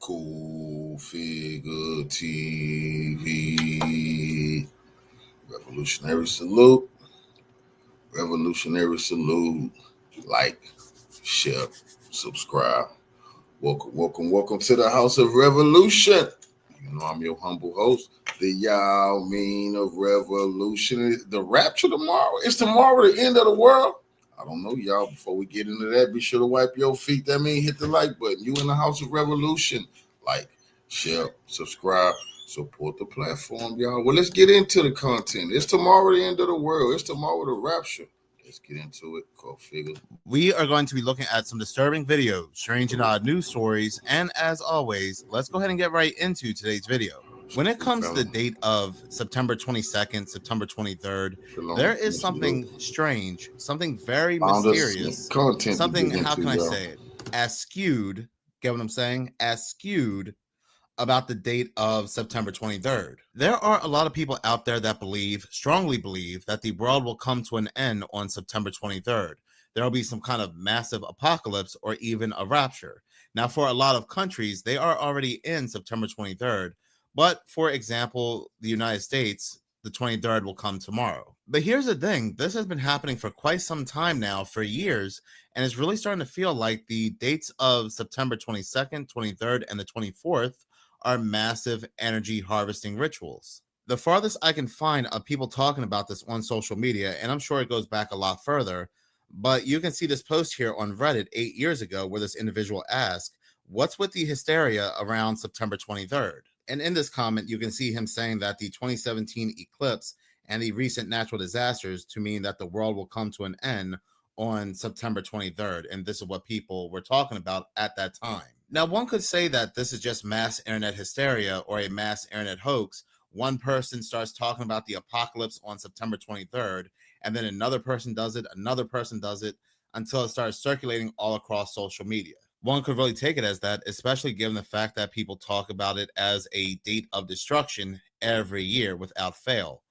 Cool Figure TV. Revolutionary salute. Revolutionary salute. Like, share, subscribe. Welcome to the House of Revolution. You know I'm your humble host, the Yao Mean of Revolution. The Rapture tomorrow. It's tomorrow the end of the world. I don't know, y'all. Before we get into that, be sure to wipe your feet. That means hit the like button. You in the House of Revolution. Like, share, subscribe, support the platform, y'all. Well, let's get into the content. It's tomorrow the end of the world. It's tomorrow the Rapture. Let's get into it. Called Figure. We are going to be looking at some disturbing videos, strange and odd news stories, and as always, let's go ahead and get right into today's video. When it comes to the date of September 22nd, September 23rd, there is something strange, something very mysterious, something, how can I say it, as skewed, get what I'm saying, as skewed about the date of September 23rd. There are a lot of people out there that strongly believe, that the world will come to an end on September 23rd. There will be some kind of massive apocalypse or even a rapture. Now, for a lot of countries, they are already in September 23rd. But for example, the United States, the 23rd will come tomorrow. But here's the thing, this has been happening for quite some time now, for years, and it's really starting to feel like the dates of September 22nd, 23rd, and the 24th are massive energy harvesting rituals. The farthest I can find of people talking about this on social media, and I'm sure it goes back a lot further, but you can see this post here on Reddit 8 years ago where this individual asked, what's with the hysteria around September 23rd? And in this comment, you can see him saying that the 2017 eclipse and the recent natural disasters to mean that the world will come to an end on September 23rd. And this is what people were talking about at that time. Now, one could say that this is just mass internet hysteria or a mass internet hoax. One person starts talking about the apocalypse on September 23rd, and then another person does it, until it starts circulating all across social media. One could really take it as that, especially given the fact that people talk about it as a date of destruction every year without fail.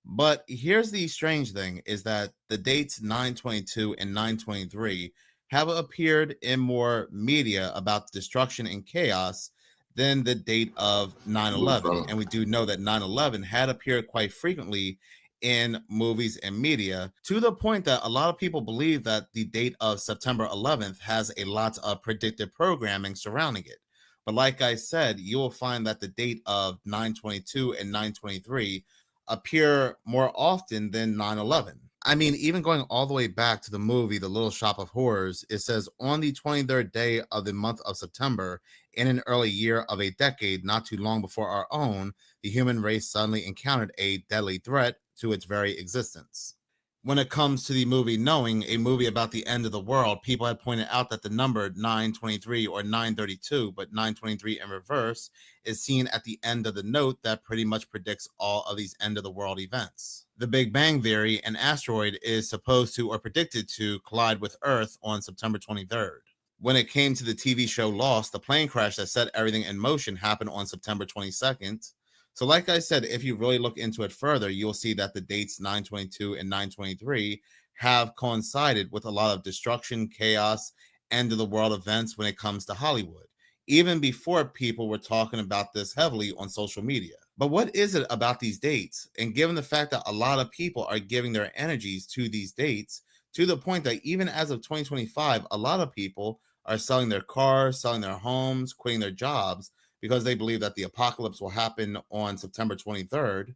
But here's the strange thing, is that the dates 9/22 and 9/23 have appeared in more media about destruction and chaos than the date of 9/11. And we do know that 9/11 had appeared quite frequently in movies and media, to the point that a lot of people believe that the date of September 11th has a lot of predictive programming surrounding it. But like I said, you will find that the date of 9/22 and 9/23 appear more often than 9/11. I mean, even going all the way back to the movie The Little Shop of Horrors, it says, on the 23rd day of the month of September, in an early year of a decade not too long before our own, the human race suddenly encountered a deadly threat to its very existence. When it comes to the movie Knowing, a movie about the end of the world, people had pointed out that the number 923 or 932, but 923 in reverse, is seen at the end of the note that pretty much predicts all of these end of the world events. The Big Bang Theory, an asteroid is supposed to or predicted to collide with Earth on September 23rd. When it came to the TV show Lost, the plane crash that set everything in motion happened on September 22nd. So like I said, if you really look into it further, you'll see that the dates 9/22 and 9/23 have coincided with a lot of destruction, chaos, end of the world events when it comes to Hollywood, even before people were talking about this heavily on social media. But what is it about these dates? And given the fact that a lot of people are giving their energies to these dates, to the point that even as of 2025, a lot of people are selling their cars, selling their homes, quitting their jobs, because they believe that the apocalypse will happen on September 23rd,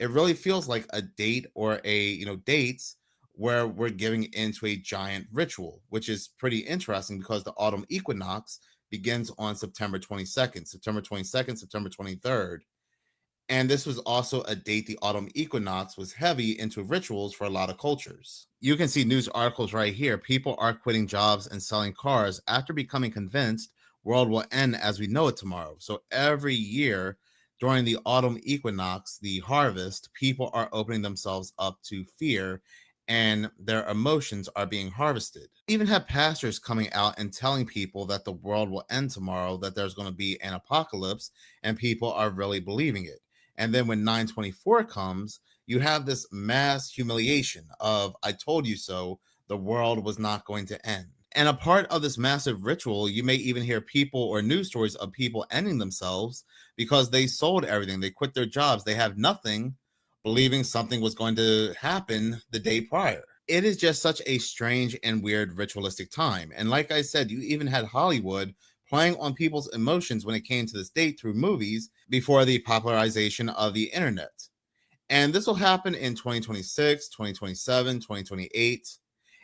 it really feels like a date or dates where we're giving into a giant ritual, which is pretty interesting because the autumn equinox begins on September 22nd, September 23rd. And this was also a date the autumn equinox was heavy into rituals for a lot of cultures. You can see news articles right here. People are quitting jobs and selling cars after becoming convinced world will end as we know it tomorrow. So every year during the autumn equinox, the harvest, people are opening themselves up to fear and their emotions are being harvested. Even have pastors coming out and telling people that the world will end tomorrow, that there's going to be an apocalypse, and people are really believing it. And then when 9/24 comes, you have this mass humiliation of, I told you so, the world was not going to end. And a part of this massive ritual, you may even hear people or news stories of people ending themselves because they sold everything. They quit their jobs. They have nothing, believing something was going to happen the day prior. It is just such a strange and weird ritualistic time. And like I said, you even had Hollywood playing on people's emotions when it came to this date through movies before the popularization of the internet. And this will happen in 2026, 2027, 2028.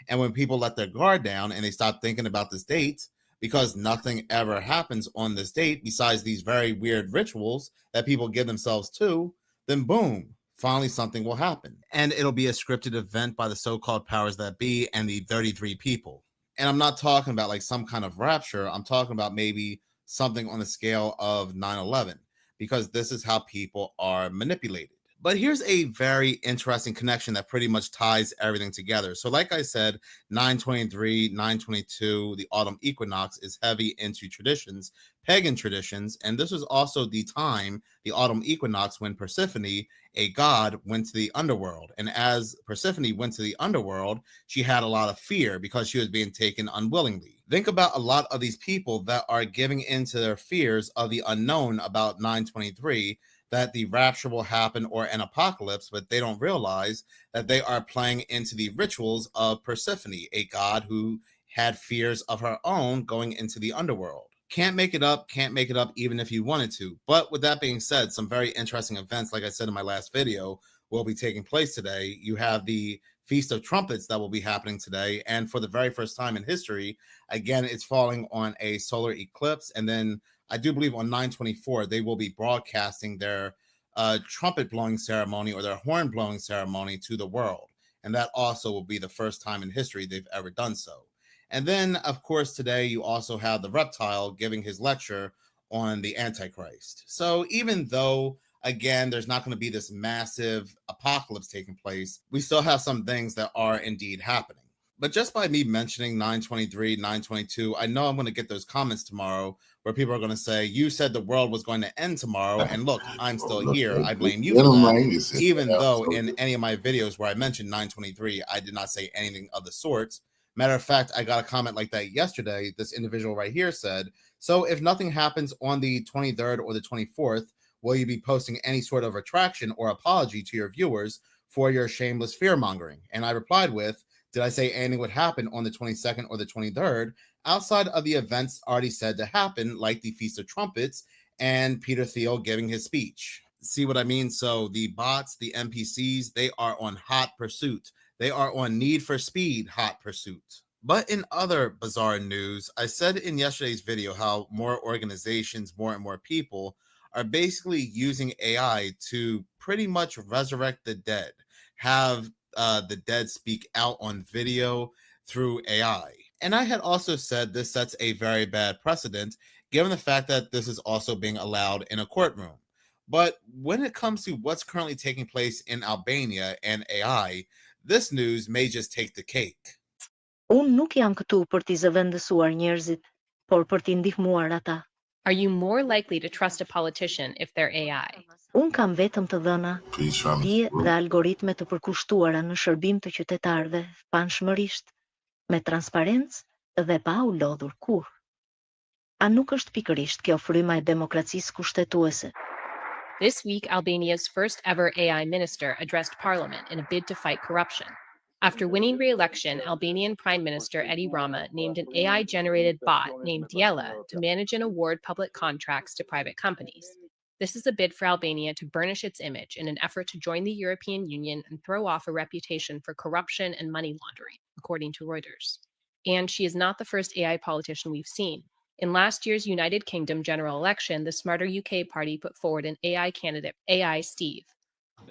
And when people let their guard down and they stop thinking about this date, because nothing ever happens on this date besides these very weird rituals that people give themselves to, then boom, finally something will happen. And it'll be a scripted event by the so-called powers that be and the 33 people. And I'm not talking about like some kind of rapture. I'm talking about maybe something on the scale of 9/11, because this is how people are manipulated. But here's a very interesting connection that pretty much ties everything together. So like I said, 923, 922, the autumn equinox is heavy into traditions, pagan traditions. And this was also the time, the autumn equinox, when Persephone, a god, went to the underworld. And as Persephone went to the underworld, she had a lot of fear because she was being taken unwillingly. Think about a lot of these people that are giving into their fears of the unknown about 923, that the rapture will happen or an apocalypse, but they don't realize that they are playing into the rituals of Persephone, a god who had fears of her own going into the underworld. Can't make it up even if you wanted to. But with that being said, some very interesting events, like I said in my last video, will be taking place today. You have the Feast of Trumpets that will be happening today. And for the very first time in history, again, it's falling on a solar eclipse. And then I do believe on 9/24, they will be broadcasting their trumpet blowing ceremony or their horn blowing ceremony to the world. And that also will be the first time in history they've ever done so. And then, of course, today you also have the reptile giving his lecture on the Antichrist. So even though, again, there's not going to be this massive apocalypse taking place, we still have some things that are indeed happening. But just by me mentioning 923, 922, I know I'm going to get those comments tomorrow where people are going to say, you said the world was going to end tomorrow. And look, I'm still here. I blame you for that. Even though in any of my videos where I mentioned 923, I did not say anything of the sorts. Matter of fact, I got a comment like that yesterday. This individual right here said, so if nothing happens on the 23rd or the 24th, will you be posting any sort of retraction or apology to your viewers for your shameless fear mongering? And I replied with, did I say anything would happen on the 22nd or the 23rd outside of the events already said to happen, like the Feast of Trumpets and Peter Thiel giving his speech? See what I mean? So the bots, the NPCs, they are on hot pursuit. They are on Need for Speed hot pursuit. But in other bizarre news, I said in yesterday's video how more organizations, more and more people are basically using AI to pretty much resurrect the dead, have the dead speak out on video through AI. And I had also said this sets a very bad precedent, given the fact that this is also being allowed in a courtroom. But when it comes to what's currently taking place in Albania and AI, this news may just take the cake. Unë nuk jam këtu për t'i zëvendësuar njerëzit, por për t'i ndihmuar ata. Are you more likely to trust a politician if they're AI? Unë kam vetëm të dhëna, dije dhe algoritme të përkushtuara në shërbim të qytetarëve, panshmërisht, me transparencë dhe pa u lodhur kurrë. A nuk është pikërisht kjo fryma e demokracisë kushtetuese? This week, Albania's first ever AI minister addressed parliament in a bid to fight corruption. After winning re-election, Albanian Prime Minister Edi Rama named an AI-generated bot named Diela to manage and award public contracts to private companies. This is a bid for Albania to burnish its image in an effort to join the European Union and throw off a reputation for corruption and money laundering, according to Reuters. And she is not the first AI politician we've seen. In last year's United Kingdom general election, the Smarter UK party put forward an AI candidate, AI Steve,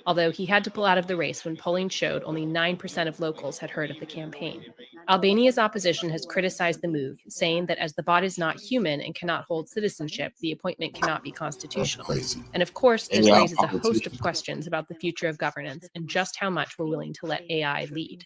although he had to pull out of the race when polling showed only 9% of locals had heard of the campaign. Albania's opposition has criticized the move, saying that as the bot is not human and cannot hold citizenship, the appointment cannot be constitutional. And of course, this raises a host of questions about the future of governance and just how much we're willing to let AI lead.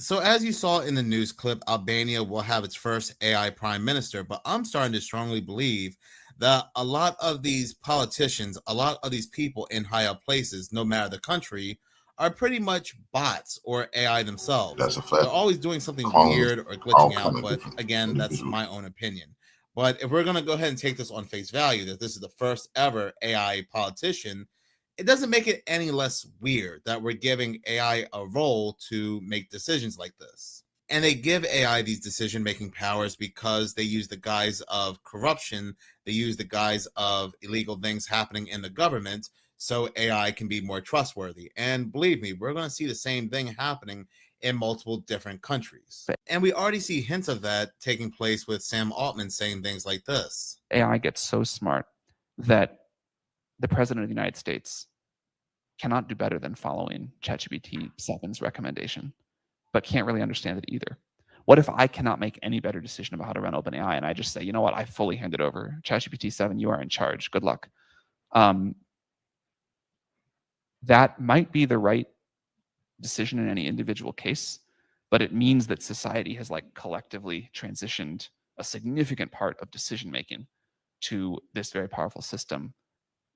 So as you saw in the news clip, Albania will have its first AI prime minister, but I'm starting to strongly believe that a lot of these politicians, a lot of these people in high up places, no matter the country, are pretty much bots or AI themselves. That's a fact. They're always doing something weird or glitching out, but again, that's my own opinion. But if we're going to go ahead and take this on face value, that this is the first ever AI politician, it doesn't make it any less weird that we're giving AI a role to make decisions like this. And they give AI these decision-making powers because they use the guise of corruption, they use the guise of illegal things happening in the government, so AI can be more trustworthy. And believe me, we're going to see the same thing happening in multiple different countries. And we already see hints of that taking place with Sam Altman saying things like this. AI gets so smart that the president of the United States cannot do better than following ChatGPT 7's recommendation, but can't really understand it either. What if I cannot make any better decision about how to run OpenAI and I just say, you know what, I fully hand it over. ChatGPT 7, you are in charge. Good luck. That might be the right decision in any individual case, but it means that society has like collectively transitioned a significant part of decision making to this very powerful system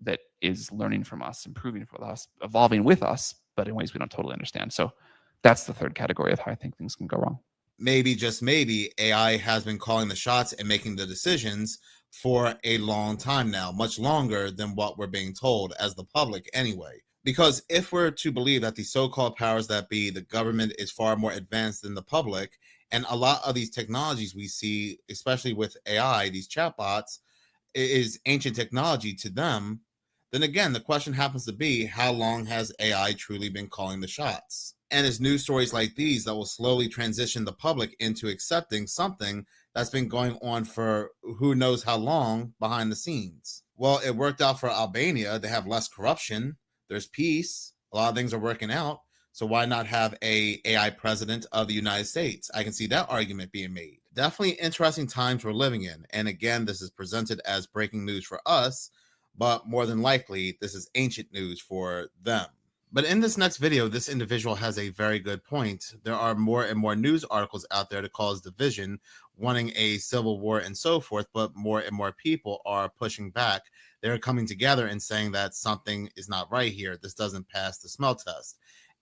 that is learning from us, improving with us, evolving with us, but in ways we don't totally understand. So that's the third category of how I think things can go wrong. Maybe, just maybe, AI has been calling the shots and making the decisions for a long time now, much longer than what we're being told as the public anyway. Because if we're to believe that the so-called powers that be, the government is far more advanced than the public, and a lot of these technologies we see, especially with AI, these chatbots, is ancient technology to them, then again, the question happens to be, how long has AI truly been calling the shots? And it's news stories like these that will slowly transition the public into accepting something that's been going on for who knows how long behind the scenes. Well, it worked out for Albania. They have less corruption. There's peace. A lot of things are working out. So why not have a AI president of the United States? I can see that argument being made. Definitely interesting times we're living in. And again, this is presented as breaking news for us, but more than likely, this is ancient news for them. But in this next video, this individual has a very good point. There are more and more news articles out there to cause division, wanting a civil war and so forth, but more and more people are pushing back. They're coming together and saying that something is not right here. This doesn't pass the smell test.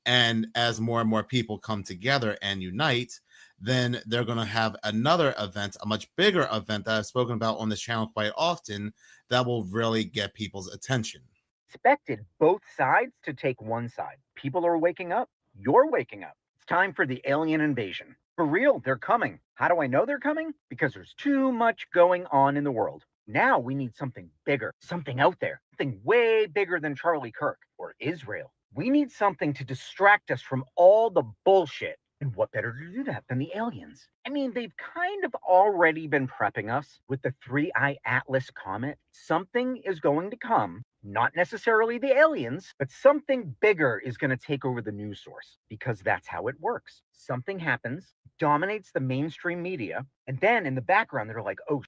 And as more and more people come together and unite, then they're going to have another event, a much bigger event that I've spoken about on this channel quite often, that will really get people's attention. Expected both sides to take one side. People are waking up. You're waking up. It's time for the alien invasion. For real, they're coming. How do I know they're coming? Because there's too much going on in the world. Now we need something bigger, something out there, something way bigger than Charlie Kirk or Israel. We need something to distract us from all the bullshit. And what better to do that than the aliens? I mean, they've kind of already been prepping us with the 3-eye Atlas comet. Something is going to come, not necessarily the aliens, but something bigger is going to take over the news source, because that's how it works. Something happens, dominates the mainstream media, and then in the background, they're like, oh,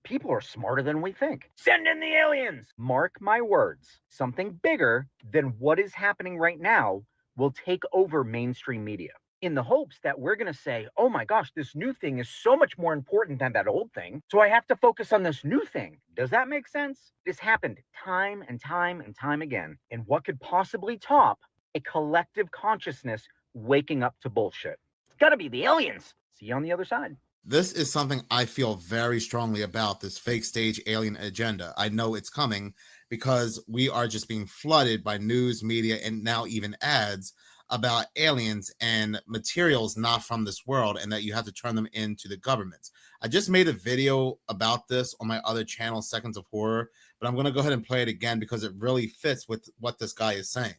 people are smarter than we think. Send in the aliens! Mark my words, something bigger than what is happening right now will take over mainstream media, in the hopes that we're going to say, oh my gosh, this new thing is so much more important than that old thing, so I have to focus on this new thing. Does that make sense? This happened time and time and time again. And what could possibly top a collective consciousness waking up to bullshit? It's got to be the aliens. See you on the other side. This is something I feel very strongly about, this fake stage alien agenda. I know it's coming because we are just being flooded by news, media, and now even ads about aliens and materials not from this world, and that you have to turn them into the government. I just made a video about this on my other channel, Seconds of Horror, but I'm going to go ahead and play it again because it really fits with what this guy is saying.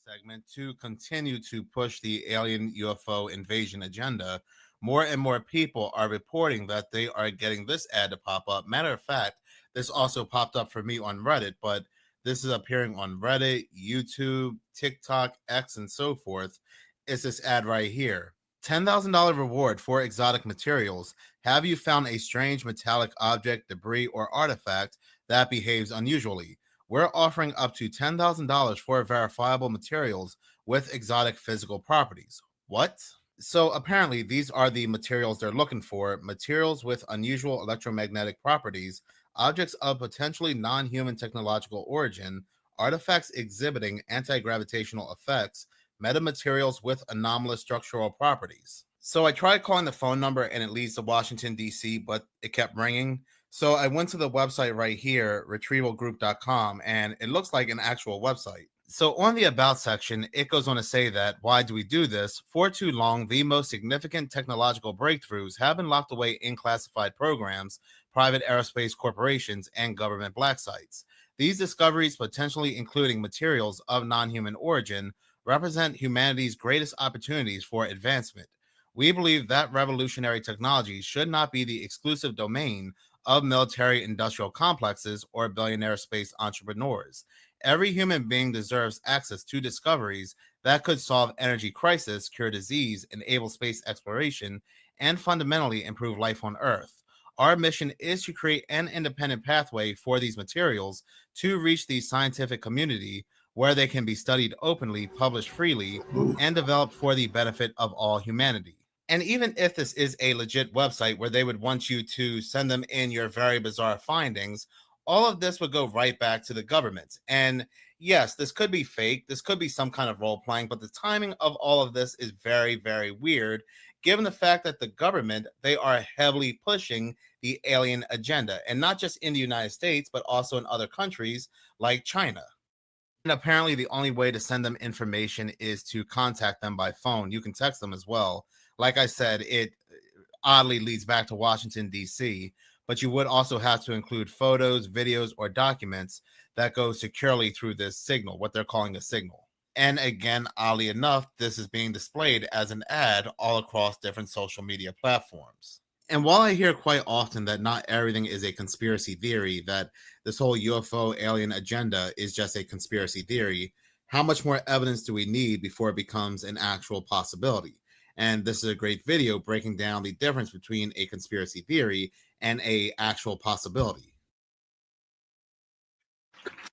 Segment to continue to push the alien UFO invasion agenda, more and more people are reporting that they are getting this ad to pop up. Matter of fact, this also popped up for me on Reddit, but this is appearing on Reddit, YouTube, TikTok, X, and so forth. It's this ad right here. $10,000 reward for exotic materials. Have you found a strange metallic object, debris, or artifact that behaves unusually? We're offering up to $10,000 for verifiable materials with exotic physical properties. What? So apparently these are the materials they're looking for. Materials with unusual electromagnetic properties, objects of potentially non-human technological origin, artifacts exhibiting anti-gravitational effects, metamaterials with anomalous structural properties. So I tried calling the phone number and it leads to Washington, D.C., but it kept ringing. So I went to the website right here, retrievalgroup.com, and it looks like an actual website. So on the About section, it goes on to say that, why do we do this? For too long, the most significant technological breakthroughs have been locked away in classified programs, private aerospace corporations, and government black sites. These discoveries, potentially including materials of non-human origin, represent humanity's greatest opportunities for advancement. We believe that revolutionary technology should not be the exclusive domain of military industrial complexes or billionaire space entrepreneurs. Every human being deserves access to discoveries that could solve energy crisis, cure disease, enable space exploration, and fundamentally improve life on Earth. Our mission is to create an independent pathway for these materials to reach the scientific community where they can be studied openly, published freely, and developed for the benefit of all humanity. And even if this is a legit website where they would want you to send them in your very bizarre findings, all of this would go right back to the government. And yes, this could be fake. This could be some kind of role playing, but the timing of all of this is very, very weird, given the fact that the government, they are heavily pushing the alien agenda, and not just in the United States, but also in other countries like China. And apparently the only way to send them information is to contact them by phone. You can text them as well. Like I said, it oddly leads back to Washington, D.C., but you would also have to include photos, videos, or documents that go securely through this signal, what they're calling a signal. And again, oddly enough, this is being displayed as an ad all across different social media platforms. And while I hear quite often that not everything is a conspiracy theory, that this whole UFO alien agenda is just a conspiracy theory, how much more evidence do we need before it becomes an actual possibility? And this is a great video breaking down the difference between a conspiracy theory and an actual possibility.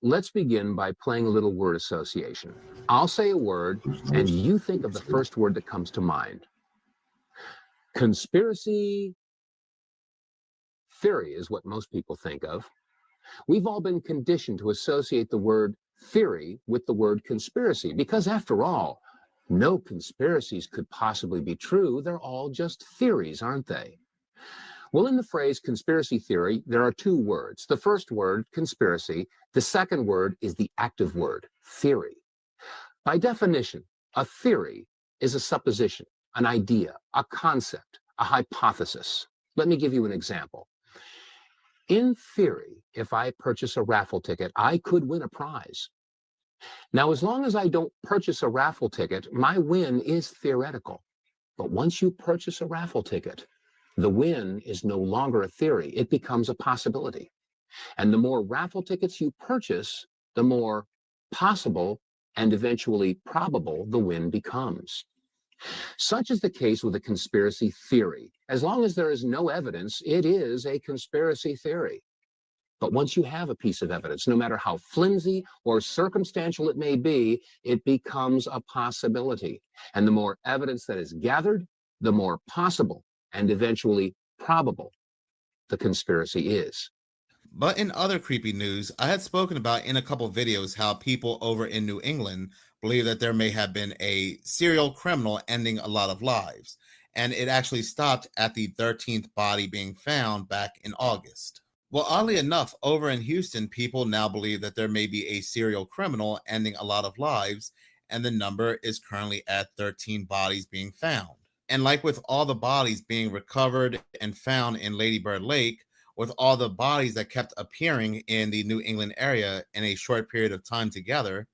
Let's begin by playing a little word association. I'll say a word, and you think of the first word that comes to mind. Conspiracy theory is what most people think of. We've all been conditioned to associate the word theory with the word conspiracy, because after all, no conspiracies could possibly be true. They're all just theories, aren't they? Well, in the phrase conspiracy theory, there are two words. The first word, conspiracy. The second word is the active word, theory. By definition, a theory is a supposition, an idea, a concept, a hypothesis. Let me give you an example. In theory, if I purchase a raffle ticket, I could win a prize. Now, as long as I don't purchase a raffle ticket, my win is theoretical. But once you purchase a raffle ticket, the win is no longer a theory. It becomes a possibility. And the more raffle tickets you purchase, the more possible and eventually probable the win becomes. Such is the case with a conspiracy theory. As long as there is no evidence, it is a conspiracy theory. But once you have a piece of evidence, no matter how flimsy or circumstantial it may be, it becomes a possibility. And the more evidence that is gathered, the more possible and eventually probable the conspiracy is. But in other creepy news, I had spoken about in a couple videos how people over in New England believe that there may have been a serial criminal ending a lot of lives. And it actually stopped at the 13th body being found back in August. Well, oddly enough, over in Houston, people now believe that there may be a serial criminal ending a lot of lives, and the number is currently at 13 bodies being found. And like with all the bodies being recovered and found in Lady Bird Lake, with all the bodies that kept appearing in the New England area in a short period of time together,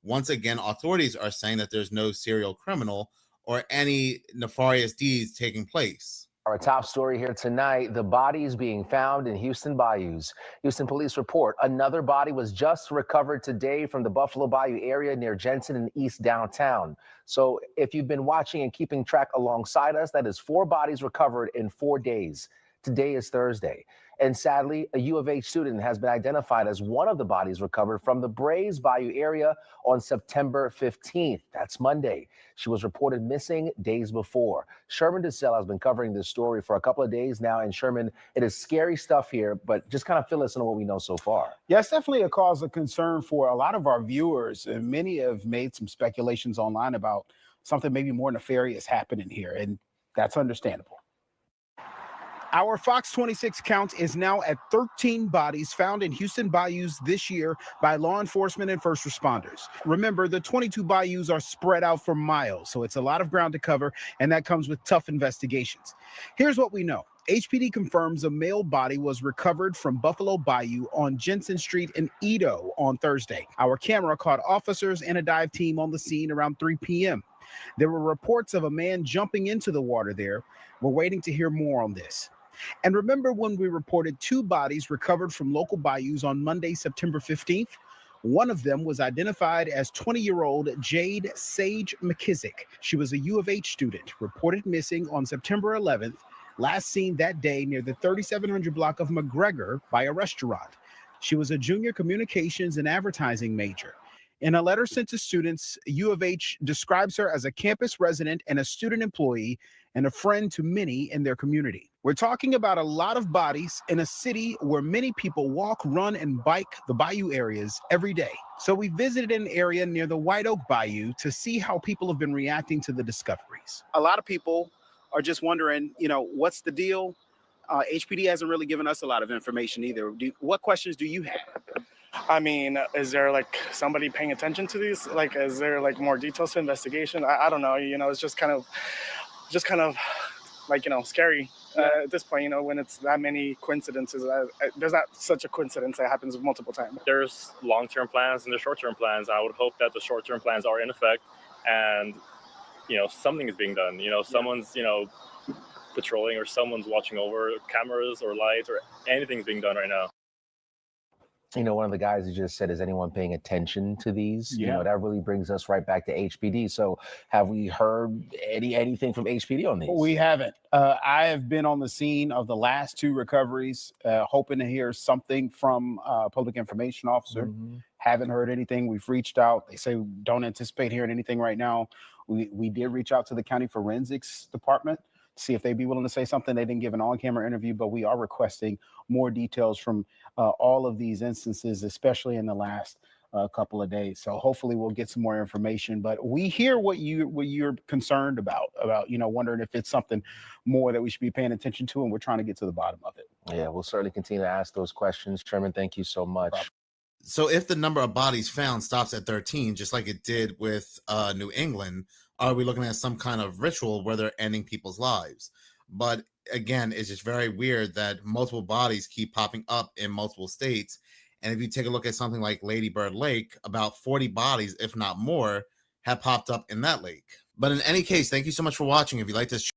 once again, authorities are saying that there's no serial criminal or any nefarious deeds taking place. Our top story here tonight, the bodies being found in Houston bayous. Houston police report another body was just recovered today from the Buffalo Bayou area near Jensen and East downtown. So if you've been watching and keeping track alongside us, that is 4 bodies recovered in 4 days. Today is Thursday. And sadly, a U of H student has been identified as one of the bodies recovered from the Brays Bayou area on September 15th. That's Monday. She was reported missing days before. Sherman DeSell has been covering this story for a couple of days now. And Sherman, it is scary stuff here, but just kind of fill us in on what we know so far. Yeah, it's definitely a cause of concern for a lot of our viewers. And many have made some speculations online about something maybe more nefarious happening here. And that's understandable. Our Fox 26 count is now at 13 bodies found in Houston bayous this year by law enforcement and first responders. Remember, the 22 bayous are spread out for miles, so it's a lot of ground to cover, and that comes with tough investigations. Here's what we know. HPD confirms a male body was recovered from Buffalo Bayou on Jensen Street in Edo on Thursday. Our camera caught officers and a dive team on the scene around 3 p.m. There were reports of a man jumping into the water there. We're waiting to hear more on this. And remember when we reported 2 bodies recovered from local bayous on Monday, September 15th? One of them was identified as 20-year-old Jade Sage McKissick. She was a U of H student, reported missing on September 11th, last seen that day near the 3700 block of McGregor by a restaurant. She was a junior communications and advertising major. In a letter sent to students, U of H describes her as a campus resident and a student employee and a friend to many in their community. We're talking about a lot of bodies in a city where many people walk, run, and bike the bayou areas every day. So we visited an area near the White Oak Bayou to see how people have been reacting to the discoveries. A lot of people are just wondering, what's the deal? HPD hasn't really given us a lot of information either. What questions do you have? I mean, is there like somebody paying attention to these? Like, is there like more details to investigation? I don't know. It's just kind of like, scary at this point, when it's that many coincidences. There's not such a coincidence that happens multiple times. There's long-term plans and there's short-term plans. I would hope that the short-term plans are in effect and, something is being done. Someone's, patrolling or someone's watching over cameras or lights or anything's being done right now. One of the guys who just said, is anyone paying attention to these? Yeah. That really brings us right back to HPD. So have we heard anything from HPD on these? We haven't. I have been on the scene of the last 2 recoveries, hoping to hear something from public information officer. Mm-hmm. Haven't heard anything. We've reached out. They say don't anticipate hearing anything right now. We did reach out to the county forensics department to see if they'd be willing to say something. They didn't give an on-camera interview, but we are requesting more details from all of these instances, especially in the last couple of days. So hopefully we'll get some more information. But we hear what you're concerned about, wondering if it's something more that we should be paying attention to, and we're trying to get to the bottom of it. Yeah, we'll certainly continue to ask those questions. Sherman, thank you so much. So if the number of bodies found stops at 13, just like it did with New England, are we looking at some kind of ritual where they're ending people's lives? But again, it's just very weird that multiple bodies keep popping up in multiple states. And if you take a look at something like Lady Bird Lake, about 40 bodies, if not more, have popped up in that lake. But in any case, thank you so much for watching. If you like this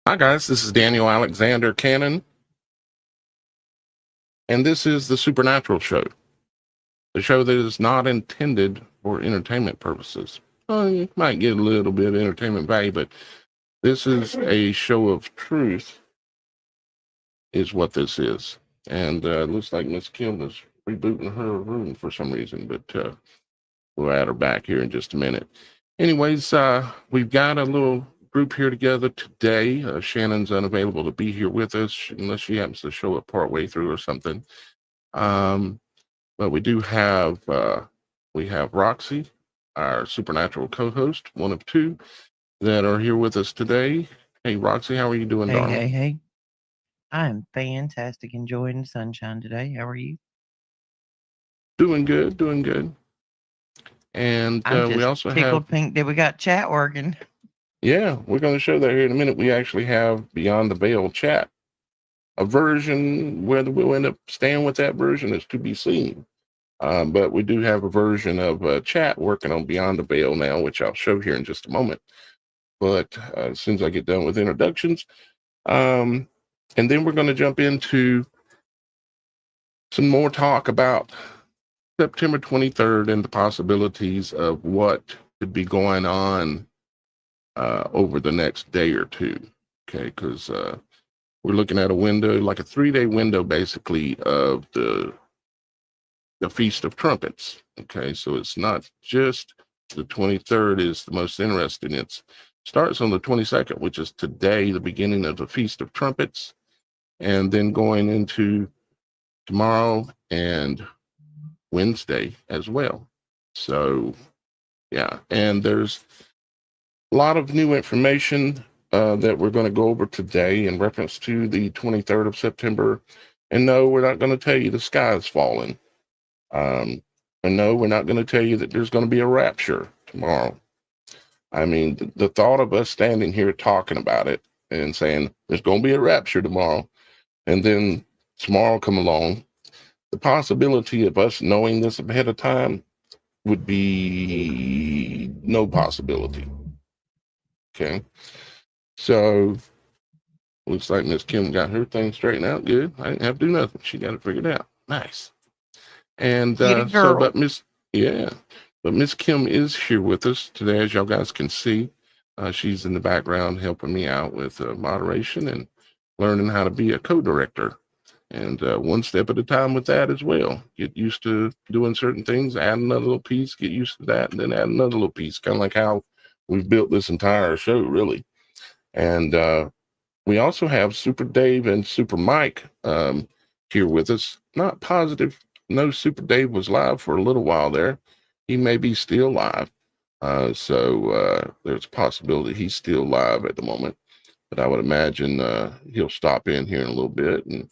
Hi guys, this is Daniel Alexander Cannon, and this is the Supernatural Show, the show that is not intended for entertainment purposes. You might get a little bit of entertainment value, but this is a show of truth, is what this is. And it looks like Miss Kim is rebooting her room for some reason, but we'll add her back here in just a minute. Anyways, we've got a little group here together today. Shannon's unavailable to be here with us unless she happens to show up partway through or something. But we do have Roxy, our supernatural co-host, one of two that are here with us today. Hey Roxy, how are you doing, darling? Hey. I'm fantastic, enjoying the sunshine today. How are you? Doing good. And we also tickled have pink that we got chat working. Yeah, we're going to show that here in a minute. We actually have Beyond the Veil chat, a version. Whether we'll end up staying with that version is to be seen. But we do have a version of chat working on Beyond the Veil now, which I'll show here in just a moment. But as soon as I get done with introductions, and then we're going to jump into some more talk about September 23rd and the possibilities of what could be going on over the next day or two. Okay, because we're looking at a window, like a 3-day window, basically, of the Feast of Trumpets. Okay, so it's not just the 23rd is the most interesting. It starts on the 22nd, which is today, the beginning of the Feast of Trumpets, and then going into tomorrow and Wednesday as well. So, yeah, and there's a lot of new information that we're going to go over today in reference to the 23rd of September. And no, we're not going to tell you the sky is falling. And no, we're not going to tell you that there's going to be a rapture tomorrow. I mean, the thought of us standing here talking about it and saying there's going to be a rapture tomorrow, and then tomorrow come along, the possibility of us knowing this ahead of time would be no possibility. Okay, so looks like Miss Kim got her thing straightened out. Good. I didn't have to do nothing. She got it figured out. Nice. And but Miss Kim is here with us today, as y'all guys can see. She's in the background helping me out with moderation and learning how to be a co-director. And one step at a time with that as well. Get used to doing certain things, add another little piece, get used to that, and then add another little piece. Kind of like how we've built this entire show, really. And we also have Super Dave and Super Mike here with us. Not positive. No, Super Dave was live for a little while there. He may be still live. So there's a possibility he's still live at the moment. But I would imagine he'll stop in here in a little bit. And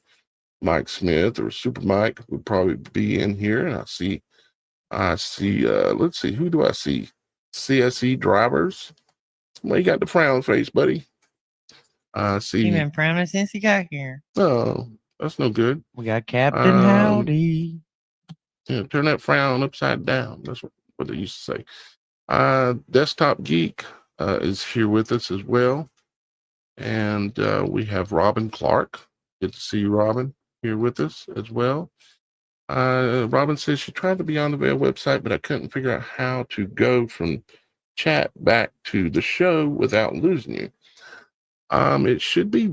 Mike Smith or Super Mike would probably be in here. And I see, let's see, who do I see? CSE drivers. Well, you got the frown face, buddy. I see. You've been frowning since he got here. Oh, that's no good. We got Captain Howdy. Yeah, turn that frown upside down. That's what they used to say. Desktop Geek is here with us as well. And we have Robin Clark. Good to see you, Robin, here with us as well. Robin says she tried to be on the Veil website, but I couldn't figure out how to go from chat back to the show without losing you. It should be,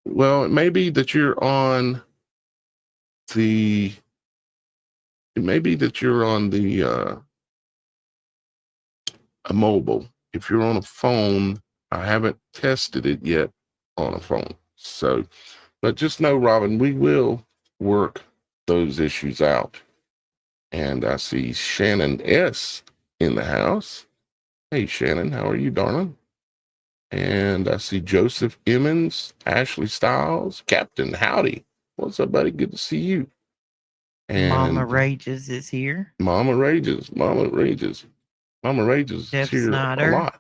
well, it may be that you're on the, a mobile. If you're on a phone, I haven't tested it yet on a phone. So, but just know, Robin, we will work those issues out. And I see Shannon S. in the house. Hey, Shannon, how are you, darling? And I see Joseph Emmons, Ashley Stiles, Captain Howdy. What's up, buddy? Good to see you. And Mama Rages is here. Mama Rages Jeff is here Snyder. a lot.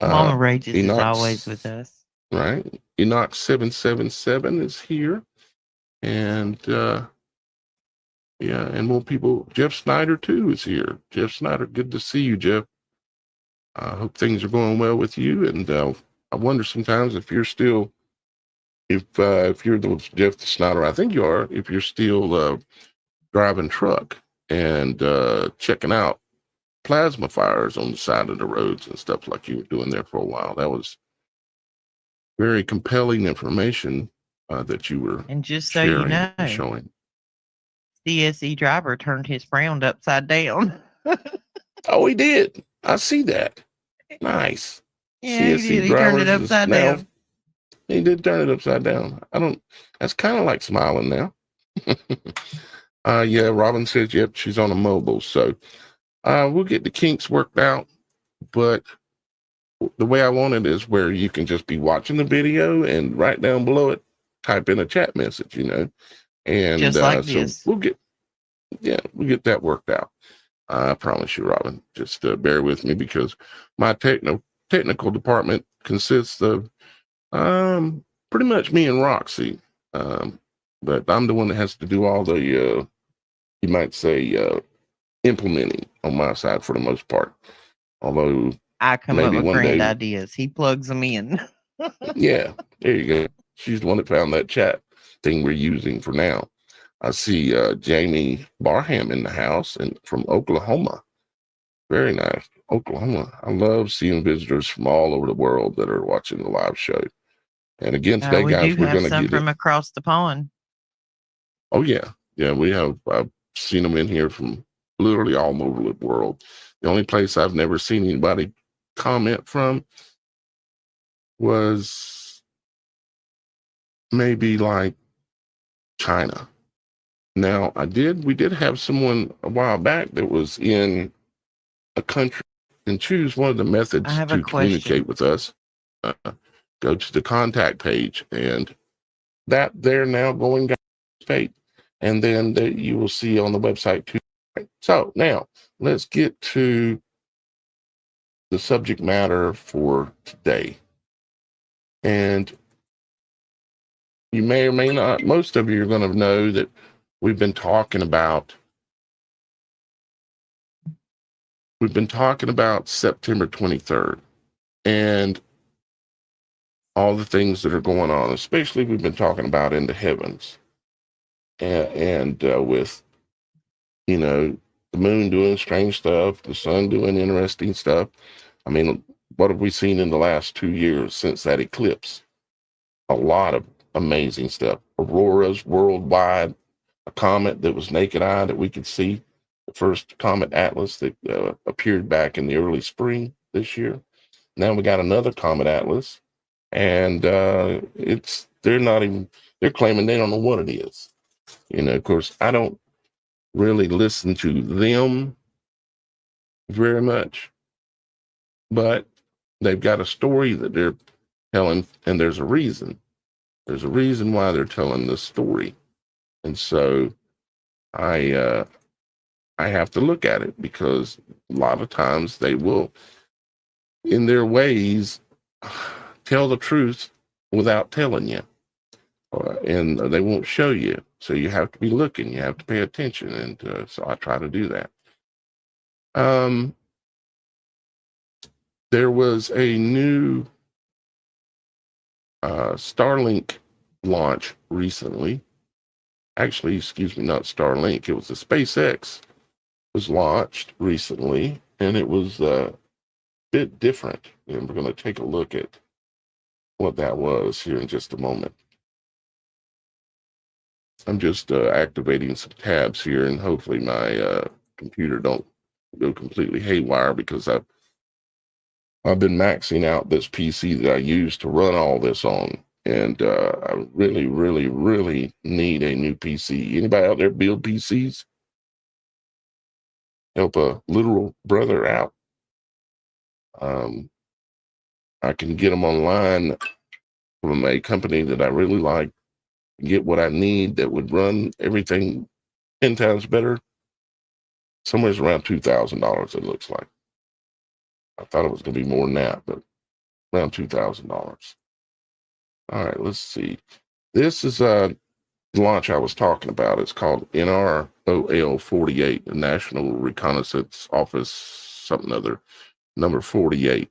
Mama Rages Enox, is always with us. Right. Equinox 777 is here. And and more people. Jeff Snyder too is here. Jeff Snyder, good to see you, Jeff. I hope things are going well with you. And I wonder sometimes if you're still, if you're the Jeff the Snyder, I think you are, if you're still driving truck and checking out plasma fires on the side of the roads and stuff like you were doing there for a while. That was very compelling information that you were And just so sharing you know, and showing. CSE driver turned his frown upside down. Oh, he did. I see that. Nice. Yeah, he CSE did. He turned it drivers is upside now, down. he did turn it upside down. That's kind of like smiling now. Yeah, Robin says, yep, she's on a mobile. So we'll get the kinks worked out. But the way I want it is where you can just be watching the video and right down below it, type in a chat message, you know. And just like so this. we'll get that worked out. I promise you, Robin. Just bear with me because my technical department consists of pretty much me and Roxy. But I'm the one that has to do all the, you might say, implementing on my side for the most part. Although I come up maybe with one grand day, ideas. He plugs them in. yeah, there you go. She's the one that found that chat thing we're using for now. I see Jamie Barham in the house and from Oklahoma. Very nice. Oklahoma. I love seeing visitors from all over the world that are watching the live show. And again, today, we guys, do we're have going to some get from it. across the pond. Oh, yeah. Yeah, we have. I've seen them in here from literally all over the world. The only place I've never seen anybody comment from was maybe like China. Now, we did have someone a while back that was in a country and choose one of the methods to communicate with us. Go to the contact page, and that they're now going down the page, and then you will see on the website too. So now let's get to the subject matter for today. And you may or may not, most of you are going to know that we've been talking about September 23rd and all the things that are going on, especially we've been talking about in the heavens and with, you know, the moon doing strange stuff, the sun doing interesting stuff. I mean, what have we seen in the last 2 years since that eclipse? A lot of amazing stuff. Auroras worldwide, a comet that was naked eye that we could see, the first comet Atlas that appeared back in the early spring this year. Now we got another comet Atlas, and they're claiming they don't know what it is. You know, of course, I don't really listen to them very much, but they've got a story that they're telling, and there's a reason. There's a reason why they're telling this story. And so I have to look at it because a lot of times they will, in their ways, tell the truth without telling you. And they won't show you. So you have to be looking. You have to pay attention. And so I try to do that. There was a new Starlink launch recently. Actually, excuse me, not Starlink. It was the SpaceX was launched recently, and it was a bit different. And we're going to take a look at what that was here in just a moment. I'm just activating some tabs here, and hopefully my computer don't go completely haywire because I've been maxing out this PC that I use to run all this on. And I really, really, really need a new PC. Anybody out there build PCs? Help a literal brother out. I can get them online from a company that I really like, get what I need that would run everything 10 times better. Somewhere around $2,000, it looks like. I thought it was going to be more than that, but around $2,000. All right, let's see. This is a launch I was talking about. It's called NROL 48, the National Reconnaissance Office, something other, number 48.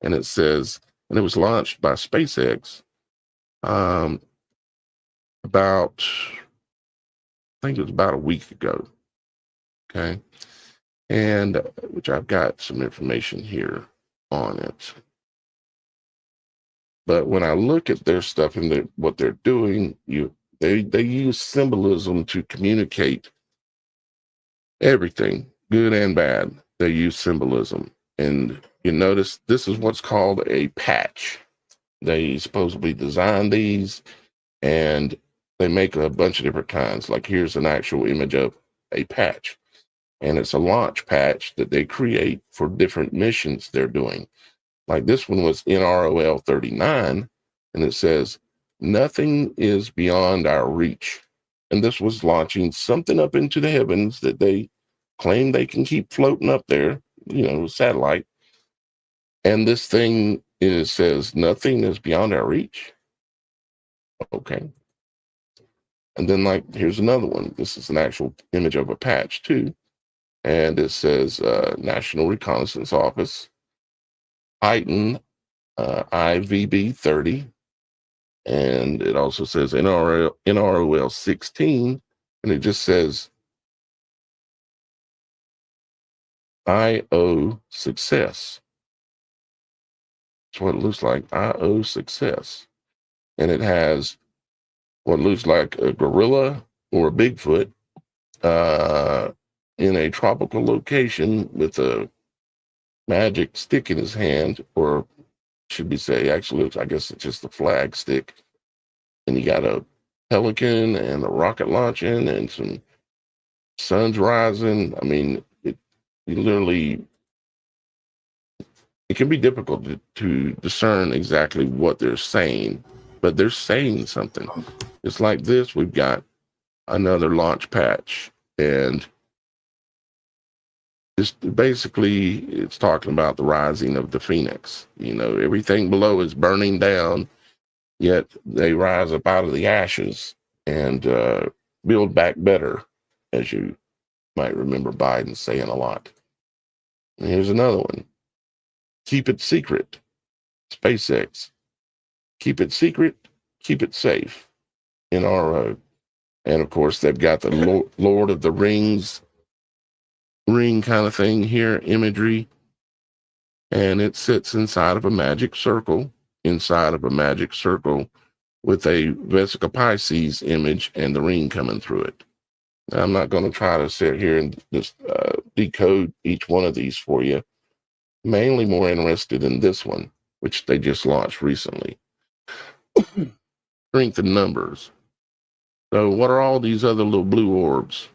And it says, and it was launched by SpaceX about, I think it was about a week ago. Okay. And which I've got some information here on it. But when I look at their stuff and what they're doing, they use symbolism to communicate everything, good and bad. They use symbolism. And you notice this is what's called a patch. They supposedly designed these, and they make a bunch of different kinds. Like here's an actual image of a patch. And it's a launch patch that they create for different missions they're doing. Like this one was NROL 39, and it says, nothing is beyond our reach. And this was launching something up into the heavens that they claim they can keep floating up there, satellite. And this thing says, nothing is beyond our reach. Okay. And then here's another one. This is an actual image of a patch too. And it says, National Reconnaissance Office, Titan, IVB 30, and it also says NROL 16, and it just says IO success. That's what it looks like, IO success. And it has what looks like a gorilla or a Bigfoot in a tropical location with a magic stick in his hand, or should we say, actually, I guess it's just a flag stick. And you got a pelican and a rocket launching and some suns rising. I mean, it can be difficult to discern exactly what they're saying, but they're saying something. It's like this. We've got another launch patch, and basically it's talking about the rising of the phoenix. Everything below is burning down, yet they rise up out of the ashes and build back better, as you might remember Biden saying a lot. And here's another one. Keep it secret. SpaceX. Keep it secret, keep it safe. NRO. And of course, they've got the Lord of the Rings ring kind of thing here, imagery. And it sits inside of a magic circle, with a Vesica Pisces image and the ring coming through it. Now, I'm not going to try to sit here and just decode each one of these for you. Mainly more interested in this one, which they just launched recently. Strength in numbers. So what are all these other little blue orbs?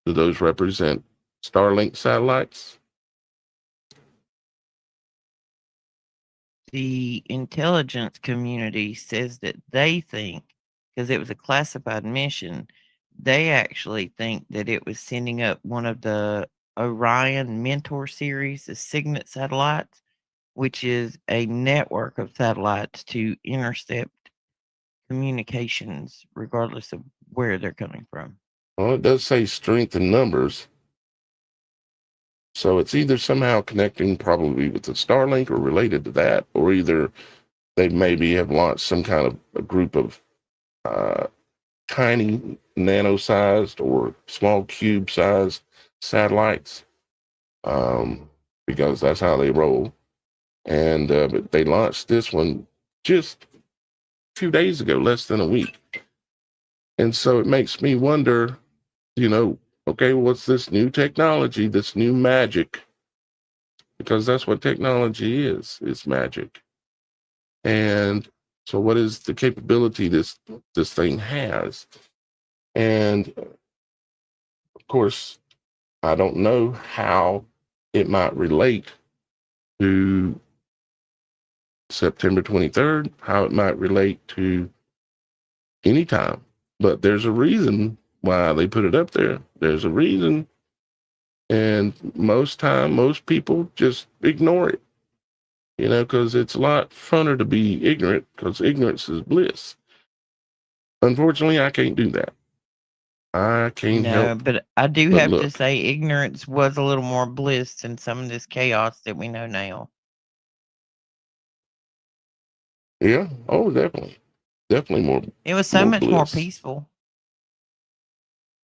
Do those represent Starlink satellites? The intelligence community says that they think, because it was a classified mission, they actually think that it was sending up one of the Orion Mentor series, the Signet satellites, which is a network of satellites to intercept communications regardless of where they're coming from. Well, it does say strength in numbers. So it's either somehow connecting probably with the Starlink or related to that, or either they maybe have launched some kind of a group of tiny nano-sized or small cube-sized satellites, because that's how they roll. And but they launched this one just a few days ago, less than a week. And so it makes me wonder, okay, what's this new technology, this new magic? Because that's what technology is. It's magic. And so what is the capability this thing has? And of course, I don't know how it might relate to September 23rd, how it might relate to any time. But there's a reason why they put it up there. There's a reason. And most people just ignore it, because it's a lot funner to be ignorant, because ignorance is bliss. Unfortunately, I can't do that. I can't help. But I do have to say ignorance was a little more bliss than some of this chaos that we know now. Yeah. Oh, definitely. Definitely more. It was so more much more bliss. peaceful.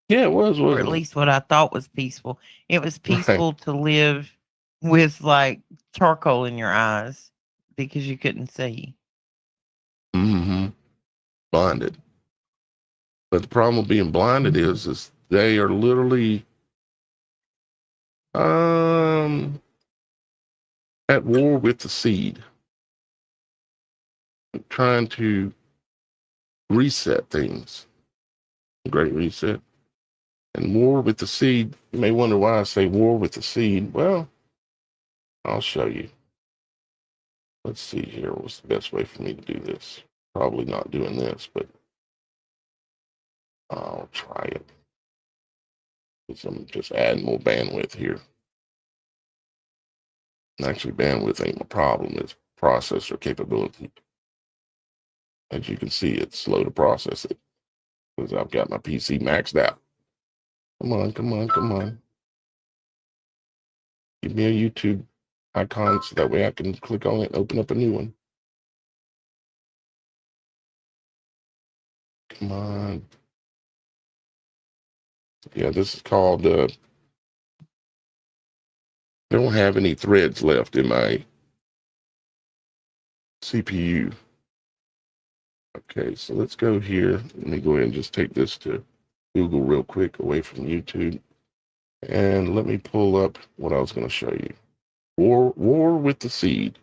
Yeah, it was, Or at wasn't it? least what I thought was peaceful. It was Right. peaceful to live with like charcoal in your eyes because you couldn't see. Mm-hmm. Blinded. But the problem with being blinded is they are literally at war with the seed, trying to reset things. Great reset. And war with the seed. You may wonder why I say war with the seed. Well, I'll show you. Let's see here. What's the best way for me to do this? Probably not doing this, but I'll try it. I'm just adding more bandwidth here. Actually, bandwidth ain't my problem. It's processor capability. As you can see, it's slow to process it because I've got my PC maxed out. Come on, come on, come on. Give me a YouTube icon so that way I can click on it and open up a new one. Come on. Yeah, this is called, I don't have any threads left in my CPU. Okay, so let's go here. Let me go ahead and just take this to Google real quick away from YouTube. And let me pull up what I was going to show you. War with the seed.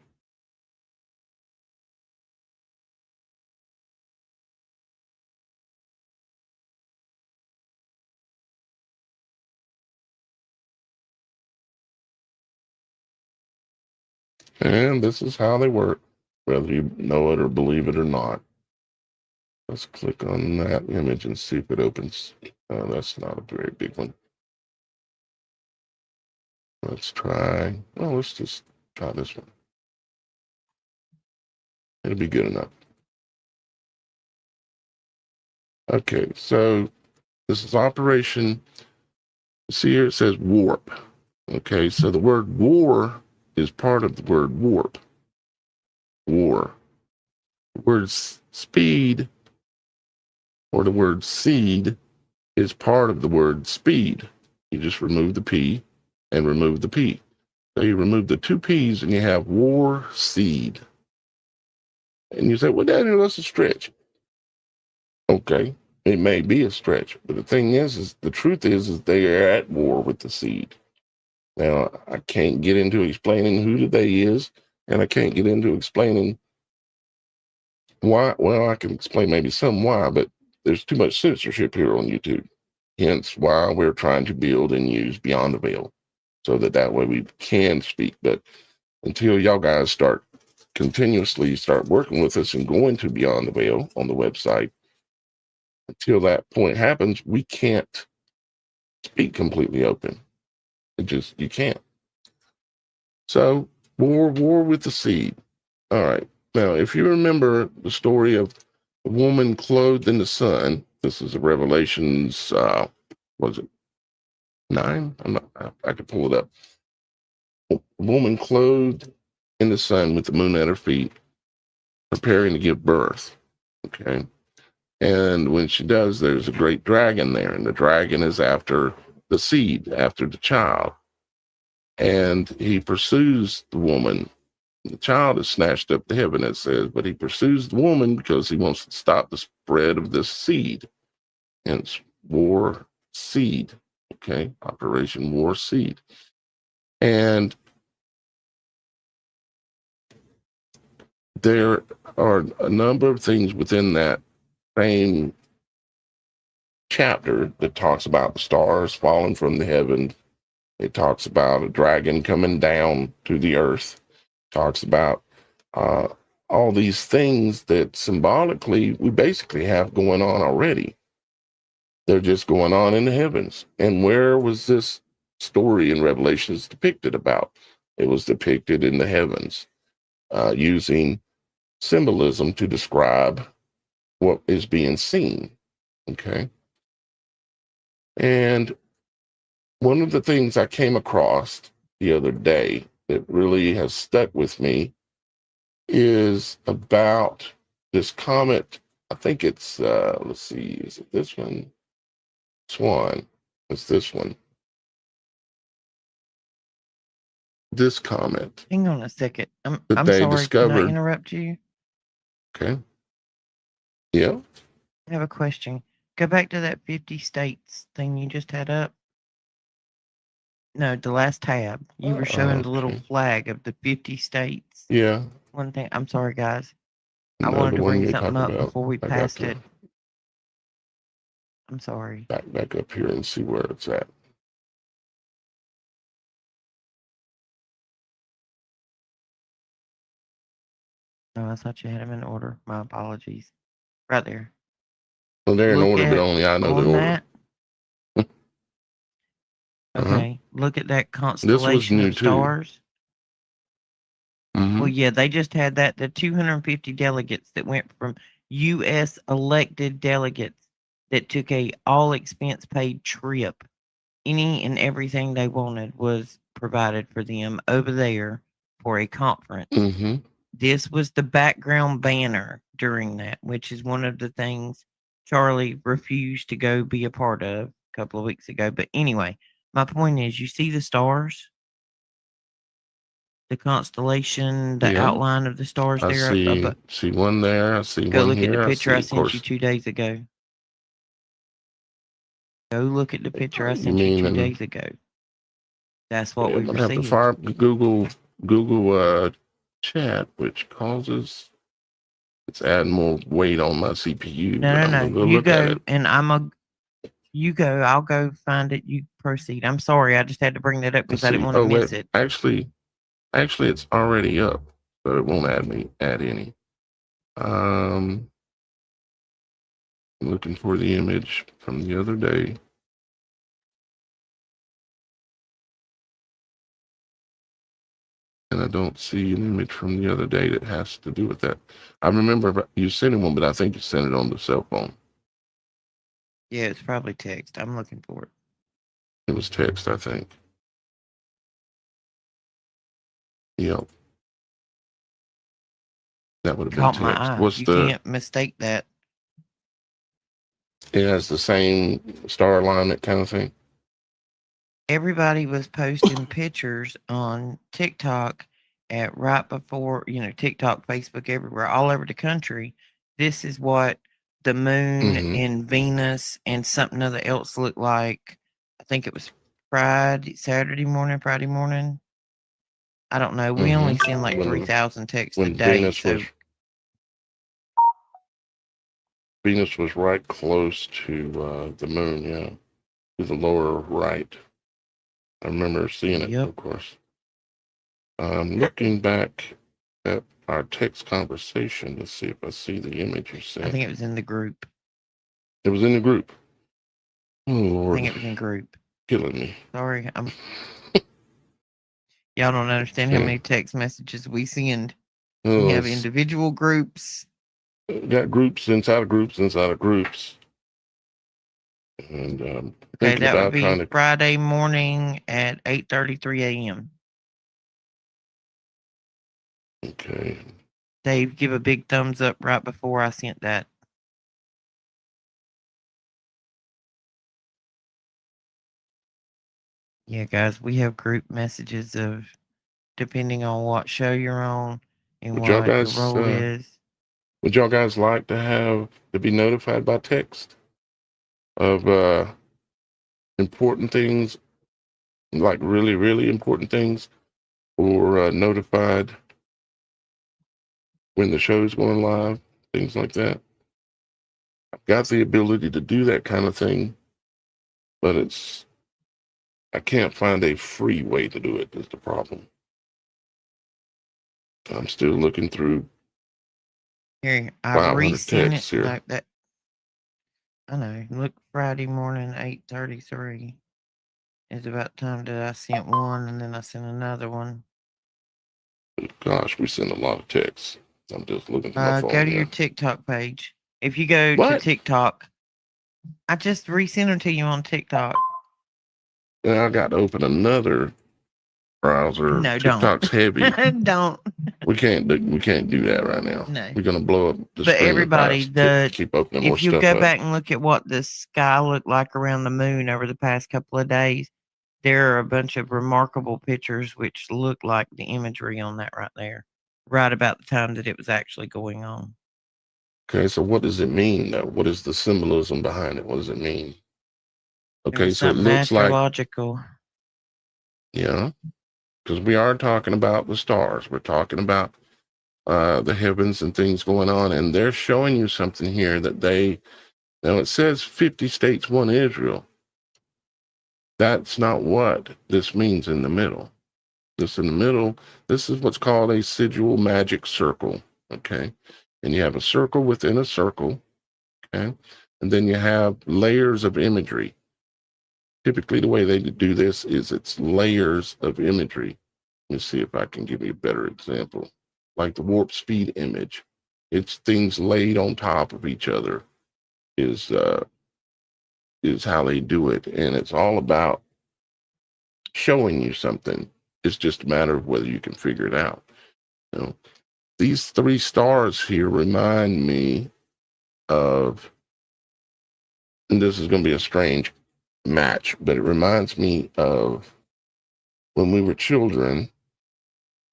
And this is how they work, whether you know it or believe it or not. Let's click on that image and see if it opens. That's not a very big one. Let's try, well, let's just try this one. It'll be good enough. Okay, so this is Operation, see here it says warp. Okay, so the word war is part of the word warp. War. The word speed or the word seed is part of the word speed. You just remove the P and remove the P. So you remove the two P's and you have war seed. And you say, well, Daniel, that's a stretch. Okay, it may be a stretch, but the thing is the truth is they are at war with the seed. Now, I can't get into explaining who the they is, and I can't get into explaining why. Well, I can explain maybe some why, but there's too much censorship here on YouTube. Hence why we're trying to build and use Beyond the Veil so that way we can speak. But until y'all guys continuously start working with us and going to Beyond the Veil on the website, until that point happens, we can't speak completely open. You can't. So war with the seed. All right. Now, if you remember the story of the woman clothed in the sun, this is a Revelations, was it 9? I could pull it up. A woman clothed in the sun with the moon at her feet, preparing to give birth. Okay. And when she does, there's a great dragon there, and the dragon is after the seed, after the child. And he pursues the woman. The child is snatched up to heaven, it says, but he pursues the woman because he wants to stop the spread of this seed. Hence, war seed. Okay, Operation War Seed. And there are a number of things within that same chapter that talks about the stars falling from the heaven. It talks about a dragon coming down to the earth. Talks about all these things that symbolically we basically have going on already. They're just going on in the heavens. And where was this story in Revelations depicted about? It was depicted in the heavens, using symbolism to describe what is being seen. Okay. And one of the things I came across the other day that really has stuck with me is about this comet. I think it's let's see, is it this one? Swan. It's this one. This comet. Hang on a second. I'm they sorry. discovered. Can I interrupt you? Okay. Yeah. I have a question. Go back to that 50 states thing you just had up. No, the last tab. You were showing the little flag of the 50 states. Yeah. One thing. I'm sorry, guys. No, I wanted the to one bring you're something talking up about. before we I got passed to it. I'm sorry. back up here and see where it's at. No, I thought you had them in order. My apologies. Right there. Well, they're in Look order, but at only I know the on order. that. Okay, look at that This was constellation new of too. stars. Mhm. Well, yeah, they just had that. The 250 delegates that went from U.S. elected delegates that took a all expense paid trip. Any and everything they wanted was provided for them over there for a conference. Mhm. This was the background banner during that, which is one of the things Charlie refused to go be a part of a couple of weeks ago. But anyway, my point is, you see the stars, the constellation, the Yeah. outline of the stars I there. see one there. I see Go one look at here. the I picture see, I of sent course. you 2 days ago. Go look at the picture I You sent you mean 2 in, days ago. That's what yeah, we I'm were gonna have to seeing. fire Google chat, which causes it's adding more weight on my CPU. But I'm gonna No. go You look at go, it. and you go. I'll go find it. You proceed. I'm sorry. I just had to bring that up Let's because I didn't see. want to Oh miss wait, it. actually, it's already up, but it won't add any. I'm looking for the image from the other day. And I don't see an image from the other day that has to do with that. I remember you sending one, but I think you sent it on the cell phone. Yeah, it's probably text. I'm looking for it. It was text, I think. Yep. That would have Caught been my text. eye. What's You the? can't mistake that. It has the same star alignment kind of thing. Everybody was posting pictures on TikTok at right before, TikTok, Facebook, everywhere, all over the country. This is what the moon and Venus and something other else looked like. I think it was Friday morning. I don't know. We only send like 3,000 texts a day. Venus was right close to the moon, yeah, to the lower right. I remember seeing it, of course. Looking back at our text conversation to see if I see the image you sent. I think it was in the group. It was in the group. Oh, Lord. I think it was in group. Killing me. Sorry. Y'all don't understand how many text messages we send. We have individual groups. Got groups inside of groups inside of groups. And okay, that would be Friday morning at 8:33 a.m. Okay. Dave, give a big thumbs up right before I sent that. Yeah, guys, we have group messages of depending on what show you're on and what your role is. Would y'all guys like to be notified by text of important things, like really, really important things, or notified when the show's going live, things like that? I've got the ability to do that kind of thing, but I can't find a free way to do it, is the problem. I'm still looking through. Here, I resent it here. Like that. I know. Look, Friday morning, 8:33. It's about time that I sent one, and then I sent another one. Gosh, we send a lot of texts. I'm just looking at my phone. Go to your TikTok page. If you go to TikTok, I just resent them to you on TikTok. And I got to open another browser. No, TikTok's don't. heavy. Don't. We can't do that right now. No. We're gonna blow up the But screen. everybody, keep opening more if you stuff go up. back and look at what the sky looked like around the moon over the past couple of days, there are a bunch of remarkable pictures which look like the imagery on that right there, right about the time that it was actually going on. Okay, so what does it mean though? What is the symbolism behind it? What does it mean? Okay, so it looks astrological. Yeah, because we are talking about the stars. We're talking about the heavens and things going on, and they're showing you something here that now it says 50 states, one Israel. That's not what this means in the middle. This in the middle, this is what's called a sigil magic circle, okay? And you have a circle within a circle, okay? And then you have layers of imagery. Typically, the way they do this is it's layers of imagery. Let me see if I can give you a better example. Like the warp speed image, it's things laid on top of each other is how they do it, and it's all about showing you something. It's just a matter of whether you can figure it out. You know, these three stars here remind me of, and this is going to be a strange match, but it reminds me of when we were children.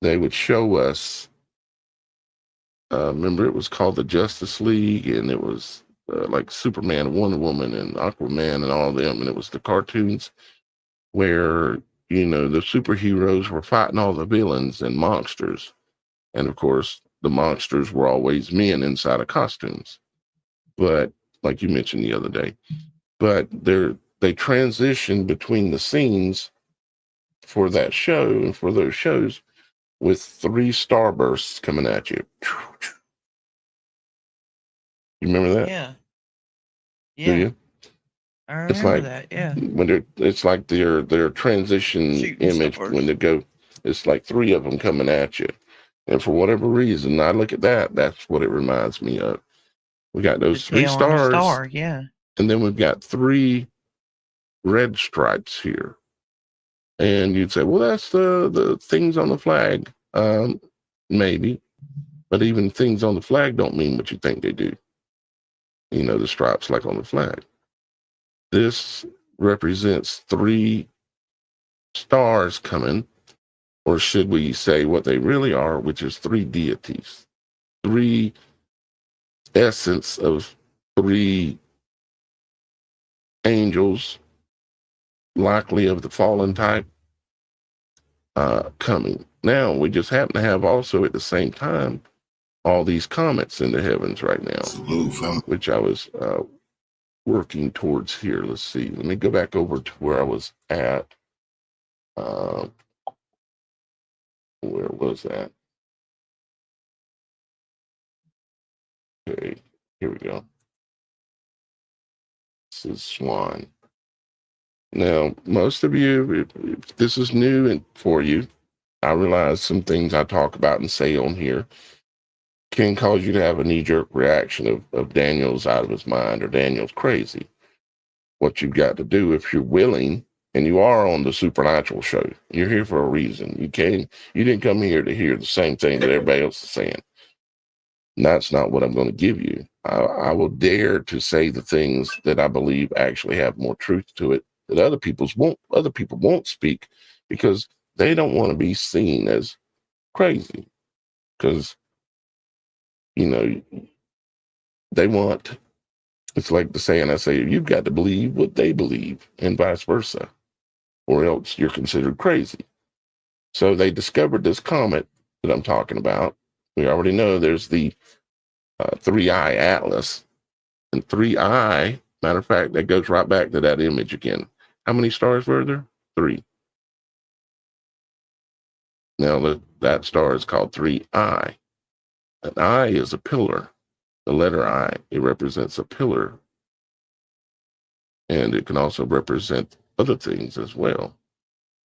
They would show us. Remember, it was called the Justice League, and it was like Superman, Wonder Woman, and Aquaman, and all of them. And it was the cartoons where, the superheroes were fighting all the villains and monsters. And of course, the monsters were always men inside of costumes. But like you mentioned the other day, but they transition between the scenes for that show and for those shows with 3 starbursts coming at you. You remember that? Yeah. Do you? I remember that. Yeah. When it's like their transition image when they go. It's like 3 of them coming at you, and for whatever reason, I look at that. That's what it reminds me of. We got those 3 stars, yeah, and then we've got 3 red stripes here. And you'd say, well, that's the things on the flag. Maybe, but even things on the flag don't mean what you think they do. The stripes like on the flag. This represents 3 stars coming, or should we say what they really are, which is 3 deities, 3 essence of 3 angels, likely of the fallen type, coming. Now, we just happen to have also at the same time all these comets in the heavens right now, which I was working towards here. Let's see. Let me go back over to where I was at. Where was that? Okay, here we go. This is Swan. Now, most of you, if this is new for you, I realize some things I talk about and say on here can cause you to have a knee-jerk reaction of Daniel's out of his mind or Daniel's crazy. What you've got to do, if you're willing, and you are on the Supernatural show, you're here for a reason. You didn't come here to hear the same thing that everybody else is saying. And that's not what I'm going to give you. I will dare to say the things that I believe actually have more truth to it that other people won't speak, because they don't want to be seen as crazy. Because, they want, it's like the saying I say, you've got to believe what they believe, and vice versa, or else you're considered crazy. So they discovered this comet that I'm talking about. We already know there's the 3-eye atlas, and 3-eye, matter of fact, that goes right back to that image again. How many stars were there? 3. Now that star is called 3-eye. An eye is a pillar. The letter I, it represents a pillar. And it can also represent other things as well.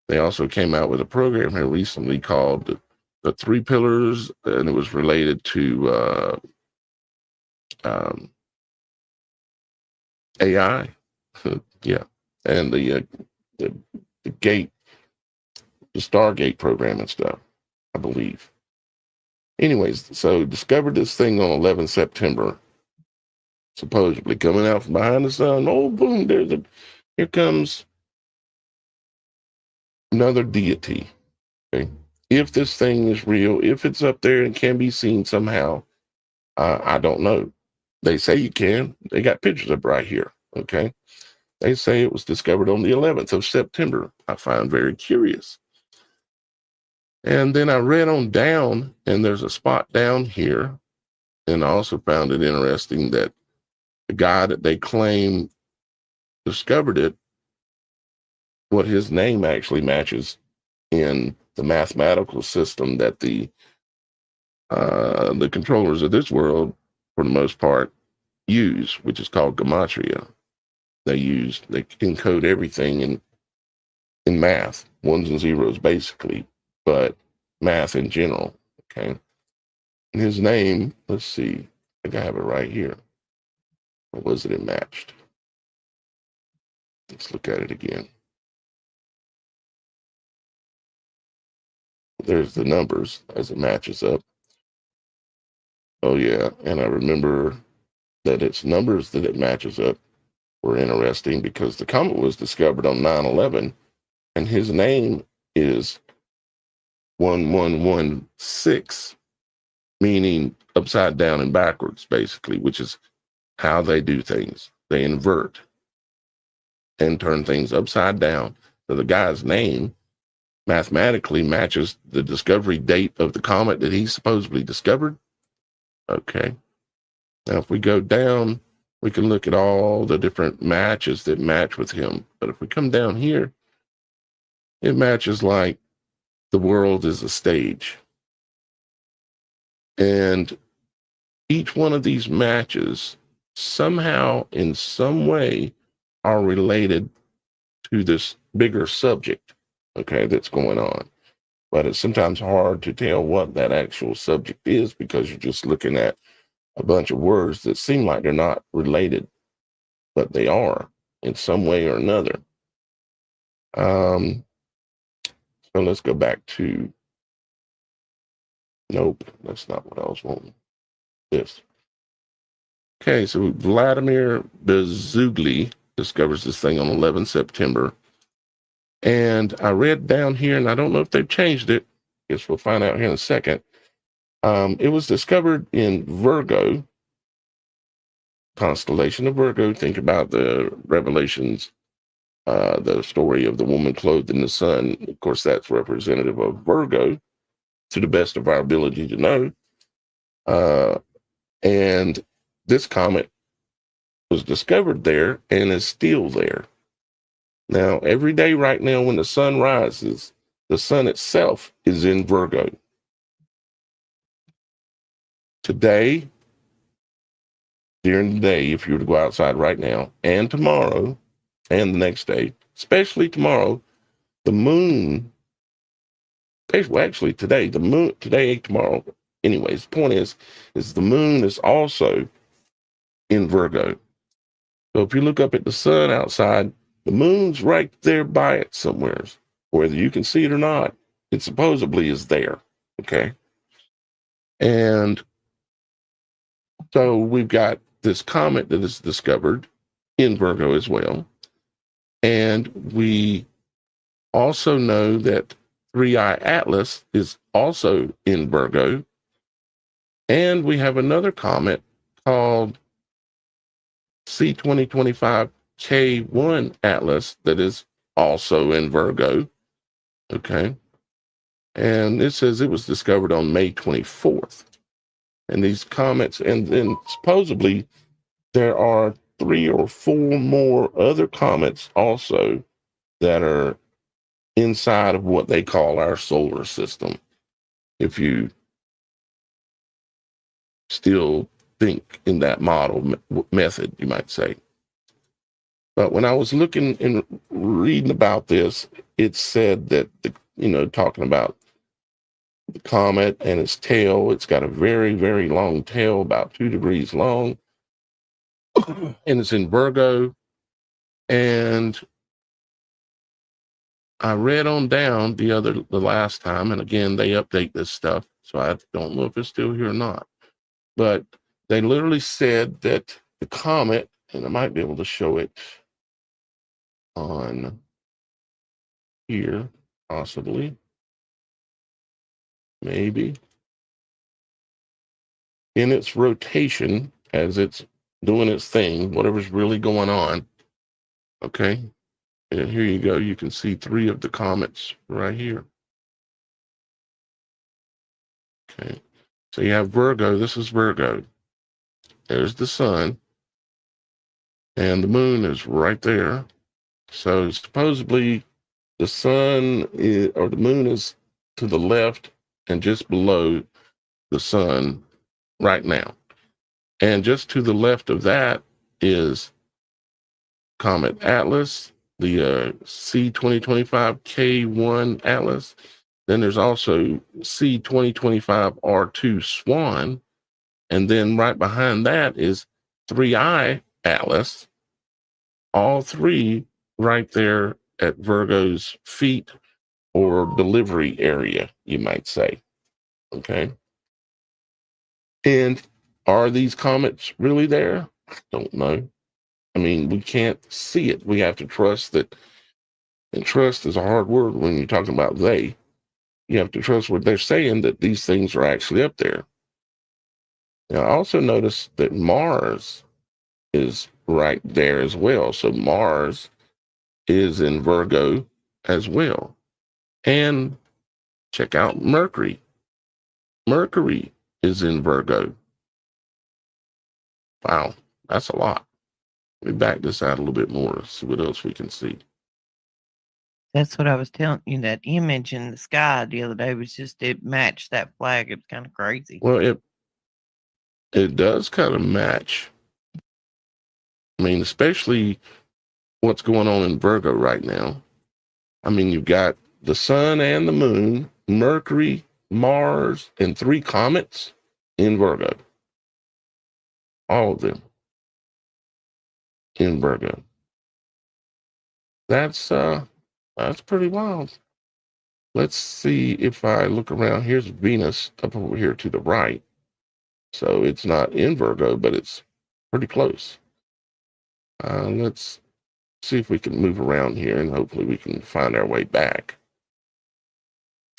They also came out with a program here recently called the 3 Pillars, and it was related to AI. Yeah. And the gate the Stargate program and stuff, I believe. Anyways, so discovered this thing on 11 September, supposedly coming out from behind the sun. Oh, boom, here comes another deity. Okay. If this thing is real, if it's up there and can be seen somehow, I don't know. They say you can. They got pictures up right here. Okay. They say it was discovered on the 11th of September. I find very curious. And then I read on down, and there's a spot down here. And I also found it interesting that the guy that they claim discovered it, what his name actually matches in the mathematical system that the controllers of this world, for the most part, use, which is called gematria. They encode everything in math, ones and zeros basically, but math in general. Okay. And his name, let's see, I think I have it right here. Or was it matched? Let's look at it again. There's the numbers as it matches up. Oh yeah, and I remember that its numbers that it matches up were interesting because the comet was discovered on 9/11, and his name is 1116, meaning upside down and backwards, basically, which is how they do things. They invert and turn things upside down. So the guy's name mathematically matches the discovery date of the comet that he supposedly discovered. Okay. Now, if we go down, we can look at all the different matches that match with him. But if we come down here, it matches like the world is a stage. And each one of these matches somehow, in some way, are related to this bigger subject, okay, that's going on. But it's sometimes hard to tell what that actual subject is because you're just looking at a bunch of words that seem like they're not related, but they are in some way or another. So let's go back to, nope, that's not what I was wanting. This. Okay, so Vladimir Bezugli discovers this thing on 11 September. And I read down here, and I don't know if they've changed it. Guess we'll find out here in a second. It was discovered in Virgo, constellation of Virgo. Think about the Revelations, the story of the woman clothed in the sun. Of course, that's representative of Virgo, to the best of our ability to know. And this comet was discovered there and is still there. Now, every day right now when the sun rises, the sun itself is in Virgo. Today, during the day, if you were to go outside right now, and tomorrow, and the next day, especially tomorrow, the moon, well, actually today, the moon, today, tomorrow, anyways, the point is the moon is also in Virgo. So if you look up at the sun outside, the moon's right there by it somewhere. Whether you can see it or not, it supposedly is there, okay? And so we've got this comet that is discovered in Virgo as well. And we also know that 3i Atlas is also in Virgo. And we have another comet called C2025K1 Atlas that is also in Virgo. Okay. And it says it was discovered on May 24th. And these comets, and then supposedly there are 3 or 4 more other comets also that are inside of what they call our solar system. If you still think in that model method, you might say. But when I was looking and reading about this, it said that, talking about the comet and its tail, it's got a very, very long tail, about 2 degrees long, and it's in Virgo. And I read on down the last time, and again, they update this stuff, so I don't know if it's still here or not. But they literally said that the comet, and I might be able to show it on here, possibly, maybe, in its rotation as it's doing its thing, whatever's really going on. Okay, and here you go. You can see 3 of the comets right here. Okay, so you have Virgo. This is Virgo. There's the sun, and the moon is right there. So supposedly the sun is, or the moon is to the left and just below the sun right now. And just to the left of that is Comet Atlas, the C2025K1 Atlas. Then there's also C2025R2 Swan. And then right behind that is 3I Atlas. All 3 right there at Virgo's feet or delivery area, you might say. Okay. And are these comets really there? I don't know. I mean, we can't see it. We have to trust that. And trust is a hard word when you're talking about they. You have to trust what they're saying, that these things are actually up there. Now, I also noticed that Mars is right there as well. So Mars is in Virgo as well. And check out Mercury. Mercury is in Virgo. Wow, that's a lot. Let me back this out a little bit more, see what else we can see. That's what I was telling you. That image in the sky the other day was just, it matched that flag. It was kind of crazy. Well, it does kind of match. I mean, especially what's going on in Virgo right now. I mean, you've got the sun and the moon, Mercury, Mars, and 3 comets in Virgo. All of them in Virgo. That's pretty wild. Let's see if I look around. Here's Venus up over here to the right. So it's not in Virgo, but it's pretty close. Let's see if we can move around here, and hopefully we can find our way back.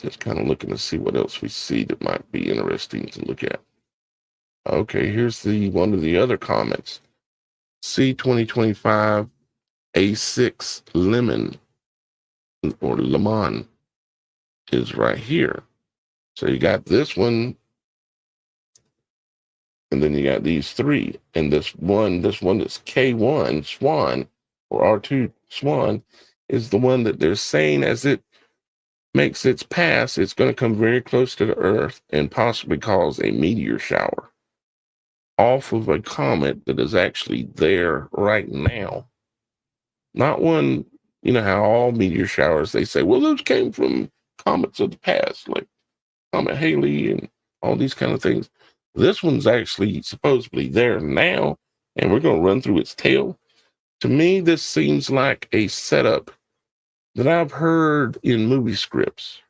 Just kind of looking to see what else we see that might be interesting to look at. Okay, here's one of the other comets. C2025 A6 Lemon, or Lemon, is right here. So you got this one, and then you got these 3. And this one that's K1 Swan, or R2 Swan, is the one that they're saying as it makes its pass, it's going to come very close to the Earth and possibly cause a meteor shower off of a comet that is actually there right now. Not one, you know how all meteor showers, they say, well, those came from comets of the past, like Comet Halley and all these kind of things. This one's actually supposedly there now, and we're going to run through its tail. To me, this seems like a setup that I've heard in movie scripts.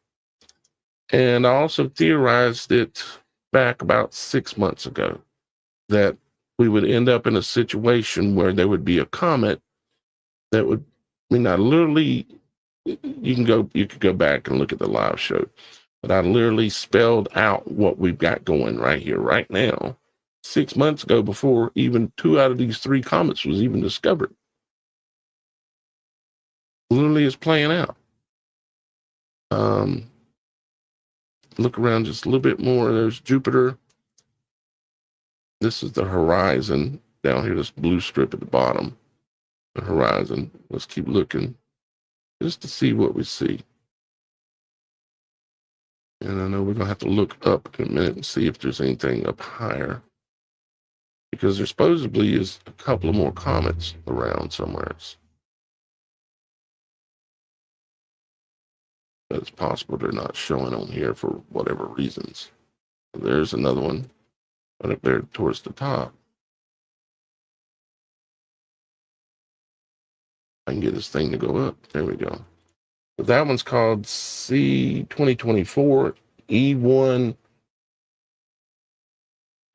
And I also theorized it back about 6 months ago, that we would end up in a situation where there would be a comet that would, I mean, I literally, you could go back and look at the live show, but I literally spelled out what we've got going right here, right now, 6 months ago, before even 2 out of these 3 comets was even discovered. Literally is playing out. Look around just a little bit more. There's Jupiter. This is the horizon down here, this blue strip at the bottom, the horizon. Let's keep looking just to see what we see. And I know we're going to have to look up in a minute and see if there's anything up higher, because there supposedly is a couple of more comets around somewhere. But it's possible they're not showing on here for whatever reasons. There's another one right up there towards the top. I can get this thing to go up. There we go. That one's called C2024 E1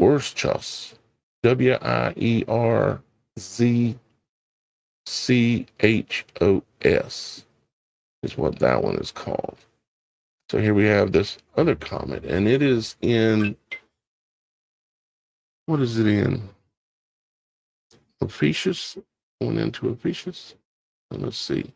Wierchos. WIERZCHOS is what that one is called. So here we have this other comet, and it is in, what is it in? Ophiuchus? Going into Ophiuchus? And let's see.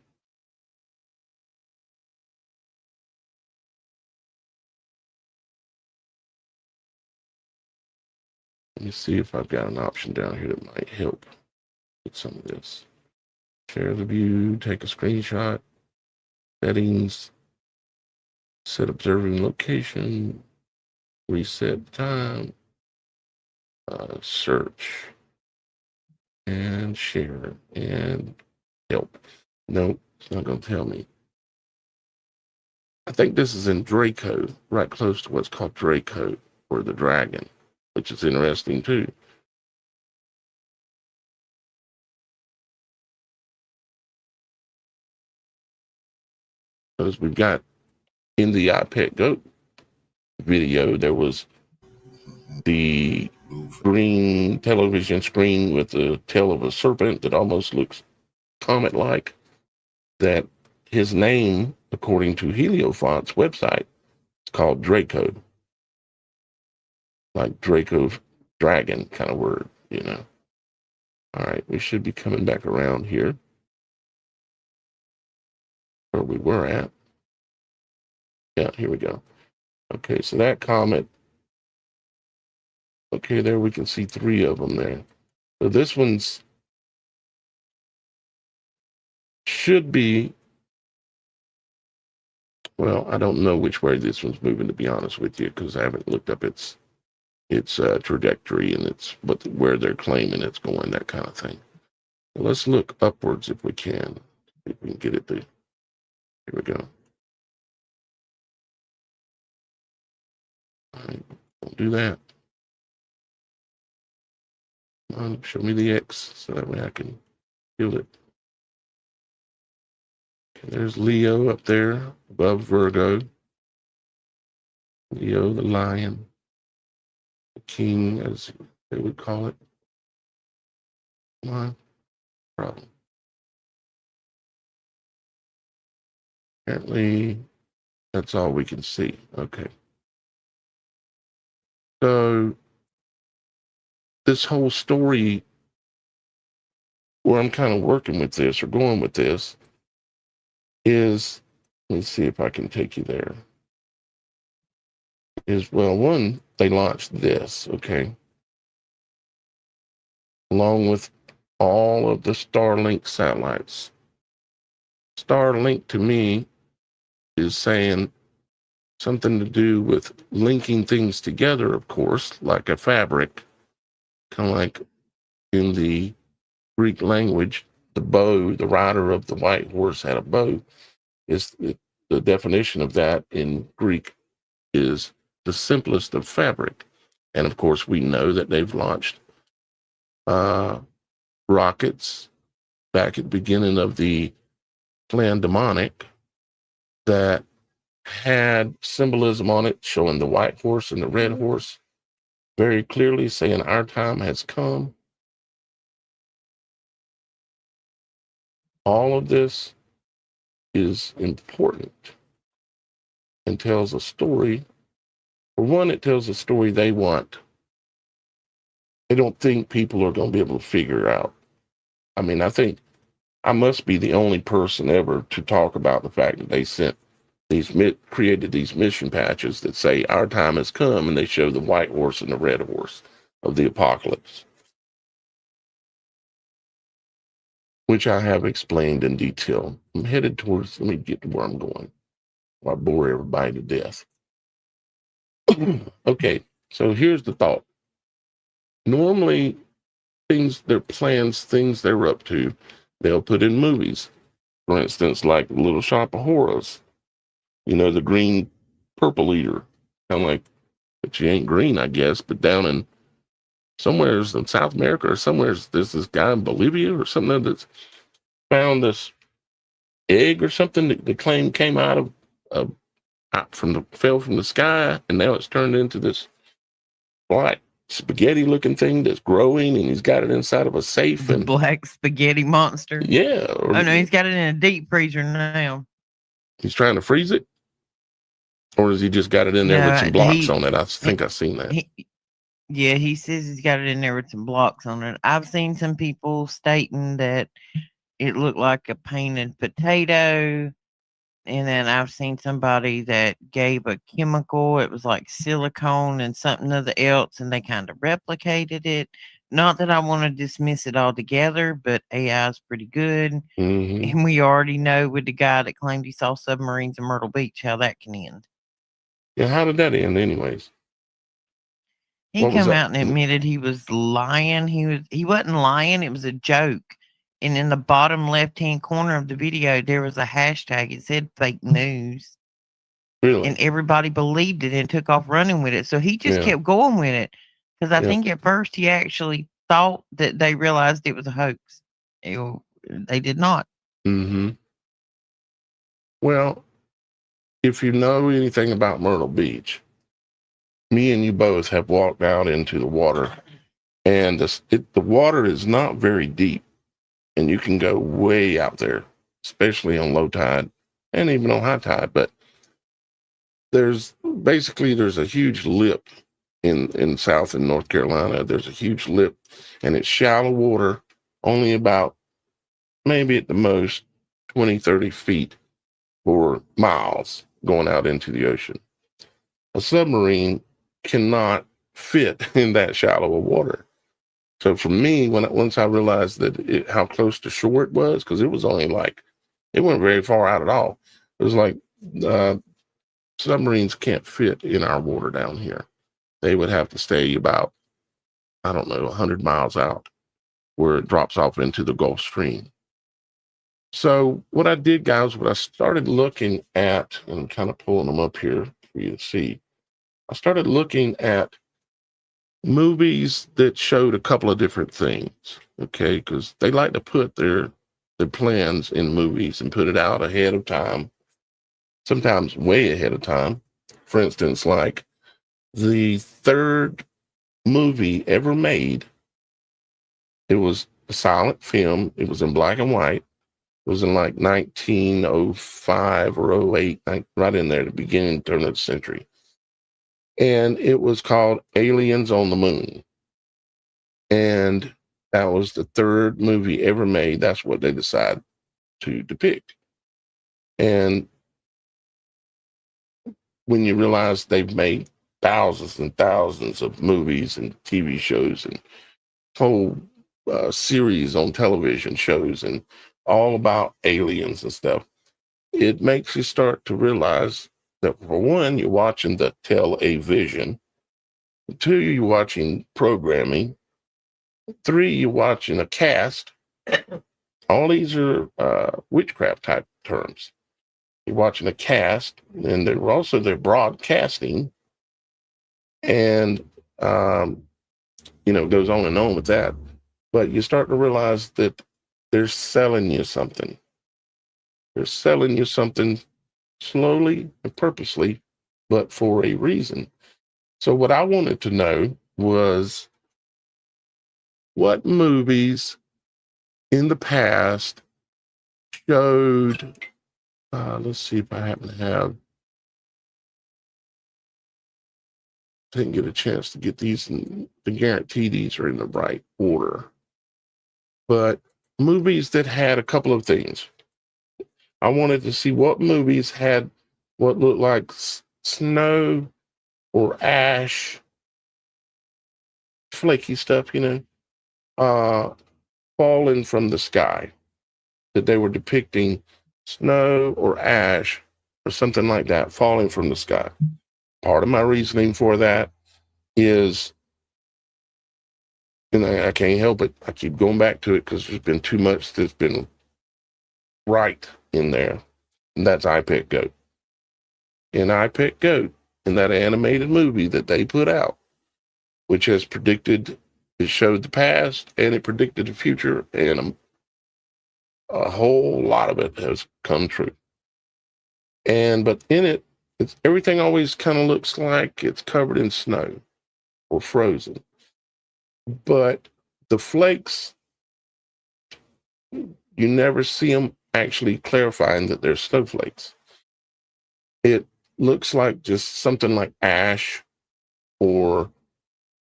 Let me see if I've got an option down here that might help with some of this. Share the view, take a screenshot, settings, set observing location, reset time, search, and share, and help. No, it's not going to tell me. I think this is in Draco, right close to what's called Draco, or the dragon, which is interesting too. Because we've got in the iPet Goat video, there was the green television screen with the tail of a serpent that almost looks comet-like. That his name, according to Heliofont's website, is called Draco. Like Draco dragon kind of word, you know. All right, we should be coming back around here where we were at. Yeah, here we go. Okay, so that comet. Okay, there we can see 3 of them there. So this one's should be, well, I don't know which way this one's moving, to be honest with you, because I haven't looked up its trajectory and where they're claiming it's going, that kind of thing. Well, let's look upwards if we can. If we can get it there. Here we go. All right, don't do that. Come on, show me the X so that way I can feel it. Okay, there's Leo up there above Virgo. Leo, the lion, the king, as they would call it. Come on, problem. Apparently, that's all we can see. Okay. So, this whole story, where I'm kind of working with this or going with this, is, let's see if I can take you there. Is, well, one, they launched this, okay, along with all of the Starlink satellites. Starlink to me is saying something to do with linking things together, of course, like a fabric, kind of like in the Greek language, the bow, the rider of the white horse had a bow. The definition of that in Greek is the simplest of fabric. And of course, we know that they've launched rockets back at the beginning of the pandemic that had symbolism on it showing the white horse and the red horse, very clearly saying our time has come. All of this is important and tells a story. For one, it tells a story they want. They don't think people are going to be able to figure out. I mean, I think I must be the only person ever to talk about the fact that they created these mission patches that say our time has come, and they show the white horse and the red horse of the apocalypse, which I have explained in detail. I'm headed towards, let me get to where I'm going. I bore everybody to death. Okay, so here's the thought. Normally, their plans, things they're up to, they'll put in movies. For instance, like Little Shop of Horrors. You know, the green purple eater. Kind of like, but she ain't green, I guess, but down in somewheres in South America or somewheres, there's this guy in Bolivia or something that's found this egg or something that they claim came out of fell from the sky, and now it's turned into this black spaghetti looking thing that's growing, and he's got it inside of a safe. The black spaghetti monster. Yeah. Oh no, he's got it in a deep freezer now. He's trying to freeze it, or has he just got it in there with some blocks on it? I think I've seen that. Yeah, he says he's got it in there with some blocks on it. I've seen some people stating that it looked like a painted potato. And then I've seen somebody that gave a chemical. It was like silicone and something other else, and they kind of replicated it. Not that I want to dismiss it altogether, but AI is pretty good. Mm-hmm. And we already know with the guy that claimed he saw submarines in Myrtle Beach how that can end. Yeah, how did that end anyways? He came out and admitted he was lying. He wasn't lying. It was a joke. And in the bottom left-hand corner of the video, there was a hashtag. It said fake news. Really? And everybody believed it and took off running with it. So he just kept going with it. Because I think at first he actually thought that they realized it was a hoax. They did not. Mm-hmm. Well, if you know anything about Myrtle Beach, me and you both have walked out into the water, and the water is not very deep, and you can go way out there, especially on low tide and even on high tide. But there's a huge lip in South and North Carolina. There's a huge lip, and it's shallow water, only about maybe at the most 20, 30 feet for miles going out into the ocean. A submarine cannot fit in that shallow of water. So for me, once I realized that how close to shore it was, because it was only it wasn't very far out at all. It was like submarines can't fit in our water down here. They would have to stay about, 100 miles out where it drops off into the Gulf Stream. So what I did, guys, I started looking at, and I'm kind of pulling them up here for you to see. I started looking at movies that showed a couple of different things, okay? Because they like to put their plans in movies and put it out ahead of time, sometimes way ahead of time. For instance, like the third movie ever made, it was a silent film. It was in black and white. It was in like 1905 or 08, right in there, the beginning, turn of the century. And it was called Aliens on the Moon. And that was the third movie ever made. That's what they decided to depict. And when you realize they've made thousands and thousands of movies and TV shows and whole series on television shows and all about aliens and stuff, it makes you start to realize that, for one, you're watching the television. Two, you're watching programming. Three, you're watching a cast. All these are witchcraft type terms. You're watching a cast, and they're broadcasting, and it goes on and on with that. But you start to realize that they're selling you something. They're selling you something slowly and purposely, but for a reason. So what I wanted to know was what movies in the past showed, let's see if I happen to have, didn't get a chance to get these, and to guarantee these are in the right order. But movies that had a couple of things. I wanted to see what movies had what looked like snow or ash, flaky stuff, falling from the sky. That they were depicting snow or ash or something like that falling from the sky. Part of my reasoning for that is, and I can't help it, I keep going back to it because there's been too much that's been right in there, and that's I Pet Goat. In I Pet Goat, in that animated movie that they put out, which has predicted, it showed the past and it predicted the future, and a whole lot of it has come true. But in it, everything always kind of looks like it's covered in snow or frozen. But the flakes, you never see them actually clarifying that they're snowflakes. It looks like just something like ash or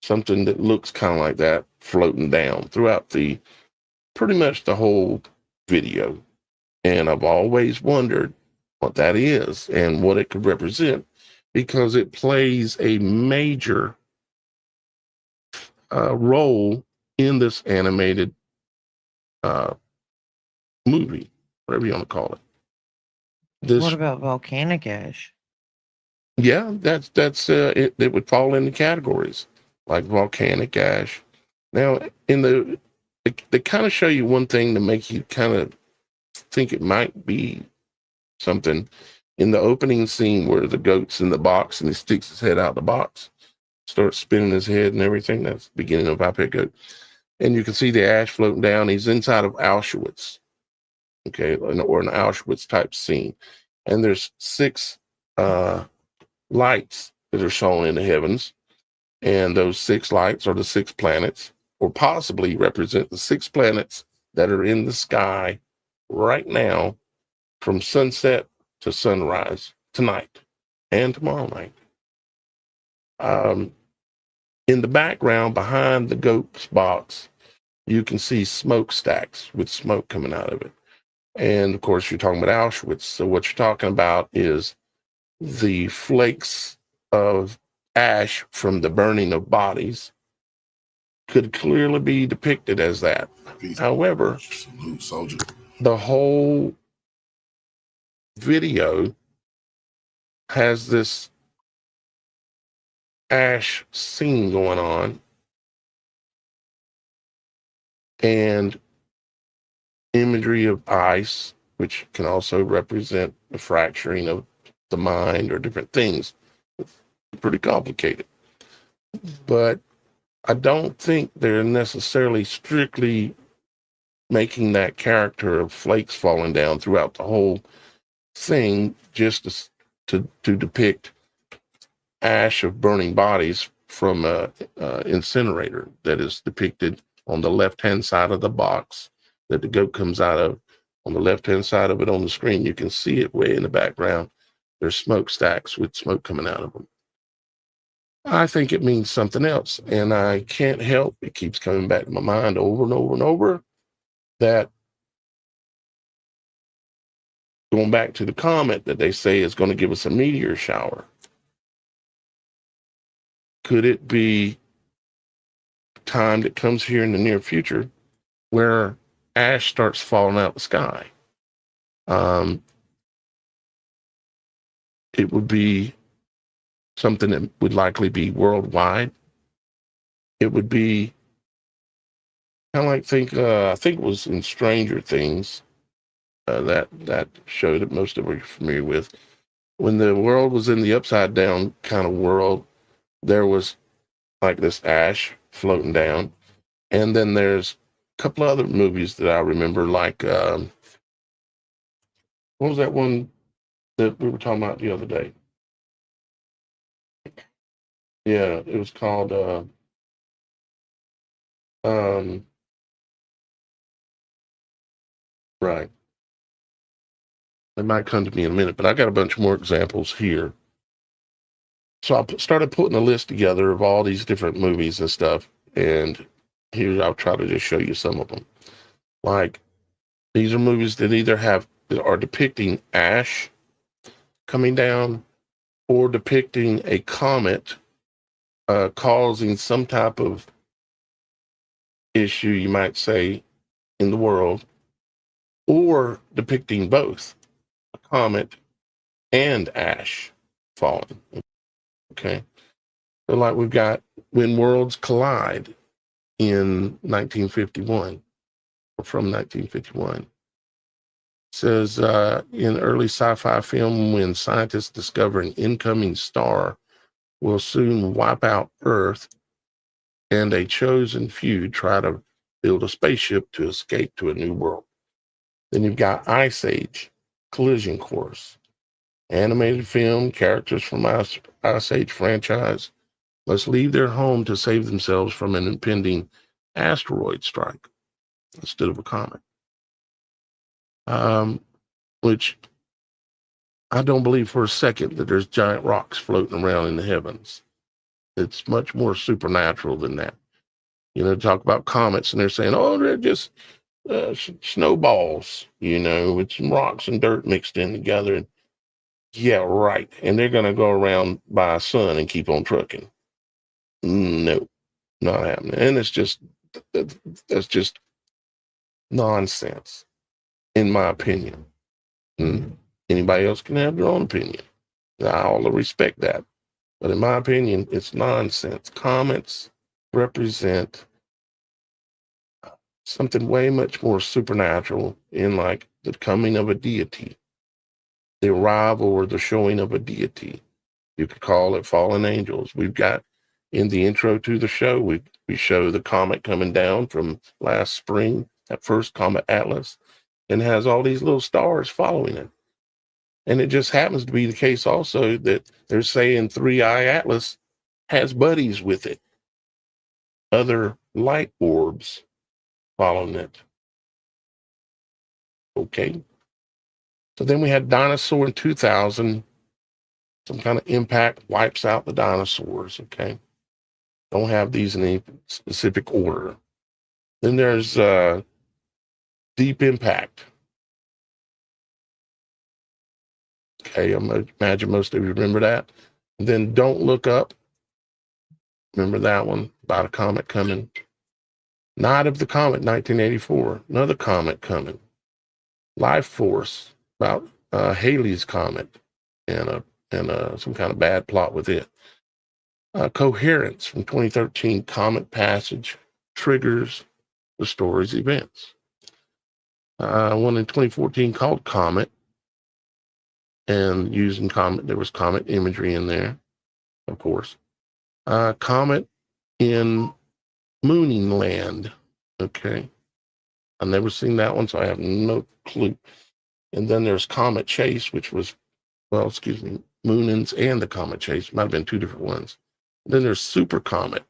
something that looks kind of like that floating down throughout pretty much the whole video. And I've always wondered what that is and what it could represent, because it plays a major role in this animated movie, whatever you want to call it. What about volcanic ash? Yeah, that's it would fall in the categories like volcanic ash. Now, they kind of show you one thing to make you kind of think it might be something. In the opening scene where the goat's in the box and he sticks his head out the box, starts spinning his head and everything, that's the beginning of I Pet Goat. And you can see the ash floating down. He's inside of Auschwitz, okay, or an Auschwitz type scene. And there's 6 lights that are shown in the heavens. And those 6 lights are the 6 planets, or possibly represent the 6 planets that are in the sky right now from sunset to sunrise tonight and tomorrow night. In the background behind the goat's box, you can see smokestacks with smoke coming out of it. And of course, you're talking about Auschwitz. So what you're talking about is the flakes of ash from the burning of bodies could clearly be depicted as that. However, the whole video has this ash scene going on and imagery of ice, which can also represent the fracturing of the mind or different things. It's pretty complicated. But I don't think they're necessarily strictly making that character of flakes falling down throughout the whole thing just to depict ash of burning bodies from a incinerator that is depicted on the left-hand side of the box that the goat comes out of. On the left-hand side of it on the screen, you can see it way in the background. There's smokestacks with smoke coming out of them. I think it means something else, and I can't help, it keeps coming back to my mind over and over and over, that going back to the comet that they say is going to give us a meteor shower. Could it be time that comes here in the near future where ash starts falling out of the sky? It would be something that would likely be worldwide. It would be kind of like I think it was in Stranger Things, that show that most of us are familiar with. When the world was in the upside down kind of world, there was like this ash floating down. And then there's a couple of other movies that I remember, like, what was that one that we were talking about the other day? Yeah, it was called, right. It might come to me in a minute, but I got a bunch more examples here. So I started putting a list together of all these different movies and stuff, and here I'll try to just show you some of them. Like, these are movies that are depicting ash coming down or depicting a comet causing some type of issue, you might say, in the world, or depicting both a comet and ash falling. Okay. So like we've got When Worlds Collide in 1951, or from 1951. It says in early sci-fi film, when scientists discover an incoming star will soon wipe out Earth, and a chosen few try to build a spaceship to escape to a new world. Then you've got Ice Age, Collision Course. Animated film, characters from Ice Age franchise must leave their home to save themselves from an impending asteroid strike instead of a comet. Which I don't believe for a second that there's giant rocks floating around in the heavens. It's much more supernatural than that. You know, talk about comets and they're saying, oh, they're just snowballs, you know, with some rocks and dirt mixed in together. And yeah, right. And they're going to go around by a sun and keep on trucking. No, not happening. And it's just, that's just nonsense, in my opinion. Anybody else can have their own opinion. I'll respect that. But in my opinion, it's nonsense. Comets represent something way much more supernatural in like the coming of a deity, the arrival or the showing of a deity. You could call it fallen angels. We've got in the intro to the show, we show the comet coming down from last spring, that first comet Atlas, and has all these little stars following it. And it just happens to be the case also that they're saying 3i Atlas has buddies with it, other light orbs following it. Okay. So then we had Dinosaur in 2000. Some kind of impact wipes out the dinosaurs. Okay. Don't have these in any specific order. Then there's Deep Impact. Okay, I imagine most of you remember that. And then Don't Look Up. Remember that one about a comet coming. Night of the Comet, 1984. Another comet coming. Life Force, about Halley's Comet and some kind of bad plot with it. Coherence from 2013. Comet passage triggers the story's events. One in 2014 called Comet. And using comet, there was comet imagery in there, of course. Comet in Mooning Land. Okay. I've never seen that one, so I have no clue. And then there's Comet Chase, which was, Moonins and the Comet Chase. Might have been two different ones. And then there's Super Comet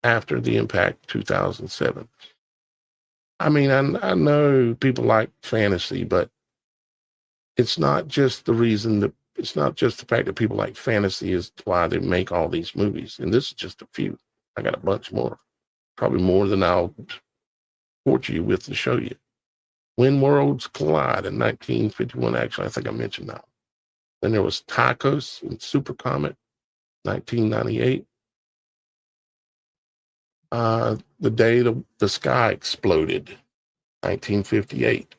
after the impact, 2007. I mean, I know people like fantasy, but it's not just the reason that it's not just the fact that people like fantasy is why they make all these movies. And this is just a few. I got a bunch more, probably more than I'll torture you with to show you. When Worlds Collide in 1951. Actually, I think I mentioned that. Then there was Tychos and Super Comet, 1998. The day the sky exploded, 1958.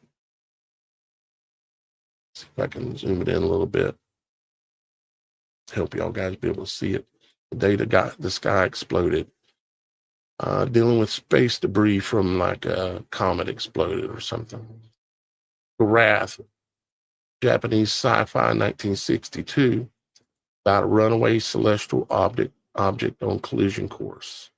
See if I can zoom it in a little bit. Help y'all guys be able to see it. The day the sky exploded. Dealing with space debris from like a comet exploded or something. The Wrath, Japanese sci-fi, 1962, about a runaway celestial object on collision course.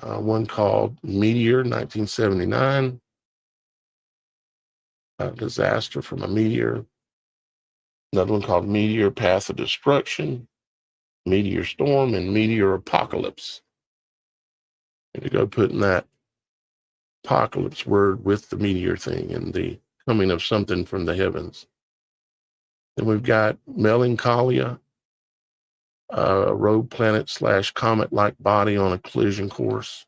One called Meteor, 1979. A disaster from a meteor. Another one called Meteor Path of Destruction, Meteor Storm, and Meteor Apocalypse. And to go putting that apocalypse word with the meteor thing and the coming of something from the heavens. Then we've got Melancholia, a rogue planet / comet-like body on a collision course.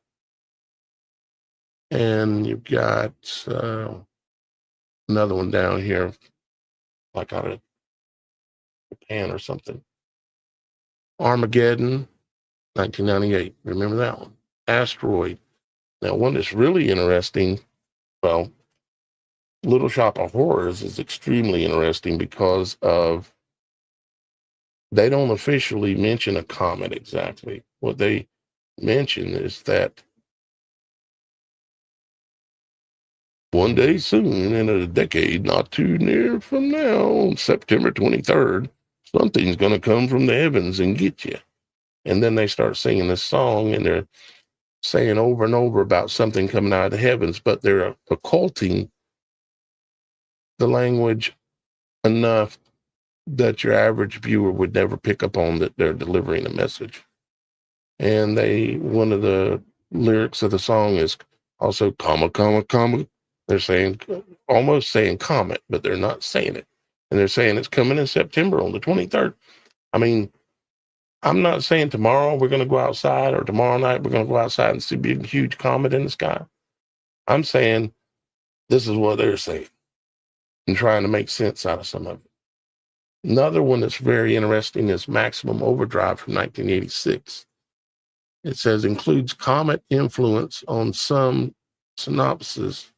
And you've got another one down here, like out of Japan or something. Armageddon, 1998. Remember that one? Asteroid. Now, one that's really interesting, well, Little Shop of Horrors is extremely interesting because of they don't officially mention a comet exactly. What they mention is that one day soon, in a decade not too near from now, on September 23rd, something's going to come from the heavens and get you. And then they start singing this song, and they're saying over and over about something coming out of the heavens, but they're occulting the language enough that your average viewer would never pick up on that they're delivering a message. And one of the lyrics of the song is also comma, comma, comma. They're saying, almost saying comet, but they're not saying it. And they're saying it's coming in September on the 23rd. I mean, I'm not saying tomorrow we're going to go outside or tomorrow night we're going to go outside and see a big, huge comet in the sky. I'm saying this is what they're saying and trying to make sense out of some of it. Another one that's very interesting is Maximum Overdrive from 1986. It says includes comet influence on some synopses.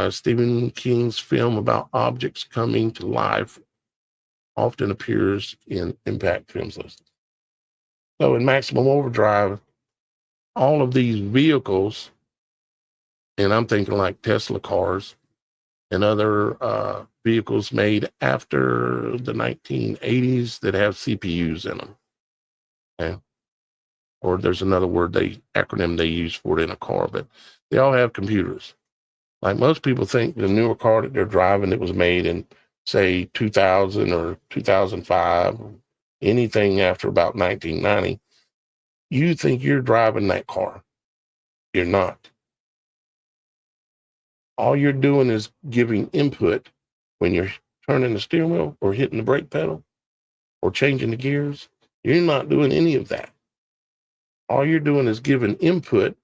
Stephen King's film about objects coming to life often appears in impact films list. So in Maximum Overdrive, all of these vehicles, and I'm thinking like Tesla cars and other vehicles made after the 1980s that have CPUs in them. Okay? Or there's another acronym they use for it in a car, but they all have computers. Like most people think the newer car that they're driving that was made in, say, 2000 or 2005, anything after about 1990, you think you're driving that car. You're not. All you're doing is giving input when you're turning the steering wheel or hitting the brake pedal or changing the gears. You're not doing any of that. All you're doing is giving input,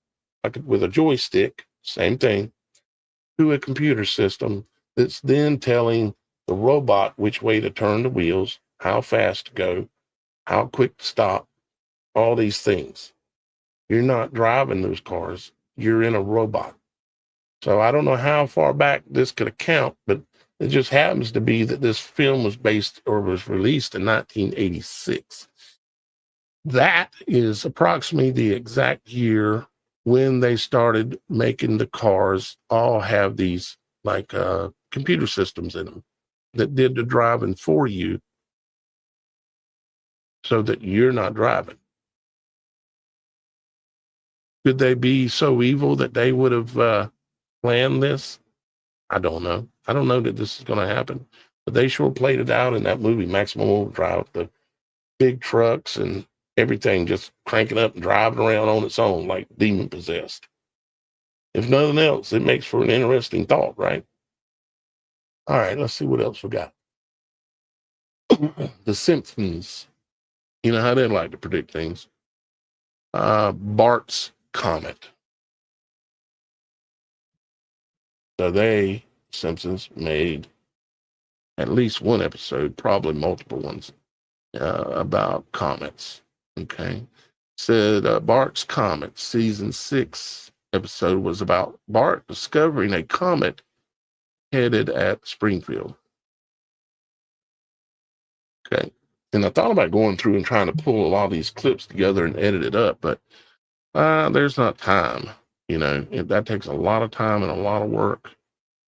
like with a joystick, same thing, to a computer system that's then telling the robot which way to turn the wheels, how fast to go, how quick to stop, all these things. You're not driving those cars. You're in a robot. So I don't know how far back this could account, but it just happens to be that this film was released in 1986. That is approximately the exact year when they started making the cars all have these like computer systems in them that did the driving for you so that you're not driving. Could they be so evil that they would have planned this? I don't know. I don't know that this is going to happen, but they sure played it out in that movie, Maximum Overdrive, the big trucks and everything just cranking up and driving around on its own like demon possessed. If nothing else, it makes for an interesting thought, right? All right, let's see what else we got. The Simpsons. You know how they like to predict things. Bart's Comet. So Simpsons, made at least one episode, probably multiple ones, about comets. Okay. Said Bart's Comet, season 6 episode was about Bart discovering a comet headed at Springfield. Okay. And I thought about going through and trying to pull a lot of these clips together and edit it up, but there's not time. You know, that takes a lot of time and a lot of work.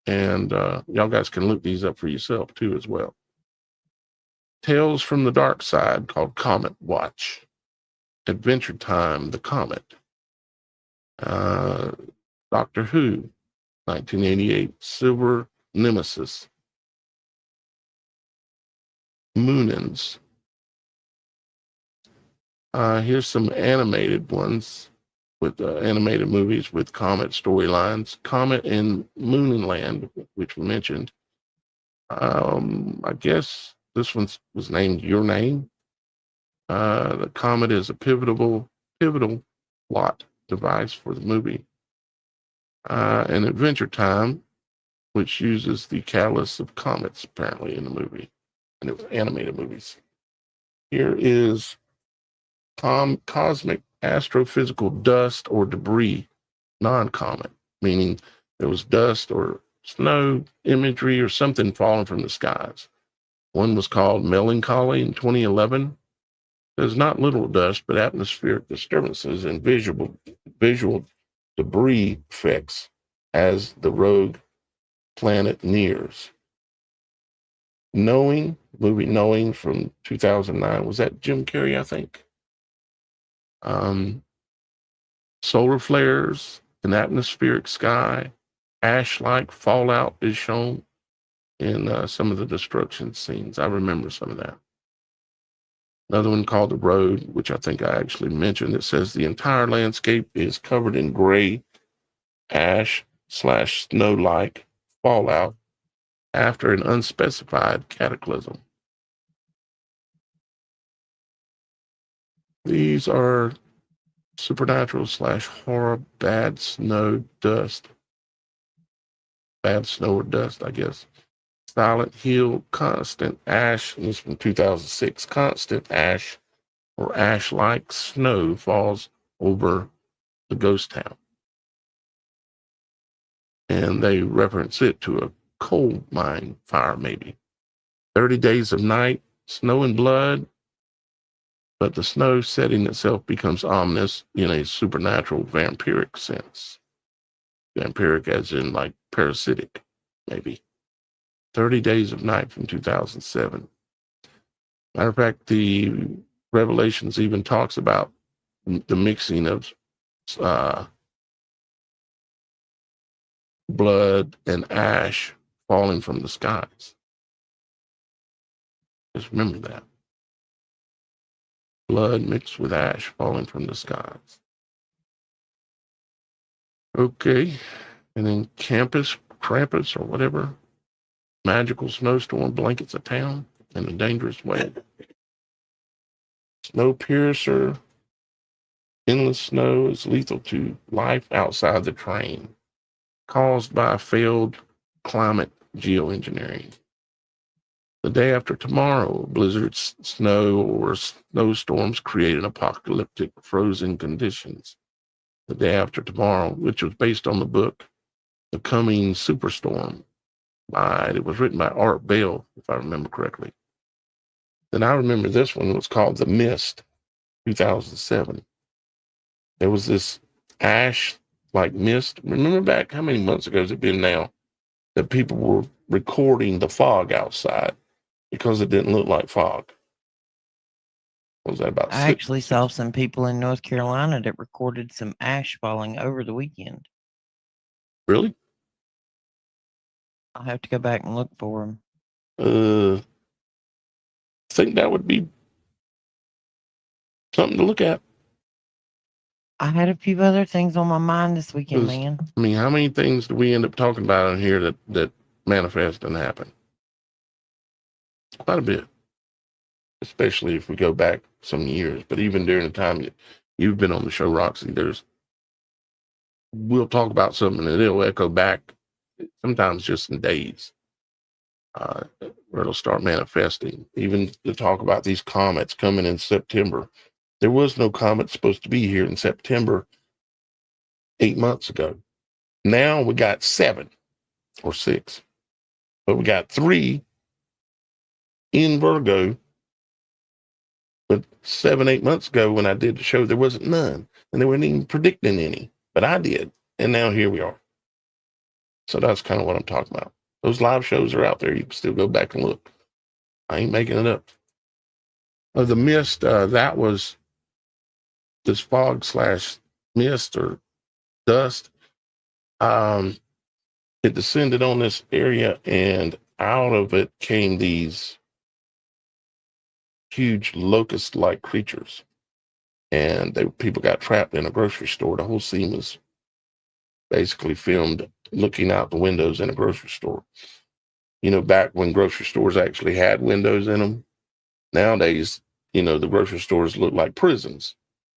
And y'all guys can look these up for yourself too as well. Tales from the Dark Side called Comet Watch. Adventure Time, The Comet. Doctor Who, 1988, Silver Nemesis. Moonins. Here's some animated ones with animated movies with Comet storylines. Comet in Moonland, which we mentioned. I guess this one was named Your Name. The comet is a pivotal plot device for the movie. And Adventure Time, which uses the catalyst of comets apparently in the movie, and it was animated movies. Here is cosmic astrophysical dust or debris, non-comet, meaning there was dust or snow imagery or something falling from the skies. One was called Melancholy in 2011. There's not little dust, but atmospheric disturbances and visual debris effects as the rogue planet nears. Movie Knowing from 2009. Was that Jim Carrey, I think? Solar flares, an atmospheric sky, ash-like fallout is shown in some of the destruction scenes. I remember some of that. Another one called The Road, which I think I actually mentioned. It says the entire landscape is covered in gray ash/snow-like fallout after an unspecified cataclysm. These are supernatural/horror, bad snow or dust, I guess. Silent Hill, constant ash. This is from 2006. Constant ash or ash-like snow falls over the ghost town. And they reference it to a coal mine fire, maybe. 30 days of night, snow and blood, but the snow setting itself becomes ominous in a supernatural vampiric sense. Vampiric as in like parasitic, maybe. 30 Days of Night from 2007. Matter of fact, the Revelations even talks about the mixing of blood and ash falling from the skies. Just remember that. Blood mixed with ash falling from the skies. Okay, and then Krampus or whatever, magical snowstorm blankets a town in a dangerous way. Snowpiercer, endless snow is lethal to life outside the train, caused by failed climate geoengineering. The day after tomorrow, blizzards, snow, or snowstorms create an apocalyptic frozen conditions. The day after tomorrow, which was based on the book The Coming Superstorm. It was written by Art Bell, if I remember correctly. Then I remember this one was called The Mist, 2007. There was this ash-like mist. Remember back, how many months ago has it been now, that people were recording the fog outside because it didn't look like fog? What was that about? I actually saw some people in North Carolina that recorded some ash falling over the weekend. Really? I'll have to go back and look for them. I think that would be something to look at. I had a few other things on my mind this weekend, man. I mean, how many things do we end up talking about in here that manifest and happen? Quite a bit. Especially if we go back some years. But even during the time you've been on the show, Roxy, we'll talk about something and it'll echo back sometimes just in days. Where it'll start manifesting. Even to talk about these comets coming in September. There was no comet supposed to be here in September 8 months ago. Now we got 7 or 6. But we got 3 in Virgo. But 7, 8 months ago when I did the show, there wasn't none. And they weren't even predicting any. But I did. And now here we are. So that's kind of what I'm talking about. Those live shows are out there. You can still go back and look. I ain't making it up. The mist, that was this fog/mist or dust. It descended on this area, and out of it came these huge locust-like creatures. And people got trapped in a grocery store. The whole scene was basically filmed looking out the windows in a grocery store. You know, back when grocery stores actually had windows in them. Nowadays, you know, the grocery stores look like prisons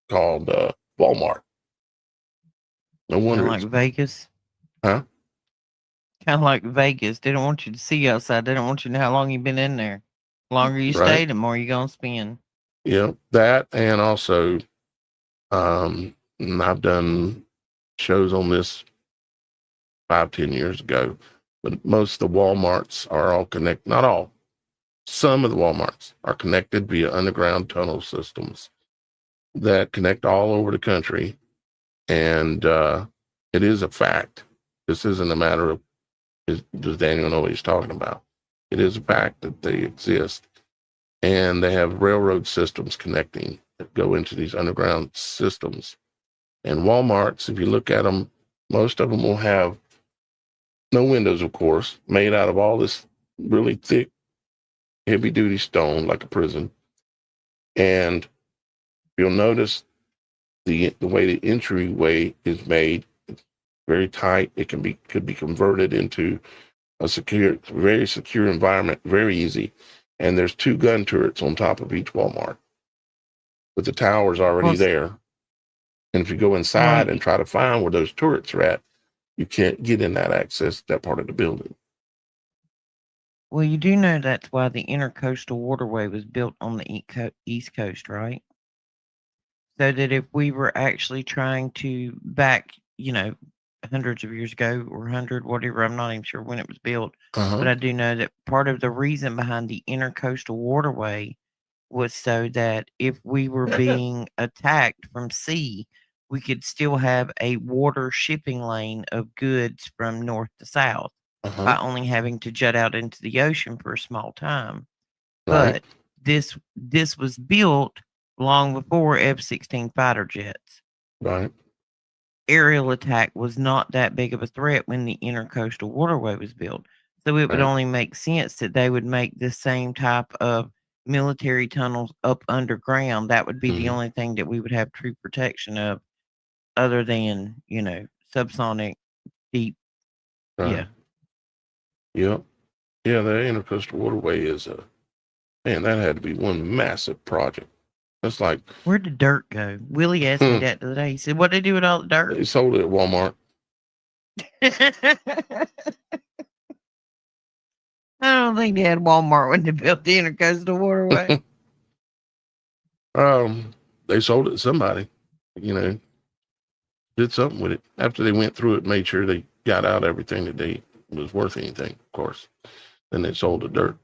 called Walmart. No wonder. Kind of like Vegas. Huh? Kind of like Vegas. They don't want you to see outside. They don't want you to know how long you've been in there. The longer you stay, the more you're going to spend. Yeah, that, and also I've done shows on this 5-10 years ago, but most of the Walmarts are all connected. Not all. Some of the Walmarts are connected via underground tunnel systems that connect all over the country. And it is a fact. This isn't a matter of, does Daniel know what he's talking about? It is a fact that they exist. And they have railroad systems connecting that go into these underground systems. And Walmarts, if you look at them, most of them will have no windows, of course, made out of all this really thick, heavy-duty stone, like a prison. And you'll notice the way the entryway is made. It's very tight. It could be converted into a very secure environment, very easy. And there's 2 gun turrets on top of each Walmart, with the towers already there. And if you go inside and try to find where those turrets are at, you can't get in that part of the building. Well, you do know that's why the intercoastal waterway was built on the East Coast, right? So that if we were actually trying to back, hundreds of years ago or 100, whatever, I'm not even sure when it was built, but I do know that part of the reason behind the intercoastal waterway was so that if we were being attacked from sea, we could still have a water shipping lane of goods from north to south by only having to jut out into the ocean for a small time. Right. But this was built long before F-16 fighter jets. Right. Aerial attack was not that big of a threat when the intercoastal waterway was built. So it would only make sense that they would make the same type of military tunnels up underground. That would be the only thing that we would have true protection of, other than, subsonic deep. Right. Yep. Yeah, the intercoastal waterway is that had to be one massive project. It's like, where'd the dirt go? Willie asked me that the other day. He said, "What they do with all the dirt?" They sold it at Walmart. I don't think they had Walmart when they built the intercoastal waterway. They sold it to somebody, did something with it. After they went through it, made sure they got out everything that they was worth anything, of course. Then they sold the dirt.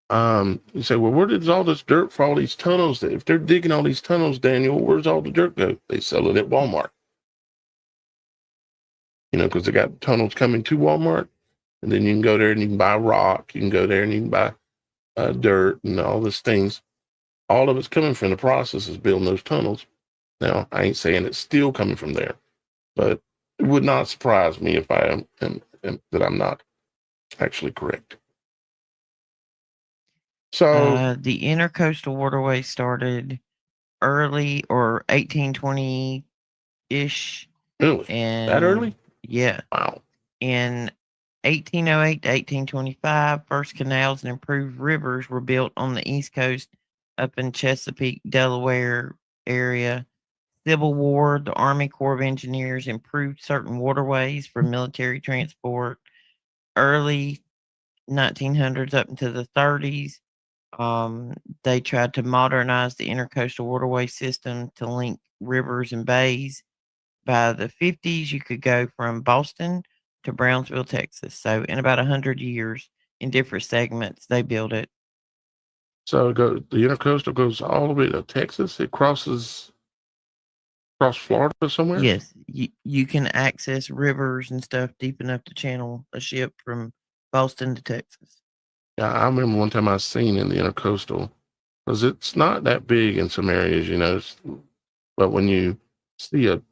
You say, well, where did all this dirt for all these tunnels? If they're digging all these tunnels, Daniel, where's all the dirt go? They sell it at Walmart. Because they got tunnels coming to Walmart, and then you can go there and you can buy rock. You can go there and you can buy dirt and all these things. All of it's coming from the process of building those tunnels. Now, I ain't saying it's still coming from there, but it would not surprise me if I am that I'm not actually correct. So the intercoastal waterway started early or 1820-ish. Really? And that early? Yeah. Wow. In 1808 to 1825, first canals and improved rivers were built on the East Coast up in Chesapeake, Delaware area. Civil War, the Army Corps of Engineers improved certain waterways for military transport. Early 1900s up into the 30s, they tried to modernize the intercoastal waterway system to link rivers and bays. By the 50s, you could go from Boston to Brownsville, Texas. So in about 100 years, in different segments, they built it. So the intercoastal goes all the way to Texas. It crosses across Florida somewhere? Yes, you can access rivers and stuff deep enough to channel a ship from Boston to Texas. Yeah, I remember one time I seen in the intercoastal, because it's not that big in some areas, but when you see a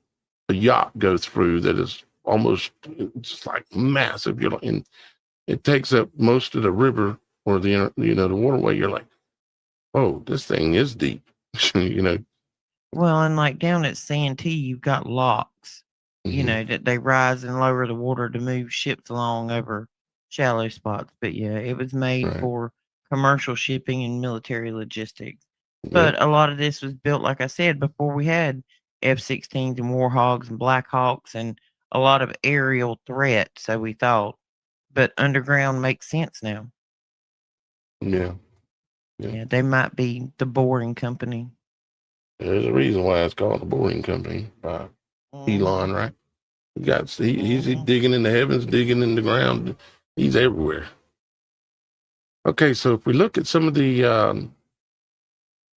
yacht go through that is almost just like massive, and it takes up most of the river or the waterway. You're like, oh, this thing is deep, Well, and like down at Santee, you've got locks, that they rise and lower the water to move ships along over shallow spots. But yeah, it was made for commercial shipping and military logistics. But a lot of this was built, like I said, before we had F-16s and Warhogs and Black Hawks and a lot of aerial threat, so we thought. But underground makes sense now. Yeah, they might be the Boring Company. There's a reason why it's called the Boring Company by Elon, right? He's digging in the heavens, digging in the ground. He's everywhere. Okay, so if we look at some of the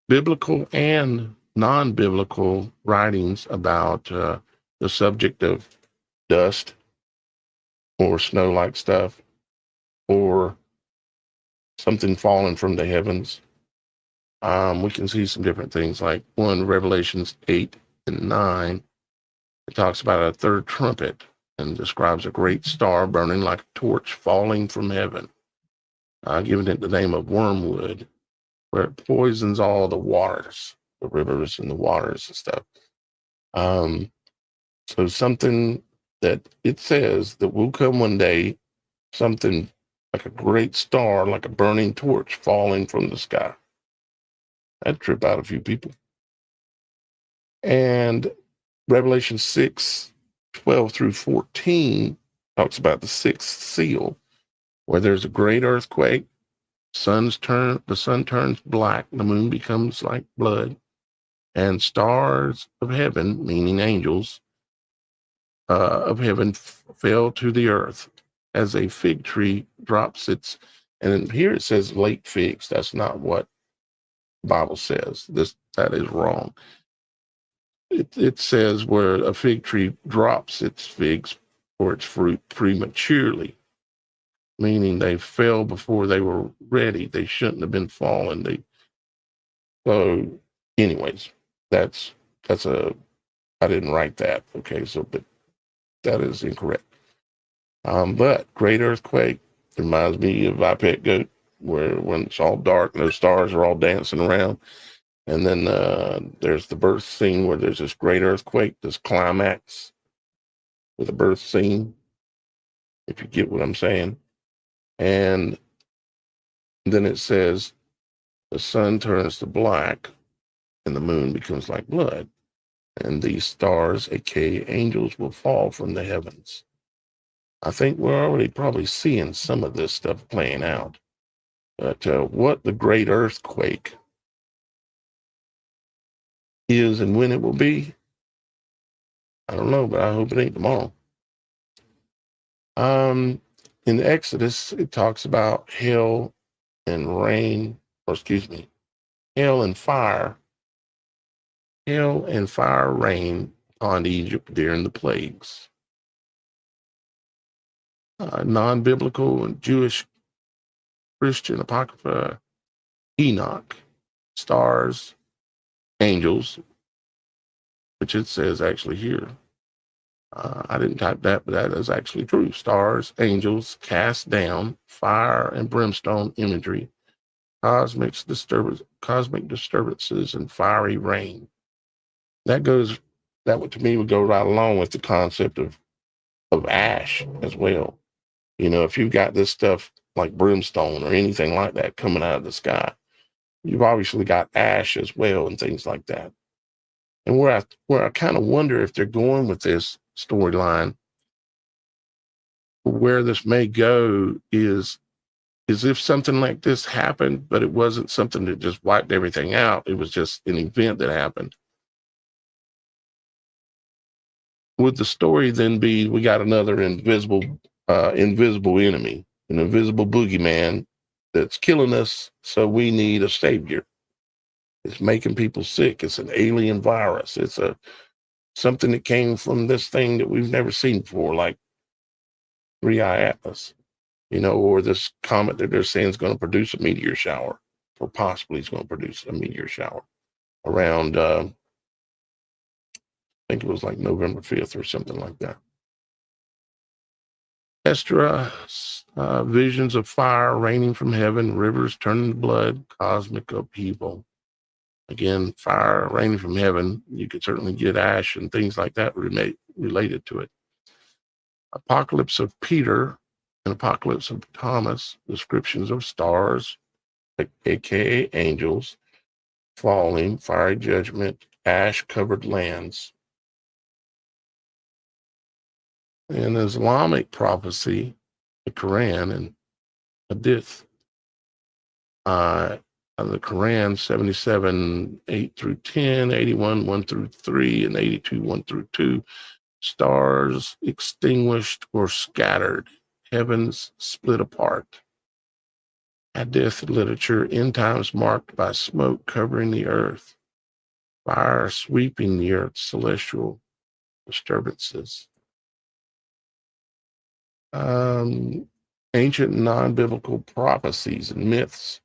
biblical and non-biblical writings about the subject of dust or snow-like stuff or something falling from the heavens, We can see some different things, like Revelations 8 and 9. It talks about a third trumpet and describes a great star burning like a torch falling from heaven, giving it the name of wormwood, where it poisons all the waters, the rivers and the waters and stuff. So something that it says that will come one day, something like a great star, like a burning torch falling from the sky. That'd trip out a few people. And Revelation 6:12 through 14 talks about the sixth seal, where there's a great earthquake. The sun turns black, the moon becomes like blood, and stars of heaven, meaning angels of heaven, fell to the earth as a fig tree drops its. And here it says late figs. That's not what the Bible says. That is wrong. It says where a fig tree drops its figs or its fruit prematurely, meaning they fell before they were ready. They shouldn't have been fallen. So anyways, I didn't write that. Okay, but that is incorrect. But great earthquake reminds me of I Pet Goat, where when it's all dark and those stars are all dancing around. And then there's the birth scene where there's this great earthquake, this climax with a birth scene, if you get what I'm saying. And then it says the sun turns to black and the moon becomes like blood. And these stars, aka angels, will fall from the heavens. I think we're already probably seeing some of this stuff playing out. But what the great earthquake is and when it will be, I don't know, but I hope it ain't tomorrow. In Exodus, it talks about hell and fire. Hell and fire rain upon Egypt during the plagues. Non-biblical and Jewish Christian Apocrypha, Enoch, stars, angels, which it says actually here. I didn't type that, but that is actually true. Stars, angels, cast down, fire and brimstone imagery, cosmic disturbances, and fiery rain. That to me would go right along with the concept of ash as well. You know, if you've got this stuff like brimstone or anything like that coming out of the sky, you've obviously got ash as well and things like that. And where I kind of wonder if they're going with this storyline, where this may go is if something like this happened, but it wasn't something that just wiped everything out. It was just an event that happened. Would the story then be, we got another invisible enemy, an invisible boogeyman that's killing us, so we need a savior. It's making people sick. It's an alien virus. It's something that came from this thing that we've never seen before, like 3I Atlas, or this comet that they're saying is going to produce a meteor shower, or possibly is going to produce a meteor shower around, I think it was like November 5th or something like that. Estra, visions of fire raining from heaven, rivers turning to blood, cosmic upheaval. Again, fire raining from heaven. You could certainly get ash and things like that related to it. Apocalypse of Peter and Apocalypse of Thomas, descriptions of stars, aka angels, falling, fiery judgment, ash-covered lands. In Islamic prophecy, the Quran and Hadith, the Quran 77, 8 through 10, 81, 1 through 3, and 82, 1 through 2, stars extinguished or scattered, heavens split apart. Hadith literature, end times marked by smoke covering the earth, fire sweeping the earth, celestial disturbances. Ancient non-biblical prophecies and myths.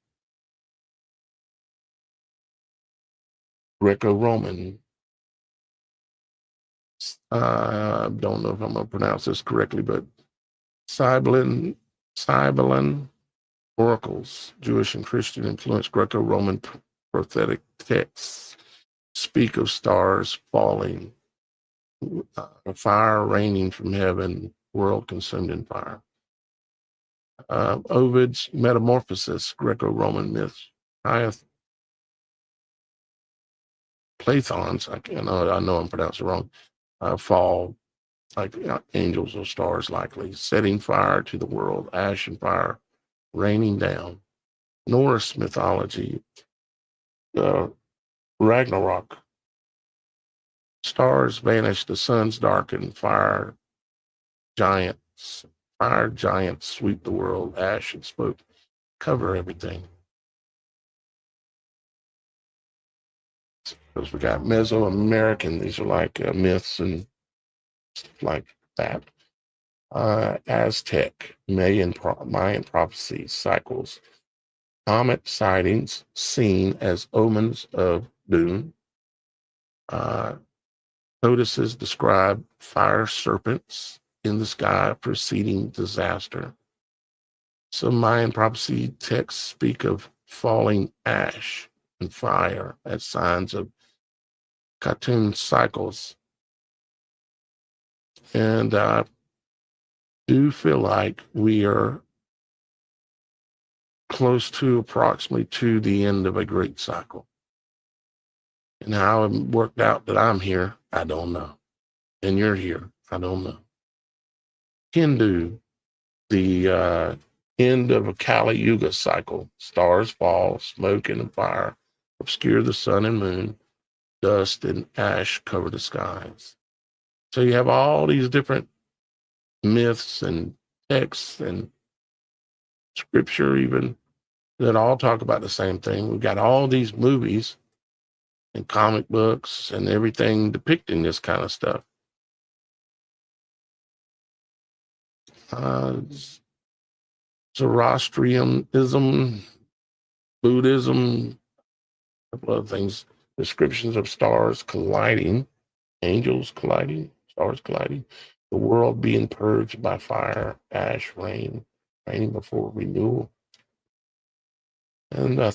Greco-Roman. I don't know if I'm going to pronounce this correctly, but Cybele oracles, Jewish and Christian influenced Greco-Roman prophetic texts speak of stars falling, fire raining from heaven, world consumed in fire. Ovid's Metamorphosis, Greco-Roman myths. Plathons, I know I'm pronouncing it wrong, fall like angels or stars likely, setting fire to the world, ash and fire raining down. Norse mythology, Ragnarok, stars vanish, the sun's darkened, fire giants sweep the world, ash and smoke cover everything. Because we got Mesoamerican, these are like myths and stuff like that. Aztec, Mayan prophecies, cycles, comet sightings seen as omens of doom. Codices describe fire serpents in the sky preceding disaster. Some Mayan prophecy texts speak of falling ash and fire as signs of Katun cycles. And I do feel like we are close to approximately to the end of a great cycle. And how it worked out that I'm here, I don't know. And you're here, I don't know. Hindu, the end of a Kali Yuga cycle. Stars fall, smoke and fire obscure the sun and moon, dust and ash cover the skies. So you have all these different myths and texts and scripture even that all talk about the same thing. We've got all these movies and comic books and everything depicting this kind of stuff. Zoroastrianism, Buddhism, a couple other things, descriptions of stars colliding, angels colliding, stars colliding, the world being purged by fire, ash, raining before renewal. And I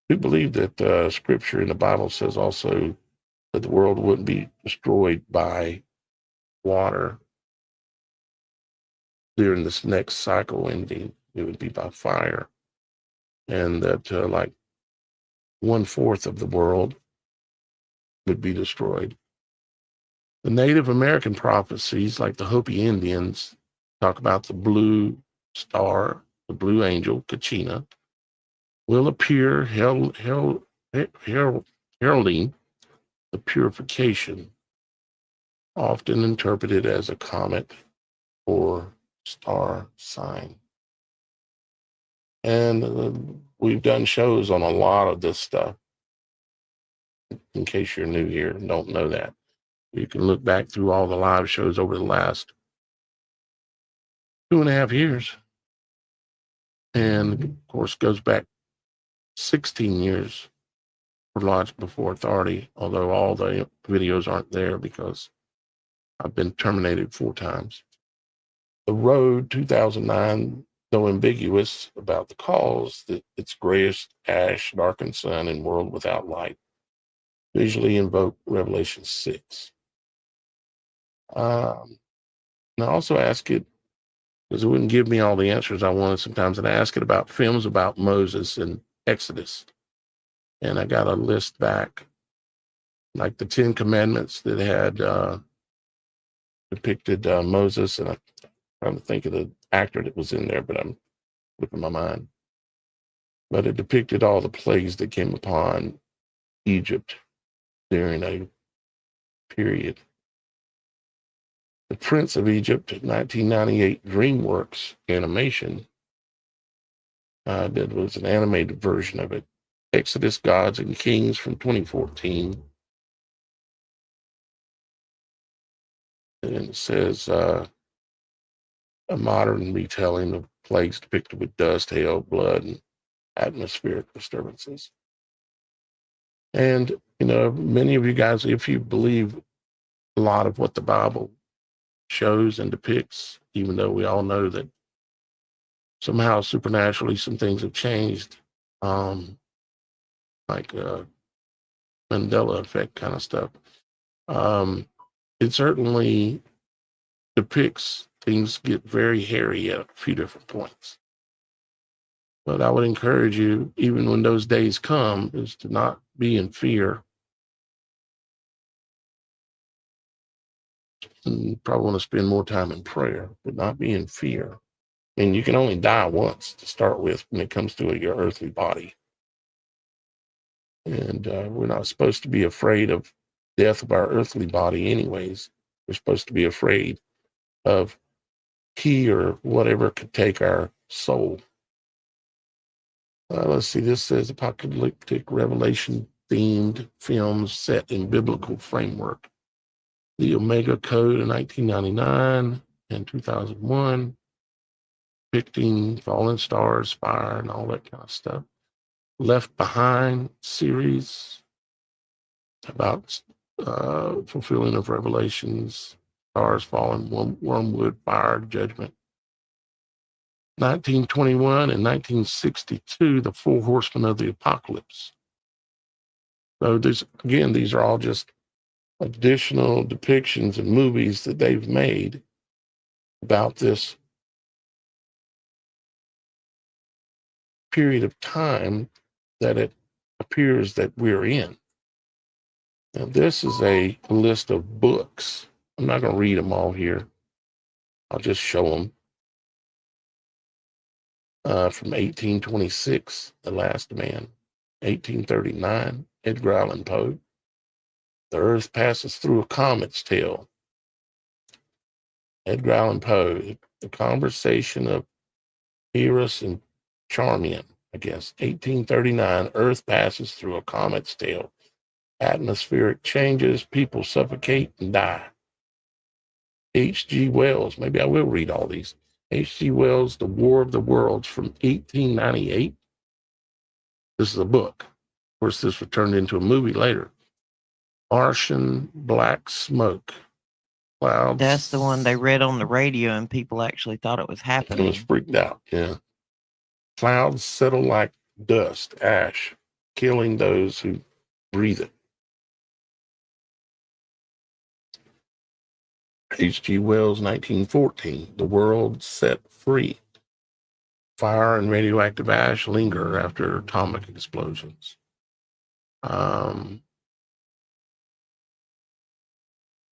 do believe that scripture in the Bible says also that the world wouldn't be destroyed by water during this next cycle ending. It would be by fire. And that like 1/4 of the world would be destroyed. The Native American prophecies, like the Hopi Indians, talk about the blue star, the blue angel, Kachina, will appear heralding the purification, often interpreted as a comet or star sign. And we've done shows on a lot of this stuff. In case you're new here and don't know that, you can look back through all the live shows over the last 2.5 years. And of course, goes back 16 years for Lodge Before Authority, although all the videos aren't there because I've been terminated 4 times. The Road 2009, though ambiguous about the cause, that it's grayish, ash, darkened sun, and world without light, visually invoke Revelation 6. And I also ask it, because it wouldn't give me all the answers I wanted sometimes, and I ask it about films about Moses and Exodus. And I got a list back, like the 10 Commandments that had depicted Moses, and I'm trying to think of the actor that was in there, but I'm flipping my mind. But it depicted all the plagues that came upon Egypt during a period. The Prince of Egypt, 1998 DreamWorks animation, that was an animated version of it. Exodus, Gods and Kings from 2014. And it says a modern retelling of plagues depicted with dust, hail, blood, and atmospheric disturbances. And, you know, many of you guys, if you believe a lot of what the Bible shows and depicts, even though we all know that somehow supernaturally some things have changed, like Mandela effect kind of stuff. It certainly depicts things get very hairy at a few different points. But I would encourage you, even when those days come, is to not be in fear. And you probably want to spend more time in prayer, but not be in fear. And you can only die once to start with when it comes to your earthly body. And we're not supposed to be afraid of death of our earthly body anyways. We're supposed to be afraid of he or whatever could take our soul. Let's see, this says apocalyptic revelation themed films set in biblical framework. The Omega Code in 1999 and 2001, depicting fallen stars, fire, and all that kind of stuff. Left Behind series about fulfilling of revelations, stars falling, wormwood, fire, judgment. 1921 and 1962, the Four Horsemen of the Apocalypse. So these are all just additional depictions and movies that they've made about this period of time that it appears that we're in. Now, this is a list of books. I'm not going to read them all here. I'll just show them. From 1826, The Last Man. 1839, Edgar Allan Poe. The Earth Passes Through a Comet's Tail. Edgar Allan Poe. The Conversation of Eros and Charmian, I guess. 1839, Earth Passes Through a Comet's Tail. Atmospheric changes, people suffocate and die. H.G. Wells, maybe I will read all these. H.G. Wells, The War of the Worlds from 1898. This is a book. Of course, this was turned into a movie later. Martian Black Smoke. Clouds. That's the one they read on the radio and people actually thought it was happening. It was freaked out, yeah. Clouds settle like dust, ash, killing those who breathe it. H.G. Wells, 1914, The World Set Free. Fire and radioactive ash linger after atomic explosions.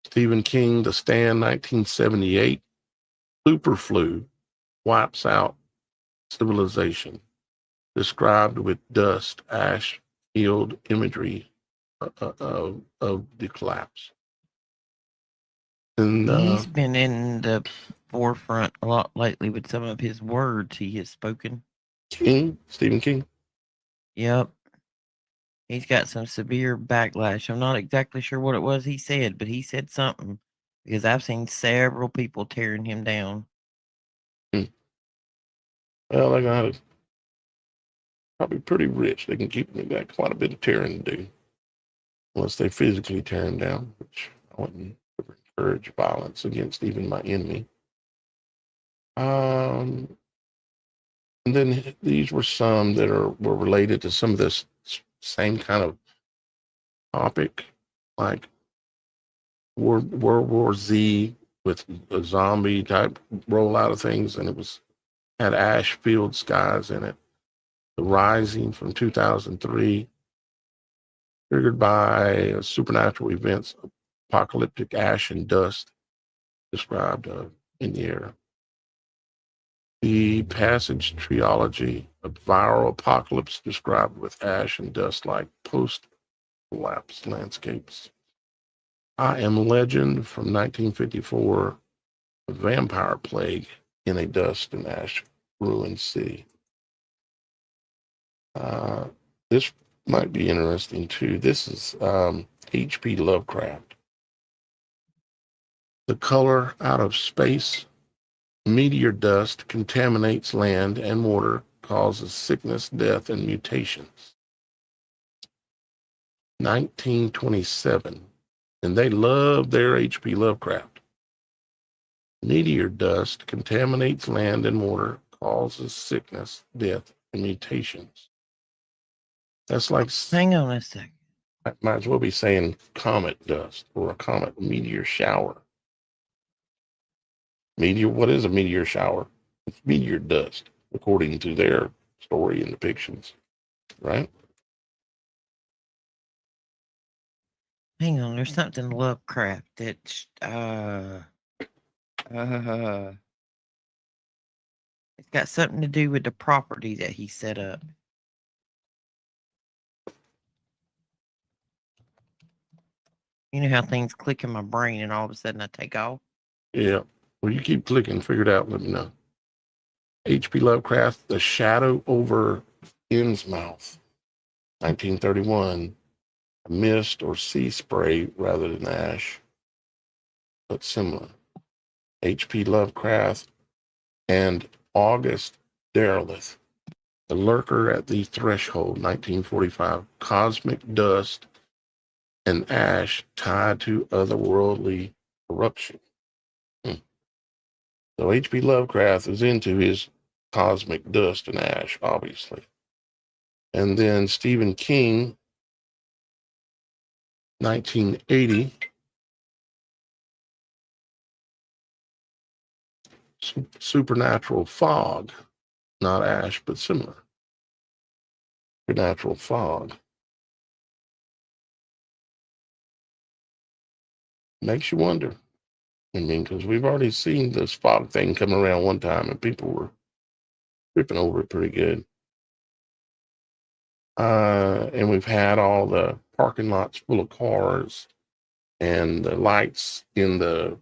Stephen King, The Stand, 1978. Superflu wipes out civilization, described with dust, ash, field imagery of the collapse. And he's been in the forefront a lot lately with some of his words he has spoken. Stephen King? Yep. He's got some severe backlash. I'm not exactly sure what it was he said, but he said something because I've seen several people tearing him down. Well, they're going to probably pretty rich. They can keep them got quite a bit of tearing to do, unless they physically tear him down, which I wouldn't encourage violence against even my enemy. And then these were some that were related to some of this same kind of topic, like World War Z with a zombie type rollout of things, and it had ash filled skies in it. The Rising from 2003, triggered by supernatural events, apocalyptic ash and dust described in the air. The Passage trilogy, a viral apocalypse described with ash and dust like post-collapse landscapes. I Am Legend from 1954, a vampire plague in a dust and ash ruined city. This might be interesting too. This is H.P. Lovecraft. The color out of space. Meteor dust contaminates land and water, causes sickness, death, and mutations. 1927. And they love their H.P. Lovecraft. Meteor dust contaminates land and water, causes sickness, death, and mutations. That's like... Hang on a second. I might as well be saying comet dust or a comet meteor shower. Meteor, what is a meteor shower? It's meteor dust, according to their story and depictions, right? Hang on, there's something Lovecraft that's it's got something to do with the property that he set up. You know how things click in my brain and all of a sudden I take off? Yeah. Well, you keep clicking, figure it out, let me know. H.P. Lovecraft, The Shadow over Innsmouth, 1931. A mist or sea spray rather than ash, but similar. H.P. Lovecraft and August Derleth, The Lurker at the Threshold, 1945. Cosmic dust and ash tied to otherworldly corruption. So H.P. Lovecraft is into his cosmic dust and ash, obviously. And then Stephen King, 1980. Supernatural fog, not ash, but similar. Supernatural fog. Makes you wonder. I mean, because we've already seen this fog thing come around one time and people were tripping over it pretty good. And we've had all the parking lots full of cars and the lights in the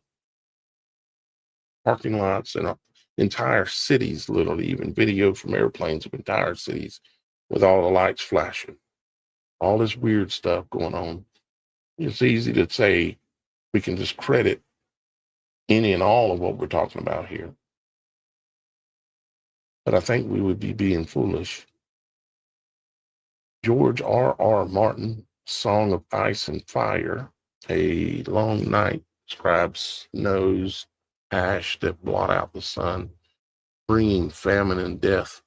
parking lots and entire cities, literally, even video from airplanes of entire cities with all the lights flashing. All this weird stuff going on. It's easy to say we can discredit any and all of what we're talking about here. But I think we would be being foolish. George R.R. Martin, Song of Ice and Fire, A Long Night, describes snows, ash that blot out the sun, bringing famine and death.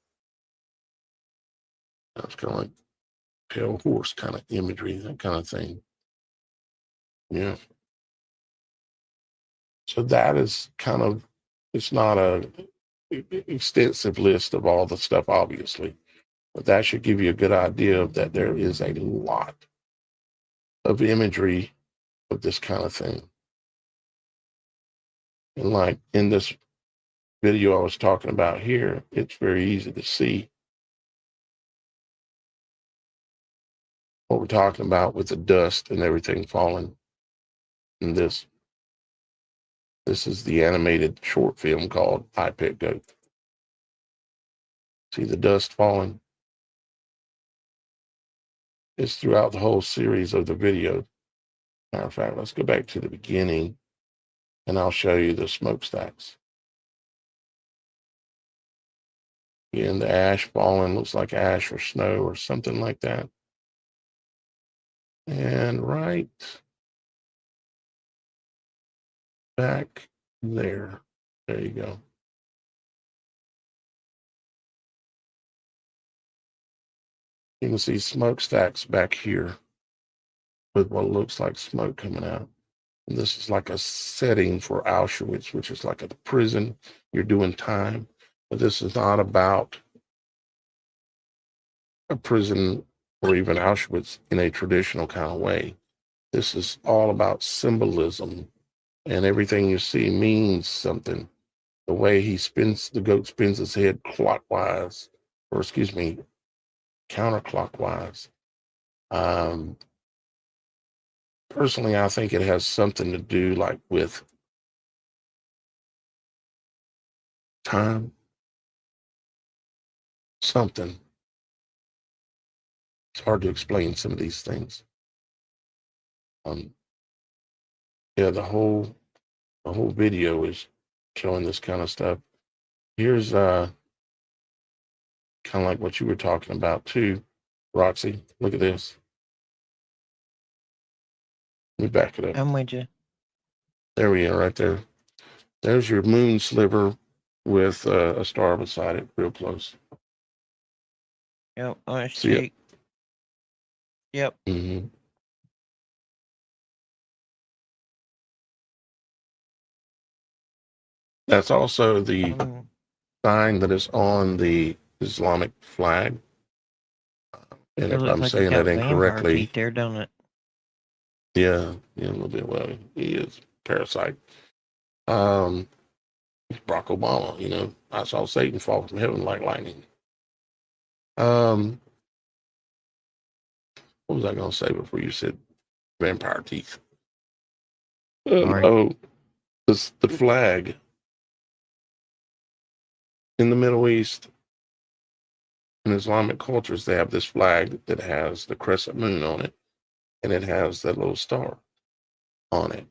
That's kind of like pale horse kind of imagery, that kind of thing. Yeah. So that is kind of, it's not a extensive list of all the stuff, obviously, but that should give you a good idea of that there is a lot of imagery of this kind of thing. And like in this video I was talking about here, it's very easy to see what we're talking about with the dust and everything falling in this. This is the animated short film called I Pet Goat. See the dust falling? It's throughout the whole series of the video. Matter of fact, let's go back to the beginning and I'll show you the smokestacks. Again, the ash falling looks like ash or snow or something like that. And right back there. There you go. You can see smokestacks back here with what looks like smoke coming out. And this is like a setting for Auschwitz, which is like a prison. You're doing time. But this is not about a prison or even Auschwitz in a traditional kind of way. This is all about symbolism, and everything you see means something. The way the goat spins his head clockwise, or excuse me, counterclockwise. Personally, I think it has something to do like with time, something. It's hard to explain some of these things. Yeah, the whole video is showing this kind of stuff. Here's kind of like what you were talking about too, Roxy. Look at this. Let me back it up. I'm with you. There we are, right there. There's your moon sliver with a star beside it, real close. Yep. Let's See it? check. Yep. Mm-hmm. That's also the sign that is on the Islamic flag. And It if looks I'm like saying that incorrectly, teeth there, don't it? yeah, a little bit. Well, he is parasite. Barack Obama, I saw Satan fall from heaven like lightning. What was I going to say before you said vampire teeth? The flag in the Middle East, in Islamic cultures, they have this flag that has the crescent moon on it, and it has that little star on it.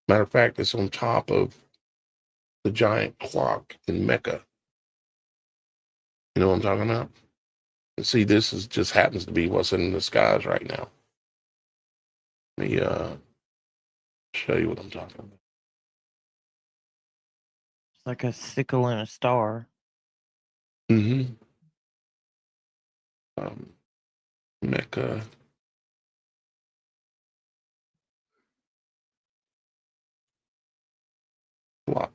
Matter of fact, it's on top of the giant clock in Mecca. You know what I'm talking about? And see, this just happens to be what's in the skies right now. Let me show you what I'm talking about. It's like a sickle and a star. Mm-hmm. Mecca. Clock.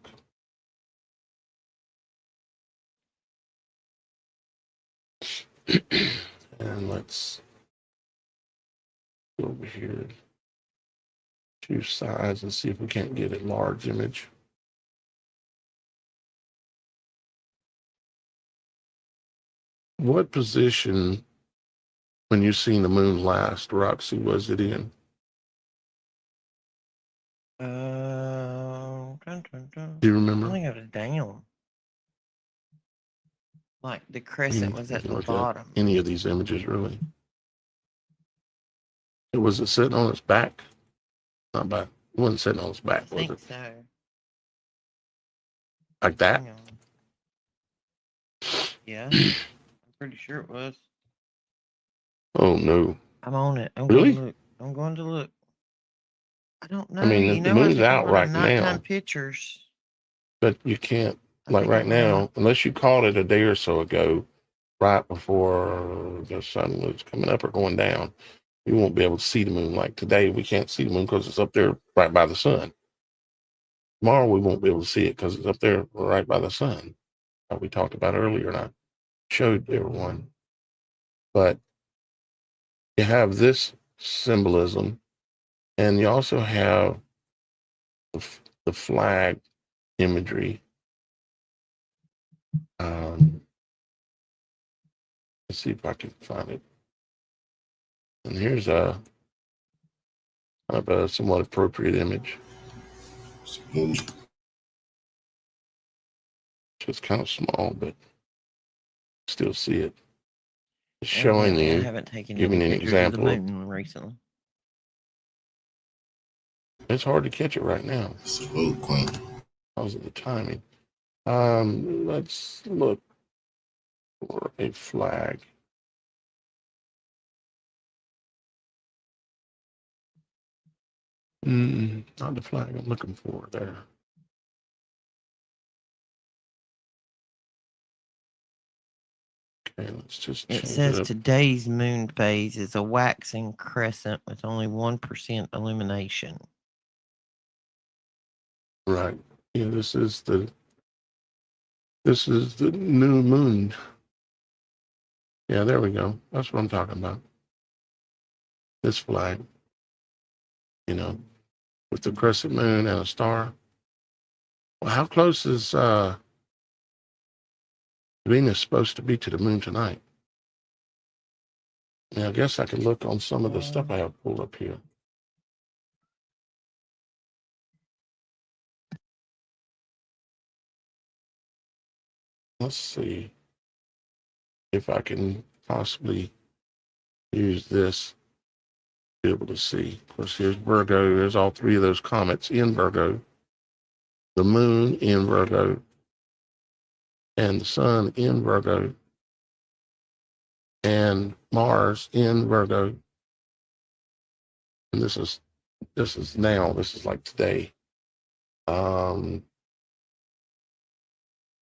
And let's go over here. Choose size and see if we can't get a large image. What position, when you seen the moon last, Roxy, was it in? Do you remember? I think it was down. Like the crescent was at the bottom. Any of these images, really? Was it sitting on its back? Not back. It wasn't sitting on its back, was it? I think so. Like that? Yeah. I'm pretty sure it was. Oh, no. I'm on it. I'm really? going to look. I'm going to look. I don't know. I mean, the moon's out right now. Pictures. But you can't, like right now, unless you caught it a day or so ago, right before the sun was coming up or going down, you won't be able to see the moon. Like today, we can't see the moon because it's up there right by the sun. Tomorrow, we won't be able to see it because it's up there right by the sun, like we talked about earlier, and I showed everyone. But you have this symbolism, and you also have the flag imagery. Let's see if I can find it. And here's a kind of a somewhat appropriate image. It's kind of small, but still see it. It's showing you. I haven't taken giving any an pictures example of the moon recently. It's hard to catch it right now. It's a little quaint. Because of the timing. Let's look for a flag. Not the flag I'm looking for there. Okay, let's just change it says it today's moon phase is a waxing crescent with only 1% illumination. Right. Yeah, this is the new moon. Yeah, there we go. That's what I'm talking about. This flag, with the crescent moon and a star. Well, how close is Venus supposed to be to the moon tonight? Yeah, I guess I can look on some of the stuff I have pulled up here. Let's see if I can possibly use this to be able to see. Of course, here's Virgo. There's all three of those comets in Virgo. The moon in Virgo. And the sun in Virgo. And Mars in Virgo. And this is This is now. This is like today. Let's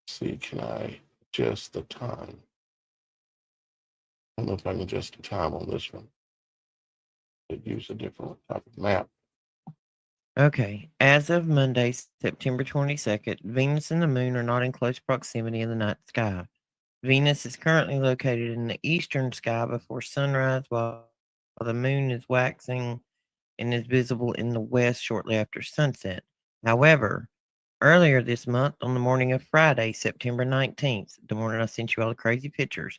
see, can I adjust the time? I don't know if I can adjust the time on this one. It use a different type of map. Okay. As of Monday, September 22nd, Venus and the moon are not in close proximity in the night sky. Venus is currently located in the eastern sky before sunrise, while the moon is waxing and is visible in the west shortly after sunset. However, earlier this month, on the morning of Friday, September 19th, the morning I sent you all the crazy pictures,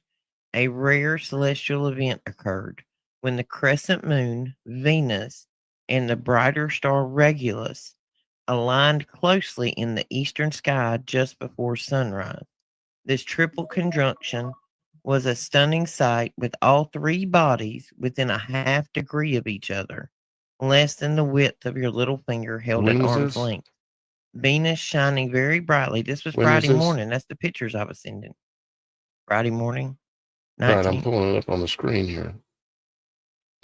a rare celestial event occurred when the crescent moon, Venus, and the brighter star Regulus aligned closely in the eastern sky just before sunrise. This triple conjunction was a stunning sight, with all three bodies within a half degree of each other, less than the width of your little finger held When at was arm's this? length. Venus shining very brightly. This was When was Friday this? morning. That's the pictures I was sending. Friday morning, Right, 19th. I'm pulling it up on the screen here.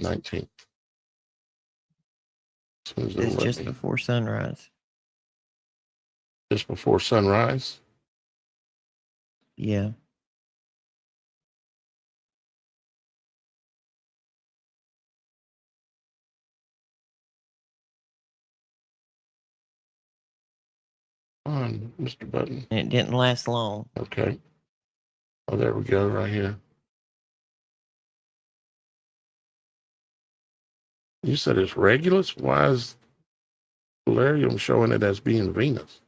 19th. It's just before sunrise. Just before sunrise? Yeah. Come on, Mr. Button. And it didn't last long. Okay. Oh, there we go, right here. You said it's Regulus? Why is Polarium showing it as being Venus?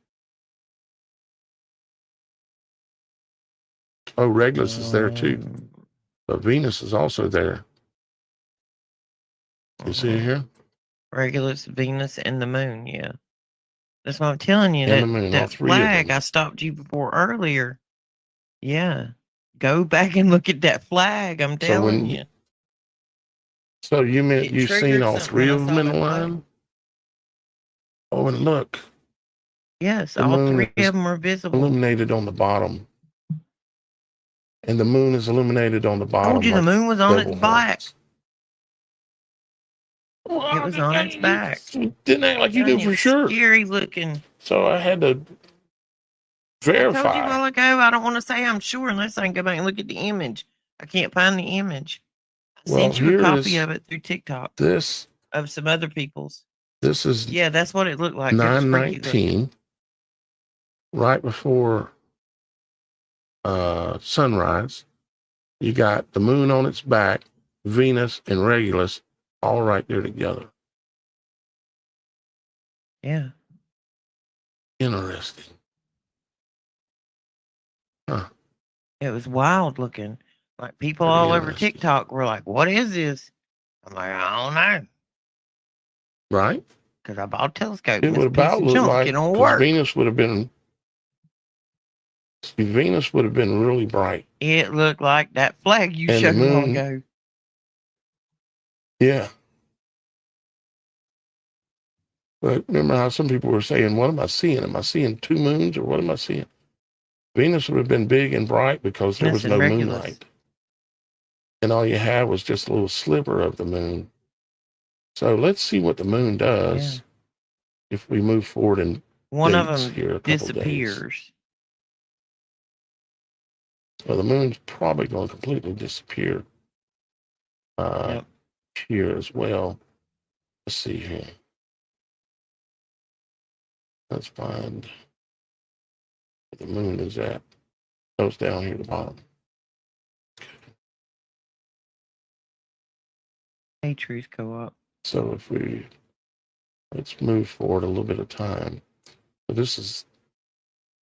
Oh, Regulus is there too. But Venus is also there. You see it here? Regulus, Venus, and the moon, yeah. That's what I'm telling you. And the moon, all That three of flag them. I stopped you before earlier. Yeah. Go back and look at that flag. I'm telling you. So you meant It you've seen triggered all something three when I of them saw in the that flag. line? Oh, and look. Yes, The all moon three is of them are visible. illuminated on the bottom. And the moon is illuminated on the I bottom. told you the like moon was on its double back. horns. It was on its back. Didn't act like you knew for It's sure. scary looking. So I had to I told you a verify. while ago, I don't want to say I'm sure unless I can go back and look at the image. I can't find the image. I Well, sent you a here copy is of it through TikTok this. of some other people's. This is Yeah, that's what it looked like. It was freaky looking. 9:19, right before sunrise. You got the moon on its back, Venus and Regulus, all right there together. Yeah. Interesting. Huh. It was wild looking. Like people Pretty all over interesting. TikTok were like, "What is this?" I'm like, "I don't know." Right? Because I bought a telescope. It And would it's a piece about of look junk. like, It don't because work. Venus would have been really bright. It looked like that flag you And showed the a while moon, ago. yeah. But remember how some people were saying, what am I seeing? Am I seeing two moons or what am I seeing? Venus would have been big and bright because there was Venus and no Regulus. moonlight. And all you had was just a little sliver of the moon. So let's see what the moon does if we move forward in One of dates them here a couple days. disappears. Well, the moon's probably going to completely disappear here as well. Let's see here. Let's find where the moon is at. Oh, it's down here at the bottom. Hey, Truth Co-op. So if let's move forward a little bit of time. So this is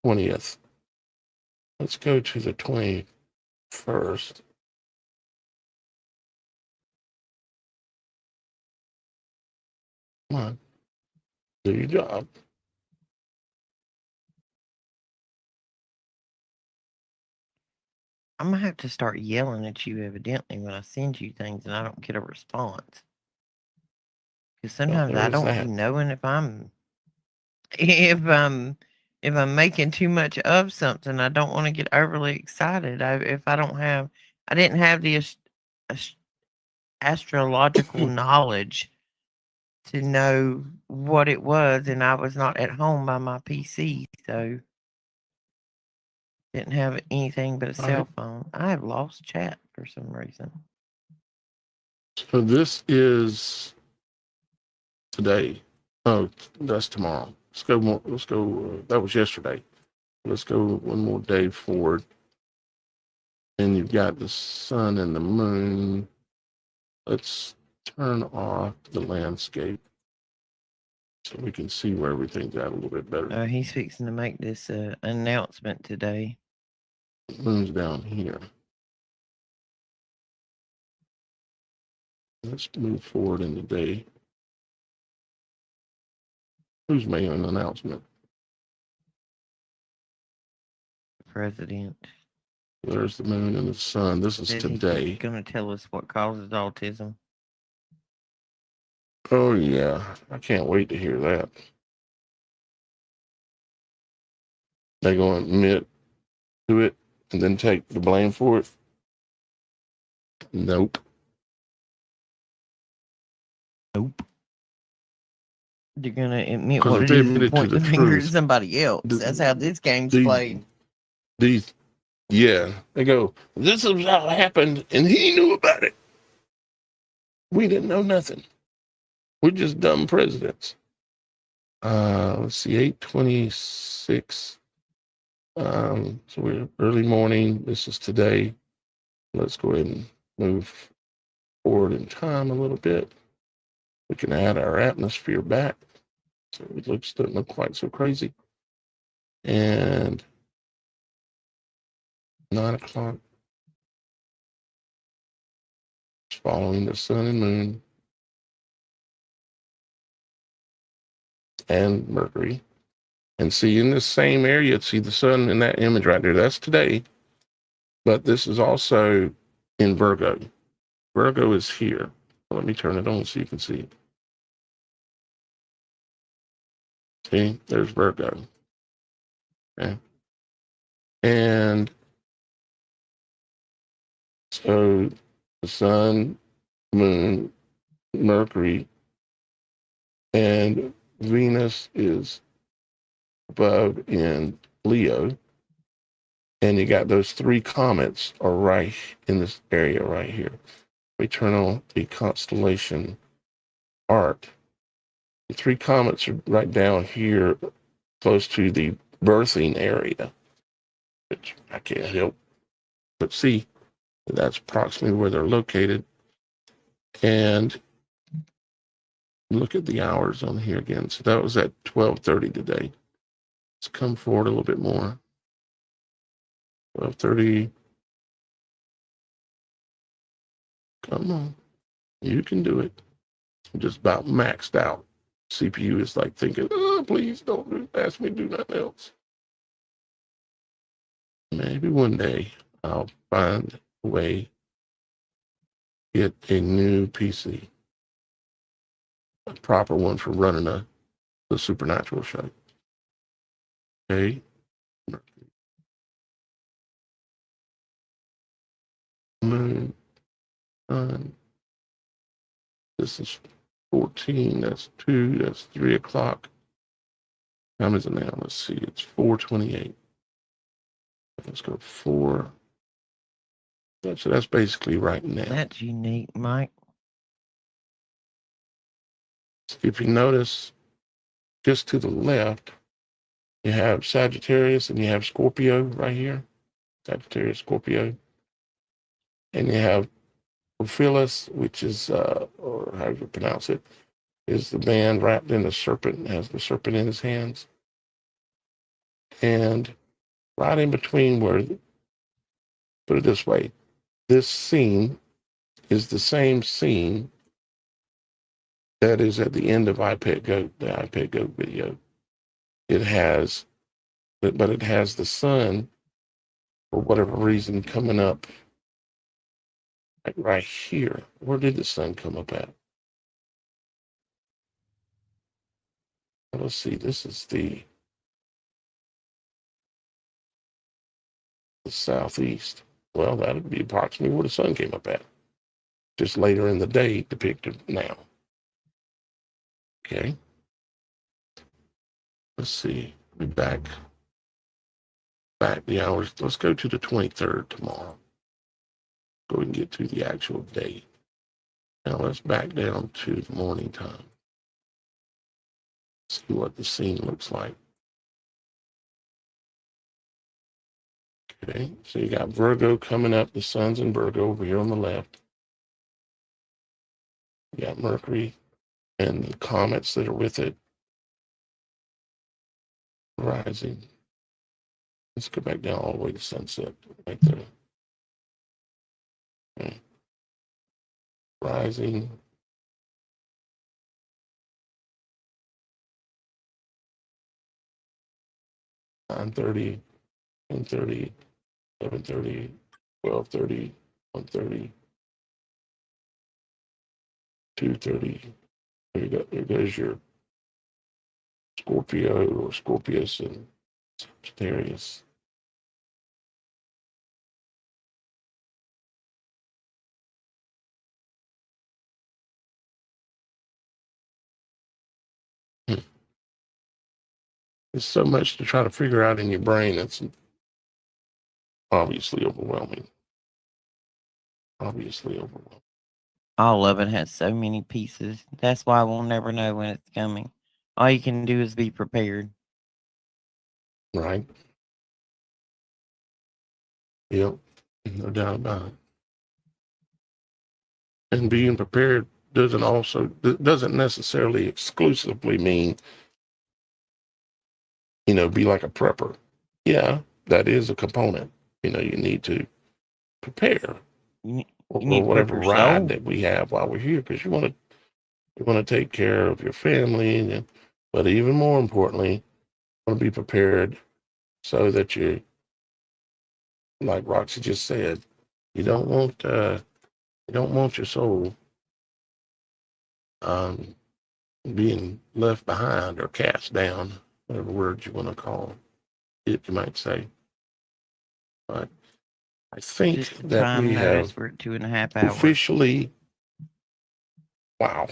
20th. Let's go to the 21st. Come on. Do your job. I'm going to have to start yelling at you evidently when I send you things and I don't get a response. Because sometimes I don't be knowing if I'm making too much of something. I don't want to get overly excited. I didn't have the astrological knowledge to know what it was, and I was not at home by my PC, so didn't have anything but a cell phone. I have lost chat for some reason. So this is today. Oh, that's tomorrow. Let's go more. Let's go. That was yesterday. Let's go one more day forward. And you've got the sun and the moon. Let's turn off the landscape so we can see where everything's at a little bit better. He's fixing to make this announcement today. The moon's down here. Let's move forward in the day. Who's making an announcement? President. There's the moon and the sun. This is today. He's going to tell us what causes autism. Oh, yeah. I can't wait to hear that. They're going to admit to it and then take the blame for it? Nope. Nope. They're going to admit what it is and point the finger at somebody else. That's how this game's played. Yeah. They go, this is how it happened, and he knew about it. We didn't know nothing. We're just dumb presidents. Let's see, 8:26. So we're early morning. This is today. Let's go ahead and move forward in time a little bit. We can add our atmosphere back so it doesn't look quite so crazy. And 9 o'clock. Following the sun and moon and Mercury. And see, in this same area, see the sun in that image right there. That's today. But this is also in Virgo. Virgo is here. Let me turn it on so you can see it. See, there's Virgo. Okay. And so the sun, moon, Mercury, and Venus is above in Leo. And you got those 3 comets are right in this area right here. We turn on the constellation art. The 3 comets are right down here close to the birthing area, which I can't help but see. That's approximately where they're located. And look at the hours on here again. So that was at 12:30 today. Let's come forward a little bit more. 12:30. Come on. You can do it. I'm just about maxed out. CPU is like thinking, oh, please don't ask me to do nothing else. Maybe one day I'll find a way to get a new PC. A proper one for running the supernatural show. Okay. Moon, sun. This is 14. That's 2. That's 3 o'clock. How many is it now? Let's see. It's 4:28. Let's go 4. So that's basically right now. That's unique, Mike. If you notice, just to the left, you have Sagittarius and you have Scorpio right here. Sagittarius, Scorpio. And you have Ophilis, which is, or how do you pronounce it, is the man wrapped in a serpent, has the serpent in his hands. And right in between where, put it this way, this scene is the same scene that is at the end of iPad Go, the iPad Go video. It has, but it has the sun, for whatever reason, coming up right here. Where did the sun come up at? Let's see, this is the southeast. Well, that would be approximately where the sun came up at. Just later in the day depicted now. Okay. Let's see. We're back the hours. Let's go to the 23rd tomorrow. Go and get to the actual date. Now let's back down to the morning time. See what the scene looks like. Okay, so you got Virgo coming up. The sun's in Virgo over here on the left. You got Mercury and the comets that are with it rising. Let's go back down all the way to sunset right there. Okay. Rising. Nine 30, 10:30, 11:30, 12:30, 1:30, 2:30. There you go. There goes your Scorpio or Scorpius and Sagittarius. There's so much to try to figure out in your brain. It's obviously overwhelming. All of it has so many pieces. That's why we'll never know when it's coming. All you can do is be prepared. Right. Yep. No doubt about it. And being prepared doesn't necessarily exclusively mean, be like a prepper. Yeah, that is a component. You need to prepare for whatever ride that we have while we're here, because you want to take care of your family, but even more importantly, you want to be prepared so that you, like Roxy just said, you don't want your soul being left behind or cast down, whatever words you want to call it, you might say. But I think that we have for 2.5 hours. Officially. Wow.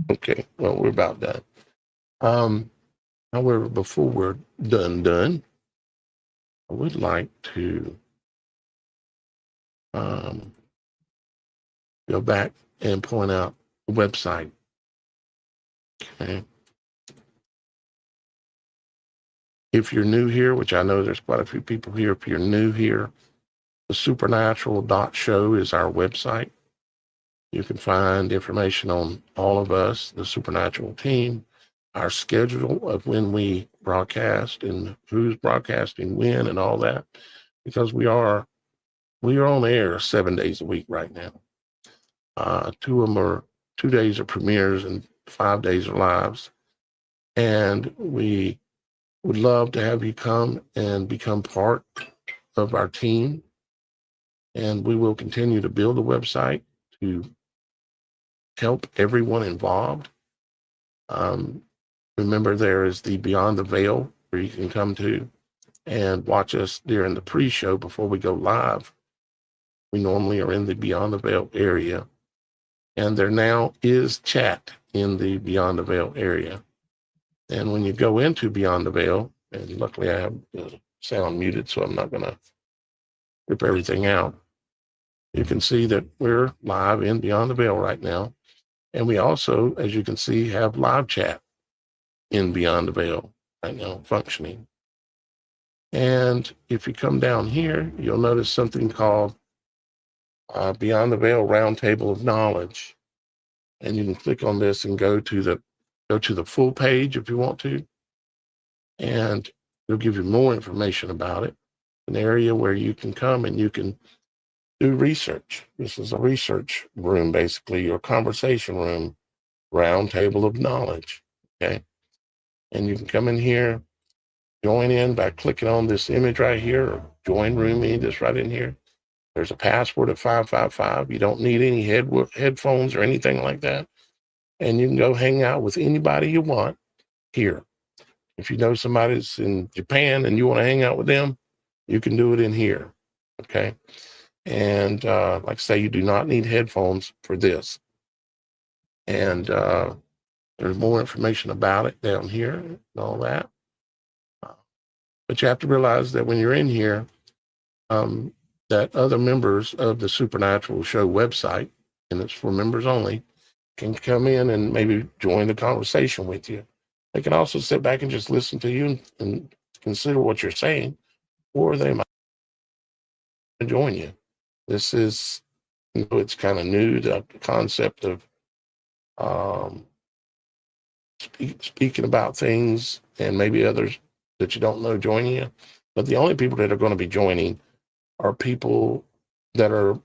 Okay. Well, we're about done. However, before we're done, I would like to go back and point out the website. Okay. If you're new here, which I know there's quite a few people here, if you're new here, the supernatural.show is our website. You can find information on all of us, the Supernatural team, our schedule of when we broadcast and who's broadcasting when and all that, because we are on air 7 days a week right now. 2 days are premieres and 5 days are lives. And we would love to have you come and become part of our team. And we will continue to build a website to help everyone involved. Remember, there is the Beyond the Veil where you can come to and watch us during the pre-show before we go live. We normally are in the Beyond the Veil area. And there now is chat in the Beyond the Veil area. And when you go into Beyond the Veil, and luckily I have the sound muted, so I'm not going to rip everything out. You can see that we're live in Beyond the Veil right now. And we also, as you can see, have live chat in Beyond the Veil right now functioning. And if you come down here, you'll notice something called Beyond the Veil Roundtable of Knowledge. And you can click on this and go to the full page if you want to. And it'll give you more information about it. An area where you can come and you can do research. This is a research room, basically, or conversation room, roundtable of knowledge. Okay. And you can come in here, join in by clicking on this image right here, or join room me, this right in here. There's a password of 555. You don't need any headphones or anything like that. And you can go hang out with anybody you want here. If you know somebody's in Japan and you want to hang out with them, you can do it in here. Okay. And like I say, you do not need headphones for this. And There's more information about it down here and all that. But you have to realize that when you're in here, that other members of the Supernatural Show website, and it's for members only, can come in and maybe join the conversation with you. They can also sit back and just listen to you and consider what you're saying, or they might join you. This is, it's kind of new, the concept of speaking about things and maybe others that you don't know joining you. But the only people that are going to be joining are people that are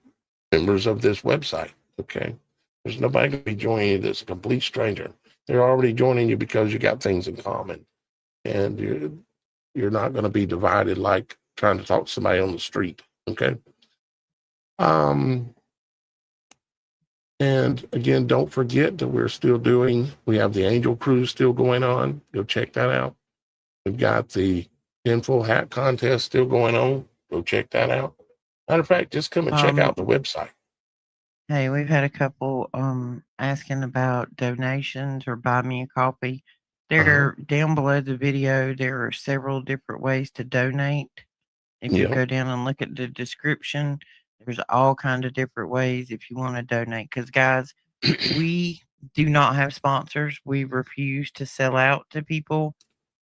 members of this website, okay? There's nobody going to be joining you that's a complete stranger. They're already joining you because you got things in common. And you're not going to be divided like trying to talk to somebody on the street, okay? And again, don't forget that we have the Angel Cruise still going on. Go check that out. We've got the tinfoil hat contest still going on. Go check that out. Matter of fact, just come and check out the website. Hey, we've had a couple asking about donations or buy me a coffee. There, down below the video, there are several different ways to donate. If you go down and look at the description, there's all kinds of different ways if you want to donate. Because, guys, we do not have sponsors. We refuse to sell out to people.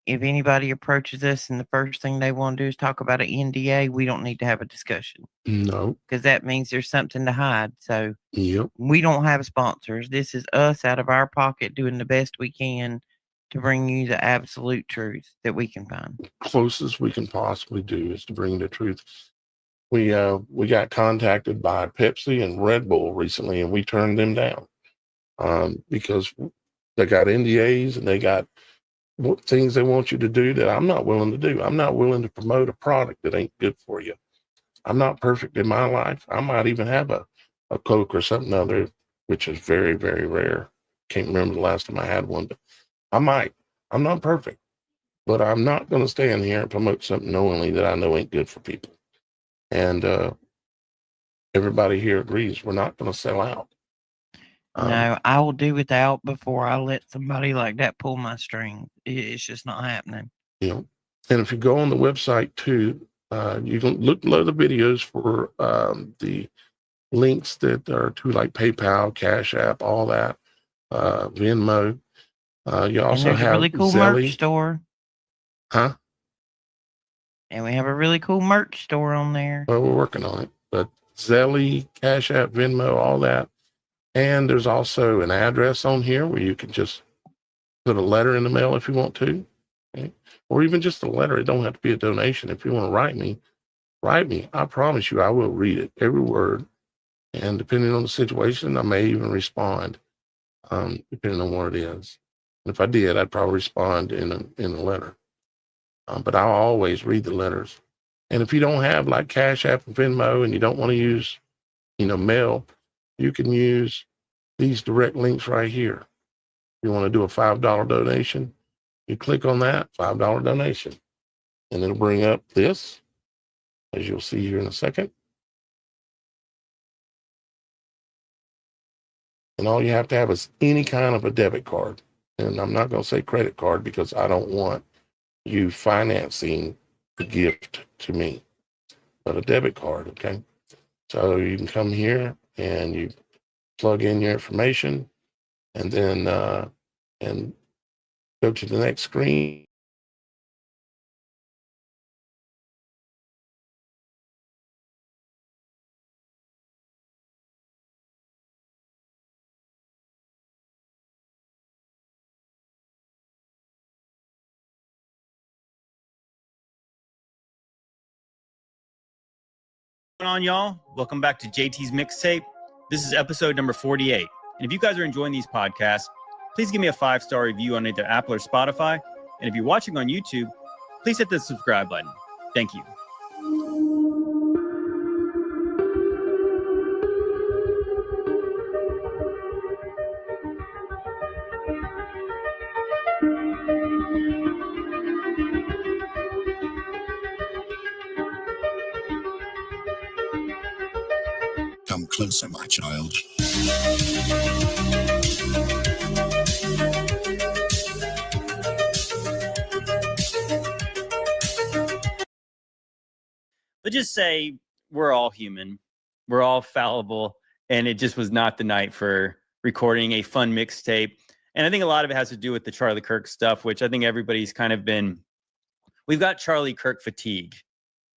If anybody approaches us and the first thing they want to do is talk about an NDA, we don't need to have a discussion. No. Because that means there's something to hide. So we don't have sponsors. This is us out of our pocket doing the best we can to bring you the absolute truth that we can find. Closest we can possibly do is to bring the truth. We got contacted by Pepsi and Red Bull recently, and we turned them down because they got NDAs and they got things they want you to do that I'm not willing to do. I'm not willing to promote a product that ain't good for you. I'm not perfect in my life. I might even have a Coke or something other, which is very, very rare. Can't remember the last time I had one, but I might. I'm not perfect, but I'm not going to stand here and promote something knowingly that I know ain't good for people. And everybody here agrees we're not going to sell out. No, I will do without before I let somebody like that pull my string. It's just not happening. And if you go on the website too, you can look below the videos for the links that are to like PayPal, Cash App, all that, Venmo. You also have a really cool merch store. Huh? And we have a really cool merch store on there. Well, we're working on it. But Zelle, Cash App, Venmo, all that. And there's also an address on here where you can just put a letter in the mail if you want to. Okay? Or even just a letter. It don't have to be a donation. If you want to write me. I promise you I will read it, every word. And depending on the situation, I may even respond, depending on what it is. And if I did, I'd probably respond in a letter. But I'll always read the letters. And if you don't have like Cash App and Venmo and you don't want to use, mail, you can use these direct links right here. If you want to do a $5 donation, you click on that $5 donation, and it'll bring up this, as you'll see here in a second. And all you have to have is any kind of a debit card. And I'm not going to say credit card because I don't want you financing the gift to me, but a debit card, okay? So you can come here and you plug in your information and then and go to the next screen. What's going on, y'all? Welcome back to JT's Mixtape. This is episode number 48. And if you guys are enjoying these podcasts, please give me a 5-star review on either Apple or Spotify. And if you're watching on YouTube, please hit the subscribe button. Thank you. Come closer, my child. let's just say we're all human. We're all fallible. And it just was not the night for recording a fun mixtape. And I think a lot of it has to do with the Charlie Kirk stuff, which I think everybody's kind of been, we've got Charlie Kirk fatigue.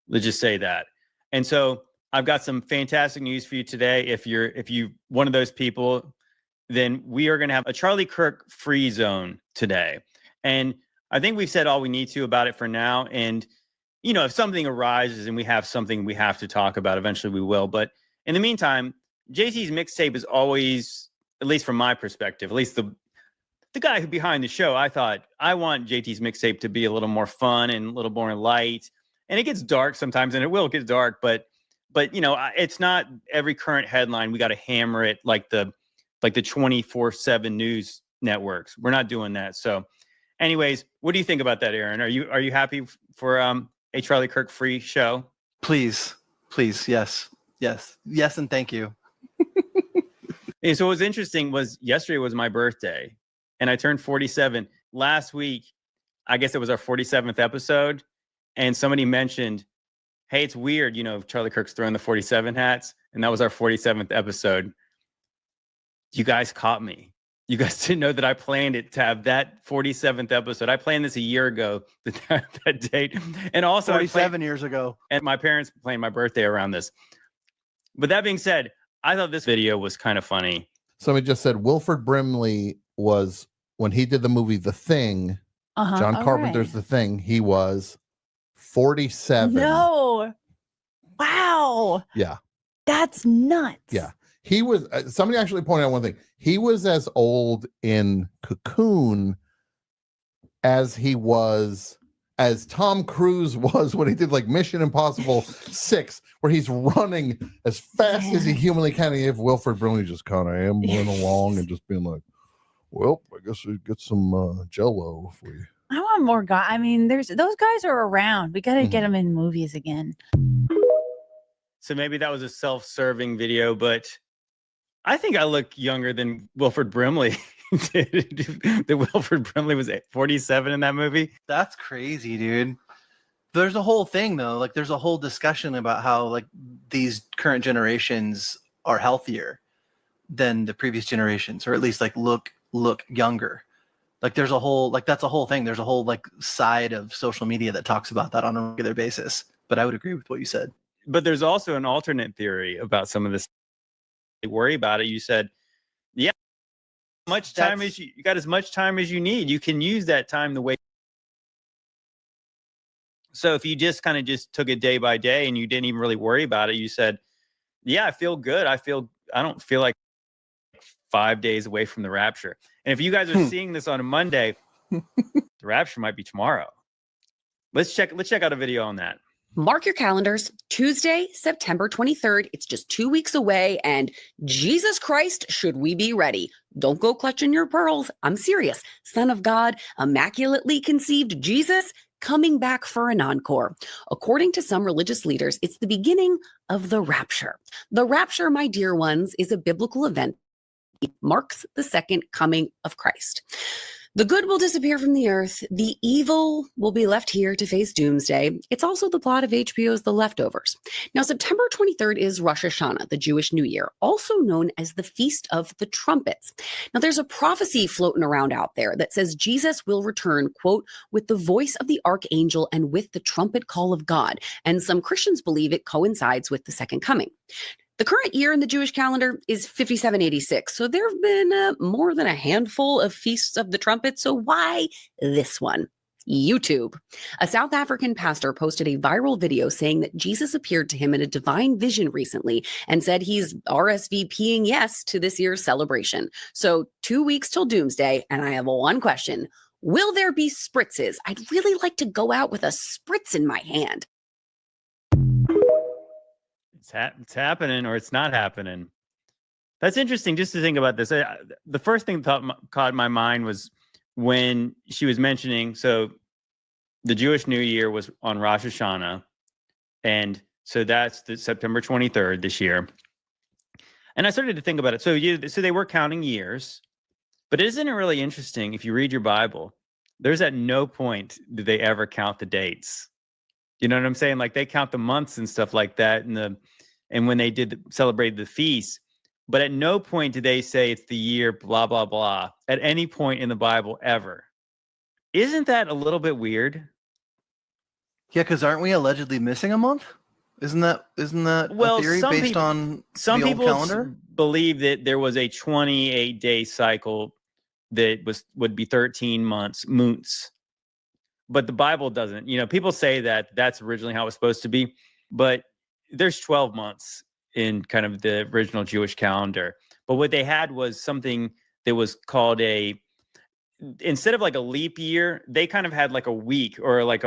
Let's just say that. And so I've got some fantastic news for you today. If you one of those people, then we are going to have a Charlie Kirk free zone today. And I think we've said all we need to about it for now. And, you know, if something arises and we have something we have to talk about, eventually we will. But in the meantime, JT's mixtape is always, at least from my perspective, at least the guy who behind the show, I thought I want JT's mixtape to be a little more fun and a little more light. And it gets dark sometimes, and it will get dark, but you know, it's not every current headline. We got to hammer it like the 24/7 news networks. We're not doing that. So anyways, what do you think about that, Aaron? Are you happy for a Charlie Kirk free show? Please, yes, and thank you. And so what was interesting was yesterday was my birthday, and I turned 47. Last week, I guess it was our 47th episode, and somebody mentioned, hey, it's weird, you know, Charlie Kirk's throwing the 47 hats, and that was our 47th episode. You guys caught me. You guys didn't know that I planned it to have that 47th episode. I planned this a year ago, that date. And also 47 years ago. And my parents planned my birthday around this. But that being said, I thought this video was kind of funny. Somebody just said Wilford Brimley was, when he did the movie The Thing, John Carpenter's The Thing, he was 47. No. Wow. Yeah. That's nuts. Yeah. He was, somebody actually pointed out one thing. He was as old in Cocoon as Tom Cruise was when he did like Mission Impossible 6, where he's running as fast as he humanly can. And you have Wilford Brimley just kind of ambling along and just being like, well, I guess we get some Jell-O if we. I want more guys. I mean, those guys are around. We got to get them in movies again. So maybe that was a self-serving video, but I think I look younger than Wilford Brimley. That Wilford Brimley was 47 in that movie. That's crazy, dude. There's a whole thing though. Like there's a whole discussion about how like these current generations are healthier than the previous generations, or at least like look younger. Like there's a whole, like that's a whole thing. There's a whole like side of social media that talks about that on a regular basis. But I would agree with what you said. But there's also an alternate theory about some of this. They worry about it. You said, yeah, much time as you got as much time as you need. You can use that time the way. So if you just kind of just took it day by day and you didn't even really worry about it, you said, yeah, I feel good. I don't feel like 5 days away from the rapture. And if you guys are seeing this on a Monday, the rapture might be tomorrow. Let's check out a video on that. Mark your calendars, Tuesday, September 23rd. It's just 2 weeks away, and Jesus Christ, should we be ready? Don't go clutching your pearls. I'm serious. Son of God, immaculately conceived Jesus, coming back for an encore. According to some religious leaders, it's the beginning of the rapture. The rapture, my dear ones, is a biblical event. It marks the second coming of Christ. The good will disappear from the earth. The evil will be left here to face doomsday. It's also the plot of HBO's The Leftovers. Now, September 23rd is Rosh Hashanah, the Jewish New Year, also known as the Feast of the Trumpets. Now, there's a prophecy floating around out there that says Jesus will return, quote, with the voice of the archangel and with the trumpet call of God. And some Christians believe it coincides with the second coming. The current year in the Jewish calendar is 5786. So there have been more than a handful of Feasts of the Trumpet. So why this one? YouTube. A South African pastor posted a viral video saying that Jesus appeared to him in a divine vision recently and said he's RSVPing yes to this year's celebration. So 2 weeks till doomsday. And I have one question. Will there be spritzes? I'd really like to go out with a spritz in my hand. It's happening or it's not happening. That's interesting just to think about this. The first thing that caught my mind was when she was mentioning, so the Jewish New Year was on Rosh Hashanah. And so that's the September 23rd this year. And I started to think about it. So they were counting years, but isn't it really interesting if you read your Bible, there's at no point did they ever count the dates. You know what I'm saying? Like they count the months and stuff like that, and when they celebrate the feast. But at no point did they say it's the year blah blah blah at any point in the Bible ever. Isn't that a little bit weird? Yeah, because aren't we allegedly missing a month? Isn't that a theory based on some the old people calendar? believe that there was a 28-day cycle that would be 13 moons. But the Bible doesn't. You know, people say that that's originally how it was supposed to be, but there's 12 months in kind of the original Jewish calendar. But what they had was something that was called instead of like a leap year, they kind of had like a week or like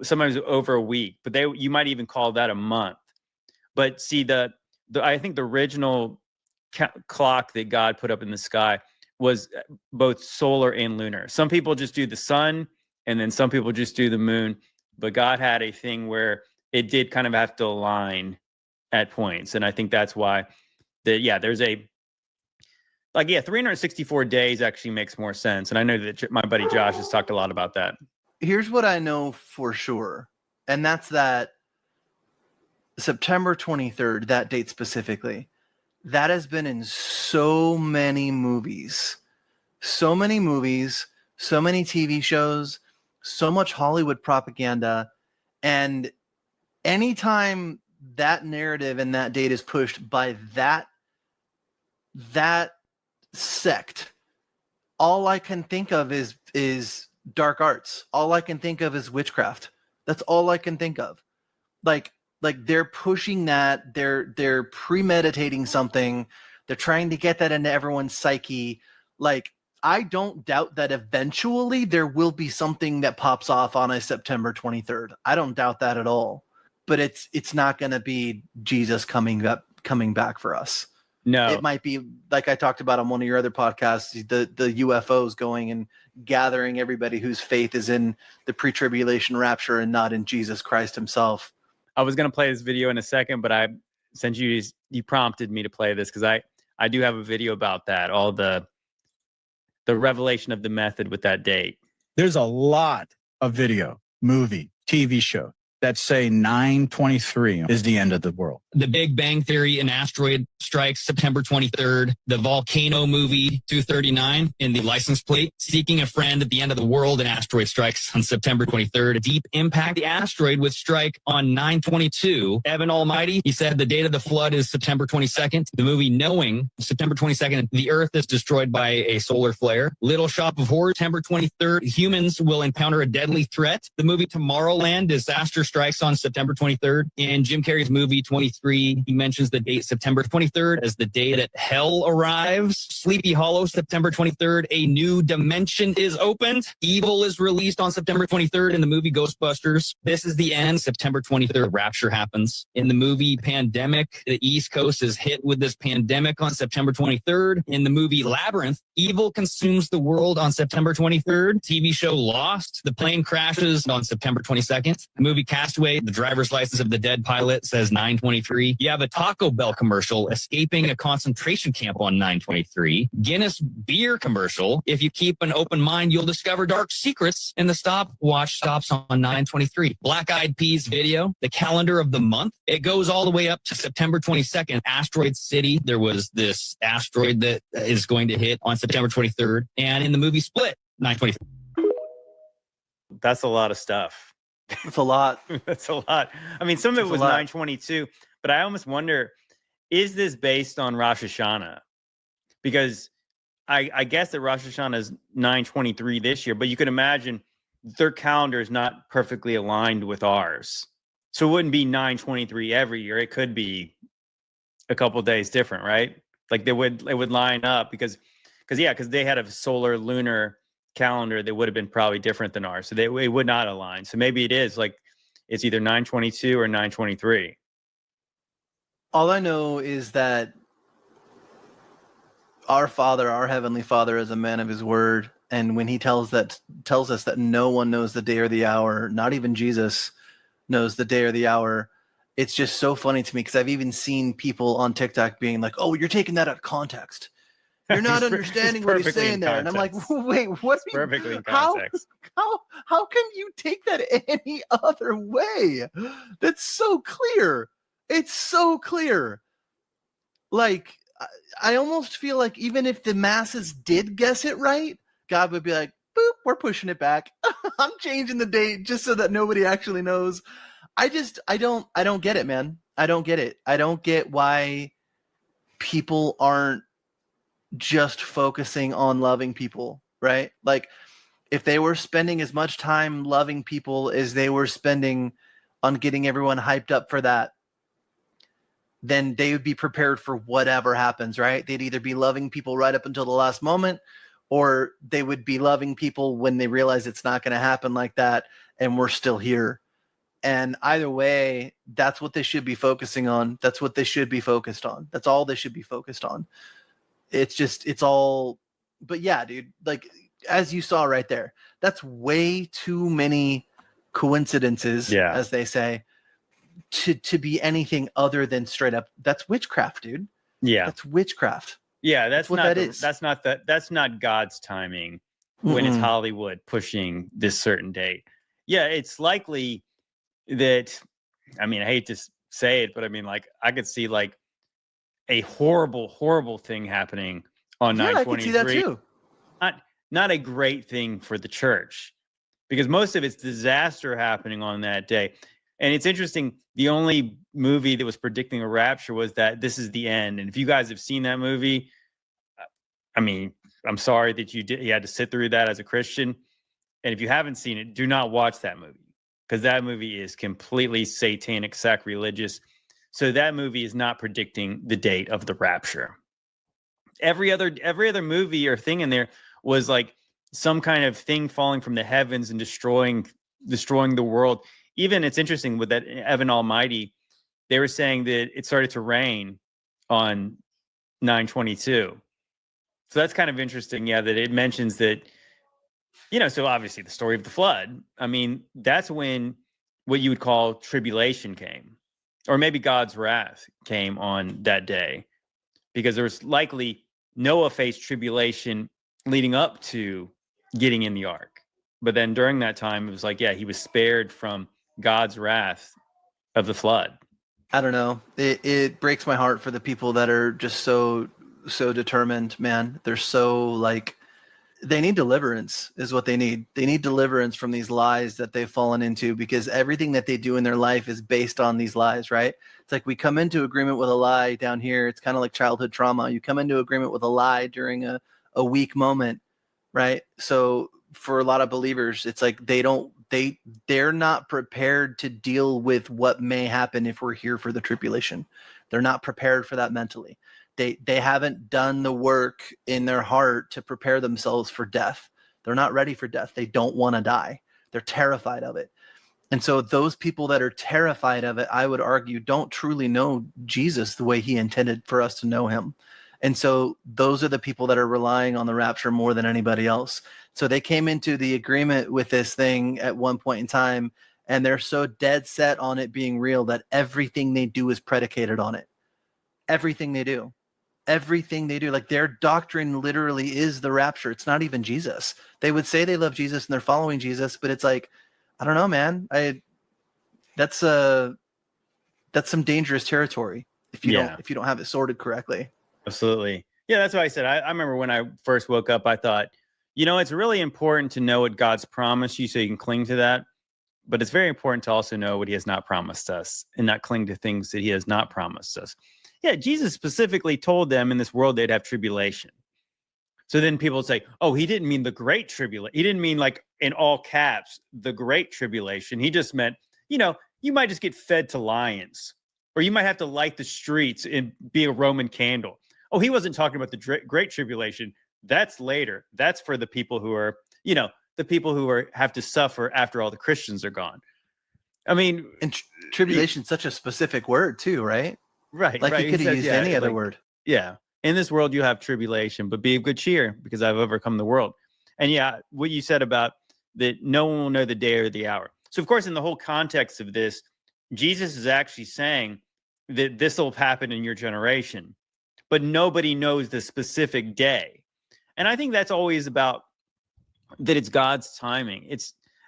sometimes over a week, but you might even call that a month. But see, I think the original clock that God put up in the sky was both solar and lunar. Some people just do the sun, and then some people just do the moon. But God had a thing where it did kind of have to align at points. And I think that's why there's 364 days actually makes more sense. And I know that my buddy Josh has talked a lot about that. Here's what I know for sure. And that's that September 23rd, that date specifically, that has been in so many movies, so many TV shows, so much Hollywood propaganda. And anytime that narrative and that date is pushed by that sect, all I can think of is dark arts. All I can think of is witchcraft. That's all I can think of. Like they're pushing that, they're premeditating something, they're trying to get that into everyone's psyche. Like, I don't doubt that eventually there will be something that pops off on a September 23rd. I don't doubt that at all. But it's not going to be Jesus coming back for us. No, it might be like I talked about on one of your other podcasts, the UFOs going and gathering everybody whose faith is in the pre-tribulation rapture and not in Jesus Christ himself. I was going to play this video in a second, but since you prompted me to play this, because I do have a video about that, all the revelation of the method with that date. There's a lot of video, movie, TV show that say 9/23 is the end of the world. The Big Bang Theory, an asteroid strikes September 23rd. The Volcano movie 239 in the license plate. Seeking a Friend at the End of the World, an asteroid strikes on September 23rd. Deep Impact, the asteroid would strike on 9/22. Evan Almighty, he said the date of the flood is September 22nd. The movie Knowing, September 22nd, the Earth is destroyed by a solar flare. Little Shop of Horrors, September 23rd. Humans will encounter a deadly threat. The movie Tomorrowland, disaster strikes on September 23rd. And Jim Carrey's movie 23, he mentions the date September 23rd as the day that hell arrives. Sleepy Hollow, September 23rd, a new dimension is opened. Evil is released on September 23rd in the movie Ghostbusters. This is the end, September 23rd, Rapture happens. In the movie Pandemic, the East Coast is hit with this pandemic on September 23rd. In the movie Labyrinth, evil consumes the world on September 23rd. TV show Lost, the plane crashes on September 22nd. The movie Castaway, the driver's license of the dead pilot says 9/23. You have a Taco Bell commercial, escaping a concentration camp on 9/23. Guinness beer commercial, if you keep an open mind, you'll discover dark secrets. And the stopwatch stops on 9/23. Black Eyed Peas video, the calendar of the month. It goes all the way up to September 22nd. Asteroid City, there was this asteroid that is going to hit on September 23rd. And in the movie Split, 9/23. That's a lot of stuff. That's a lot. That's a lot. I mean, some of it was 9/22, but I almost wonder, is this based on Rosh Hashanah? Because I guess that Rosh Hashanah is 9/23 this year, but you could imagine their calendar is not perfectly aligned with ours. So it wouldn't be 9/23 every year. It could be a couple of days different, right? Like it would line up because they had a solar lunar calendar that would have been probably different than ours. So it would not align. So maybe it is like it's either 9/22 or 9/23. All I know is that our Father, our Heavenly Father, is a man of his word. And when he tells us that no one knows the day or the hour, not even Jesus knows the day or the hour, it's just so funny to me because I've even seen people on TikTok being like, oh, you're taking that out of context. You're not understanding what he's saying there. And I'm like, wait, what? Perfectly in How context. can you take that any other way? That's so clear. It's so clear. Like, I almost feel like even if the masses did guess it right, God would be like, boop, we're pushing it back. I'm changing the date just so that nobody actually knows. I don't get it, man. I don't get it. I don't get why people aren't just focusing on loving people, right? Like, if they were spending as much time loving people as they were spending on getting everyone hyped up for that, then they would be prepared for whatever happens, right? They'd either be loving people right up until the last moment, or they would be loving people when they realize it's not going to happen like that and we're still here. And either way, that's what they should be focusing on. That's what they should be focused on. That's all they should be focused on. It's all, but yeah, dude, like, as you saw right there, that's way too many coincidences, as they say, to be anything other than straight up. That's witchcraft, dude. Yeah. That's witchcraft. Yeah, that's what not that is. That's not God's timing when it's Hollywood pushing this certain date. Yeah, it's likely that, I mean, I hate to say it, but I mean, like, I could see like a horrible thing happening on 9/23. I could see that too. Not a great thing for the church, because most of it's disaster happening on that day. And it's interesting, the only movie that was predicting a rapture was that This Is the End. And if you guys have seen that movie, I mean, I'm sorry that you had to sit through that as a Christian. And if you haven't seen it, do not watch that movie, because that movie is completely satanic, sacrilegious. So that movie is not predicting the date of the rapture. Every other movie or thing in there was like some kind of thing falling from the heavens and destroying the world. Even, it's interesting with that Evan Almighty, they were saying that it started to rain on 9/22. So that's kind of interesting. Yeah, that it mentions that, so obviously the story of the flood, I mean, that's when what you would call tribulation came, or maybe God's wrath came on that day, because there was likely Noah faced tribulation leading up to getting in the ark. But then during that time, it was like, yeah, he was spared from God's wrath of the flood. I don't know. It breaks my heart for the people that are just so determined, man. They're so like, they need deliverance is what they need. They need deliverance from these lies that they've fallen into, because everything that they do in their life is based on these lies, right? It's like we come into agreement with a lie down here. It's kind of like childhood trauma. You come into agreement with a lie during a weak moment, right? So for a lot of believers, it's like they're not prepared to deal with what may happen if we're here for the tribulation. They're not prepared for that mentally. They haven't done the work in their heart to prepare themselves for death. They're not ready for death. They don't want to die. They're terrified of it. And so those people that are terrified of it, I would argue, don't truly know Jesus the way he intended for us to know him. And so those are the people that are relying on the rapture more than anybody else. So they came into the agreement with this thing at one point in time, and they're so dead set on it being real that everything they do is predicated on it. Everything they do. Like, their doctrine literally is the rapture. It's not even Jesus. They would say they love Jesus and they're following Jesus, but it's like, I don't know, man. That's some dangerous territory if you don't have it sorted correctly. Absolutely. Yeah, that's what I said. I remember when I first woke up, I thought, it's really important to know what God's promised you so you can cling to that. But it's very important to also know what he has not promised us and not cling to things that he has not promised us. Yeah, Jesus specifically told them in this world they'd have tribulation. So then people would say, oh, he didn't mean the great tribulation. He didn't mean, like, in all caps, the great tribulation. He just meant, you might just get fed to lions, or you might have to light the streets and be a Roman candle. Oh, he wasn't talking about the great tribulation. That's later. That's for the people who are, the people who have to suffer after all the Christians are gone. I mean, and tribulation is such a specific word too, right? Right. Like, right. you could have used any other word. Yeah. In this world, you have tribulation, but be of good cheer because I've overcome the world. And yeah, what you said about that no one will know the day or the hour. So of course, in the whole context of this, Jesus is actually saying that this will happen in your generation. but nobody knows the specific day. And I think that's always about that it's God's timing.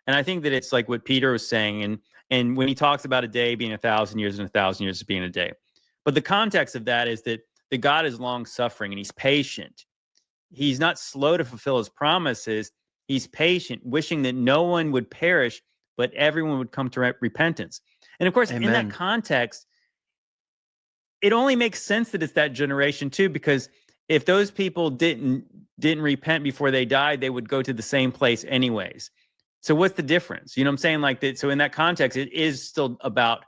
And I think that it's like what Peter was saying, and when he talks about a day being 1,000 years and 1,000 years being a day. But the context of that is that the God is long suffering and he's patient. He's not slow to fulfill his promises. He's patient, wishing that no one would perish, but everyone would come to repentance. And of course, in that context, it only makes sense that it's that generation too, because if those people didn't repent before they died, they would go to the same place anyways. So what's the difference? You know what I'm saying? Like that. So in that context, it is still about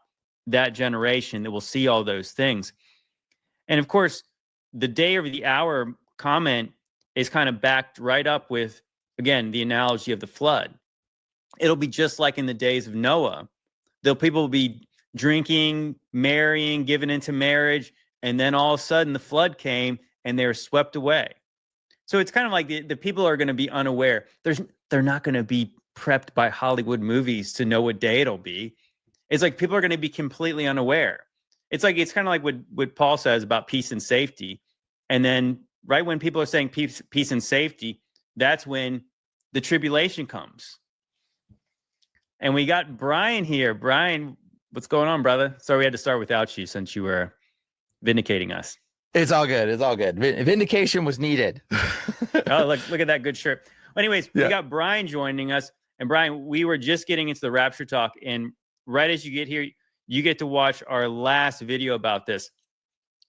that generation that will see all those things. And of course, the day or the hour comment is kind of backed right up with, again, the analogy of the flood. It'll be just like in the days of Noah. People will be drinking, marrying, given into marriage, and then all of a sudden the flood came and they were swept away. So it's kind of like the people are going to be unaware. They're not going to be prepped by Hollywood movies to know what day it'll be. It's like people are going to be completely unaware. It's kind of like what Paul says about peace and safety. And then right when people are saying peace and safety, that's when the tribulation comes. And we got Brian here. Brian, what's going on, brother? Sorry we had to start without you since you were vindicating us. It's all good. It's all good. Vindication was needed. Oh, look at that good shirt. Well, anyways, we got Brian joining us. And Brian, we were just getting into the Rapture talk. And right as you get here, you get to watch our last video about this.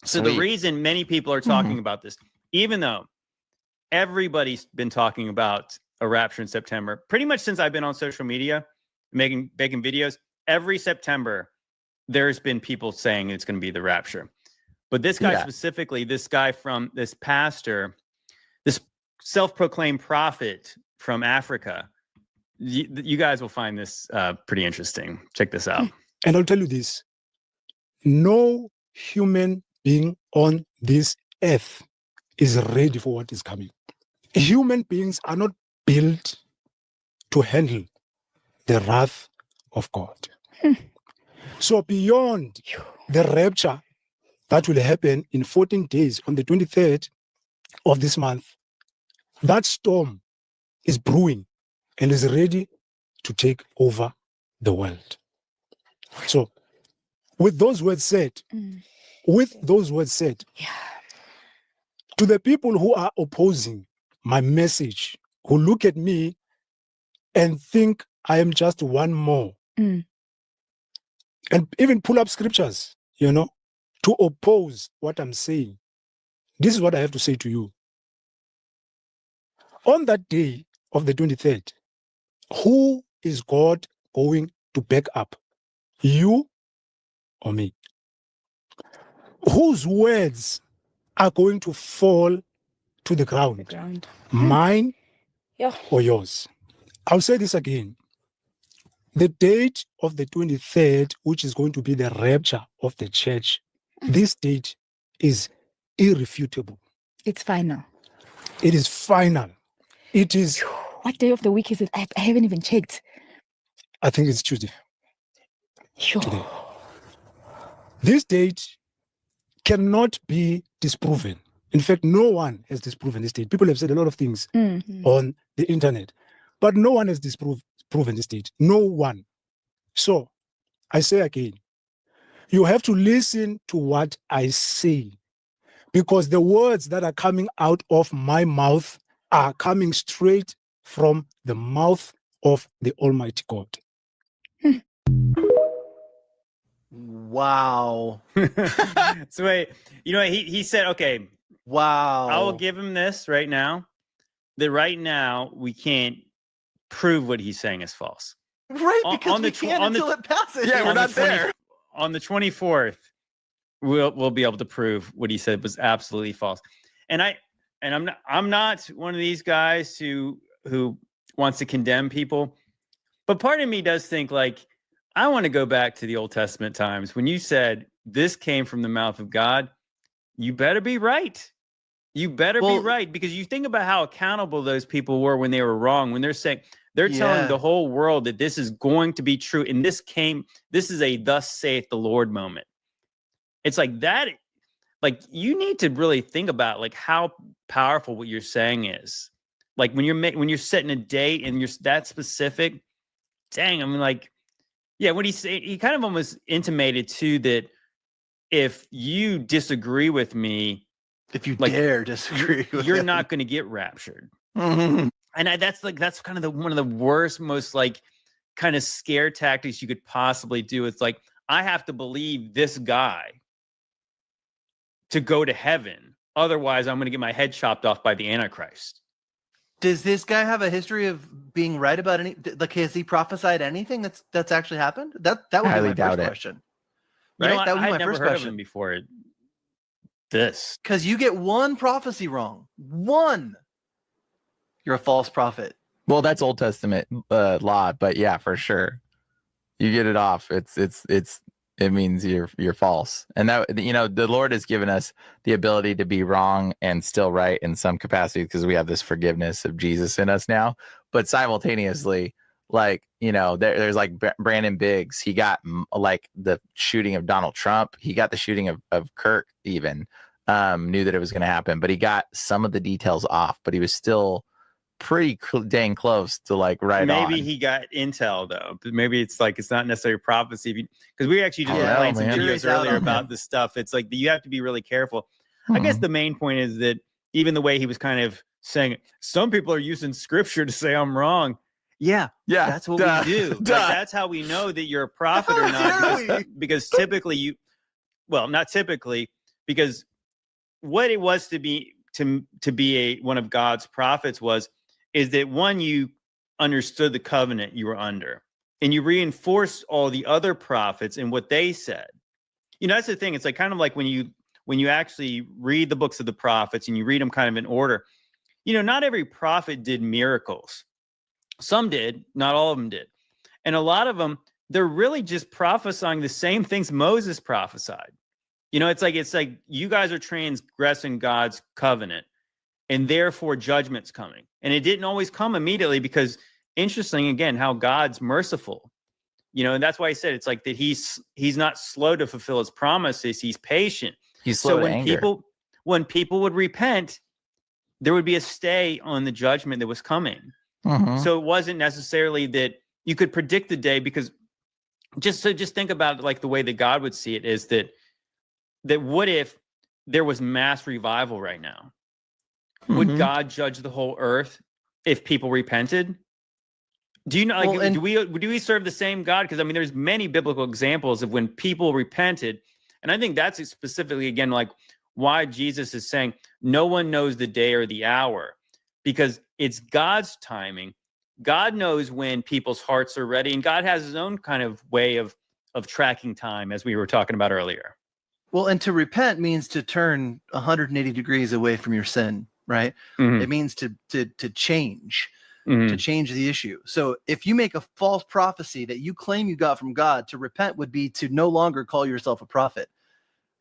So the reason many people are talking about this, even though everybody's been talking about a rapture in September, pretty much since I've been on social media, making videos, every September, there's been people saying it's going to be the rapture. But this guy specifically, this guy from this pastor, this self-proclaimed prophet from Africa, you guys will find this pretty interesting. Check this out. And I'll tell you this, no human being on this earth is ready for what is coming. Human beings are not built to handle the wrath of God. So beyond the rapture that will happen in 14 days on the 23rd of this month, that storm is brewing and is ready to take over the world. So with those words said, to the people who are opposing my message, who look at me and think I am just one more, and even pull up scriptures, to oppose what I'm saying, this is what I have to say to you. On that day of the 23rd, who is God going to back up? You or me? Whose words are going to fall to the ground? Mine or yours? I'll say this again. The date of the 23rd, which is going to be the rapture of the church, this date is irrefutable. It's final. It is final. It is... What day of the week is it? I haven't even checked. I think it's Tuesday. Sure. Today. This date cannot be disproven. In fact, no one has disproven this date. People have said a lot of things on the internet, but no one has disproven this date. No one. So, I say again, you have to listen to what I say, because the words that are coming out of my mouth are coming straight from the mouth of the Almighty God. Wow. So wait, he said, okay, wow, I will give him this right now, that right now we can't prove what he's saying is false. Right, because we can't until it passes. Yeah, we're not there. On the 24th, we'll be able to prove what he said was absolutely false. And I'm not one of these guys who wants to condemn people, but part of me does think, like, I want to go back to the Old Testament times when you said this came from the mouth of God. You better be right. You better be right, because you think about how accountable those people were when they were wrong, when they're saying, they're telling the whole world that this is going to be true. And this is a thus saith the Lord moment. It's like that. like you need to really think about like how powerful what you're saying is. Like when you're setting a date and you're that specific, dang, I mean, like, yeah, what he kind of almost intimated too that if you disagree with me, if you dare disagree, you're not going to get raptured. Mhm. And that's kind of one of the worst, most like kind of scare tactics you could possibly do. It's like, I have to believe this guy to go to heaven. Otherwise, I'm going to get my head chopped off by the Antichrist. Does this guy have a history of being right about any? Like, has he prophesied anything that's actually happened? That would be Highly my doubt first it. question. You Right? know, That would be I'd my never first heard of question. him before this. Because you get one prophecy wrong, one, you're a false prophet. Well, that's Old Testament law, but yeah, for sure, you get it off. It means you're false, and that the Lord has given us the ability to be wrong and still right in some capacity because we have this forgiveness of Jesus in us now. But simultaneously, like there's like Brandon Biggs. He got like the shooting of Donald Trump. He got the shooting of Kirk. Even knew that it was going to happen, but he got some of the details off. But he was still pretty dang close to like right on. Maybe he got intel though. But maybe it's like it's not necessarily prophecy because we actually just I don't played know, some man. videos Jury's out earlier on about him. this stuff. It's like you have to be really careful. I guess the main point is that even the way he was kind of saying some people are using scripture to say I'm wrong. Yeah, that's what we do. Like, that's how we know that you're a prophet or not. Because typically not typically, because what it was to be one of God's prophets is that one, you understood the covenant you were under and you reinforced all the other prophets and what they said. That's the thing. It's like kind of like when you actually read the books of the prophets and you read them kind of in order, not every prophet did miracles. Some did, not all of them did. And a lot of them, they're really just prophesying the same things Moses prophesied. It's like you guys are transgressing God's covenant and therefore judgment's coming. And it didn't always come immediately because interesting, again, how God's merciful, and that's why I said it's like that he's not slow to fulfill his promises. He's patient. He's slow to anger. When people would repent, there would be a stay on the judgment that was coming. So it wasn't necessarily that you could predict the day because just think about it like the way that God would see it is that what if there was mass revival right now? Would God judge the whole earth if people repented? Do you know? Like, do we serve the same God? Because I mean, there's many biblical examples of when people repented, and I think that's specifically again like why Jesus is saying no one knows the day or the hour, because it's God's timing. God knows when people's hearts are ready, and God has His own kind of way of tracking time, as we were talking about earlier. Well, and to repent means to turn 180 degrees away from your sin. Right. It means to change, to change the issue. So if you make a false prophecy that you claim you got from God, to repent would be to no longer call yourself a prophet.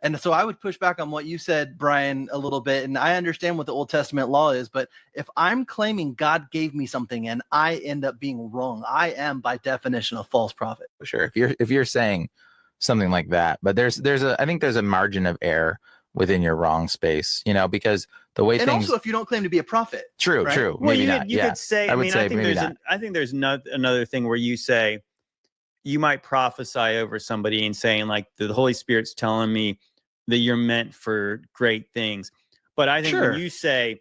And so I would push back on what you said, Brian, a little bit. And I understand what the Old Testament law is, but if I'm claiming God gave me something and I end up being wrong, I am by definition a false prophet. Sure. If you're saying something like that, but I think there's a margin of error within your wrong space, because the way and things. Also, if you don't claim to be a prophet. True. Right? True. Well, maybe you not. could, you could say. I think there's another thing where you say you might prophesy over somebody and saying like the Holy Spirit's telling me that you're meant for great things, but I think when you say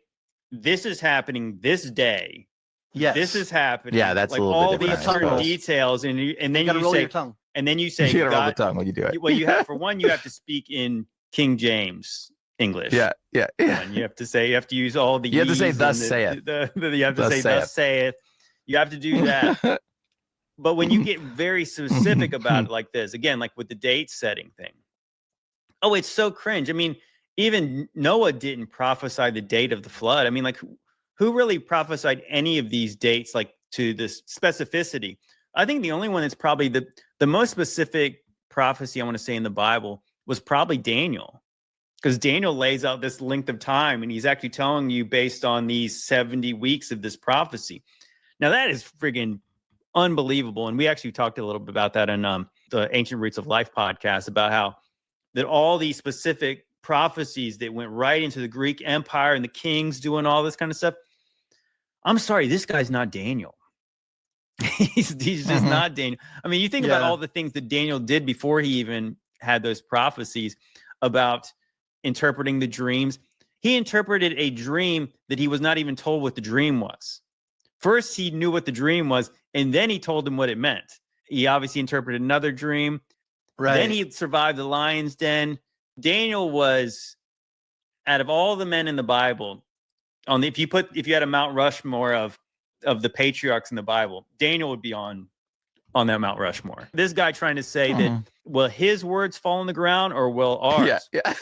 this is happening this day, this is happening. Yeah, that's like a little all bit these certain details, and then you roll say, your tongue. and then you say, you gotta roll the tongue when you do it. Well, you have you have to speak in King James English. Yeah. And you have to use all the. You have to say, ye's "Thus and saith." You have to say, "Thus saith." You have to do that. But when you get very specific about it, like this, again, like with the date setting thing. Oh, it's so cringe. I mean, even Noah didn't prophesy the date of the flood. I mean, like, who really prophesied any of these dates, like to this specificity? I think the only one that's probably the most specific prophecy I want to say in the Bible was probably Daniel, because Daniel lays out this length of time and he's actually telling you based on these 70 weeks of this prophecy. Now that is friggin' unbelievable. And we actually talked a little bit about that in the Ancient Roots of Life podcast about how that all these specific prophecies that went right into the Greek Empire and the kings doing all this kind of stuff. I'm sorry, this guy's not Daniel. he's just not Daniel. I mean, you think about all the things that Daniel did before he even had those prophecies about interpreting the dreams. He interpreted a dream that he was not even told what the dream was. First, he knew what the dream was, and then he told him what it meant. He obviously interpreted another dream. Right. Then he survived the lion's den. Daniel was, out of all the men in the Bible, if you had a Mount Rushmore of the patriarchs in the Bible, Daniel would be on that Mount Rushmore. This guy trying to say that, will his words fall on the ground or will ours? Yeah.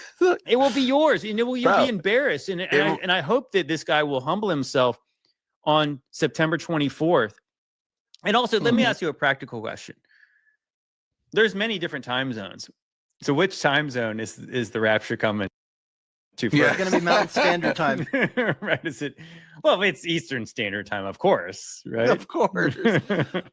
It will be yours, and you'll be embarrassed. And I hope that this guy will humble himself on September 24th. And also, let me ask you a practical question. There's many different time zones. So which time zone is the rapture coming to? Yeah, it's going to be Mountain Standard Time. Right. Is it? Well, it's Eastern Standard Time, of course, right? Of course.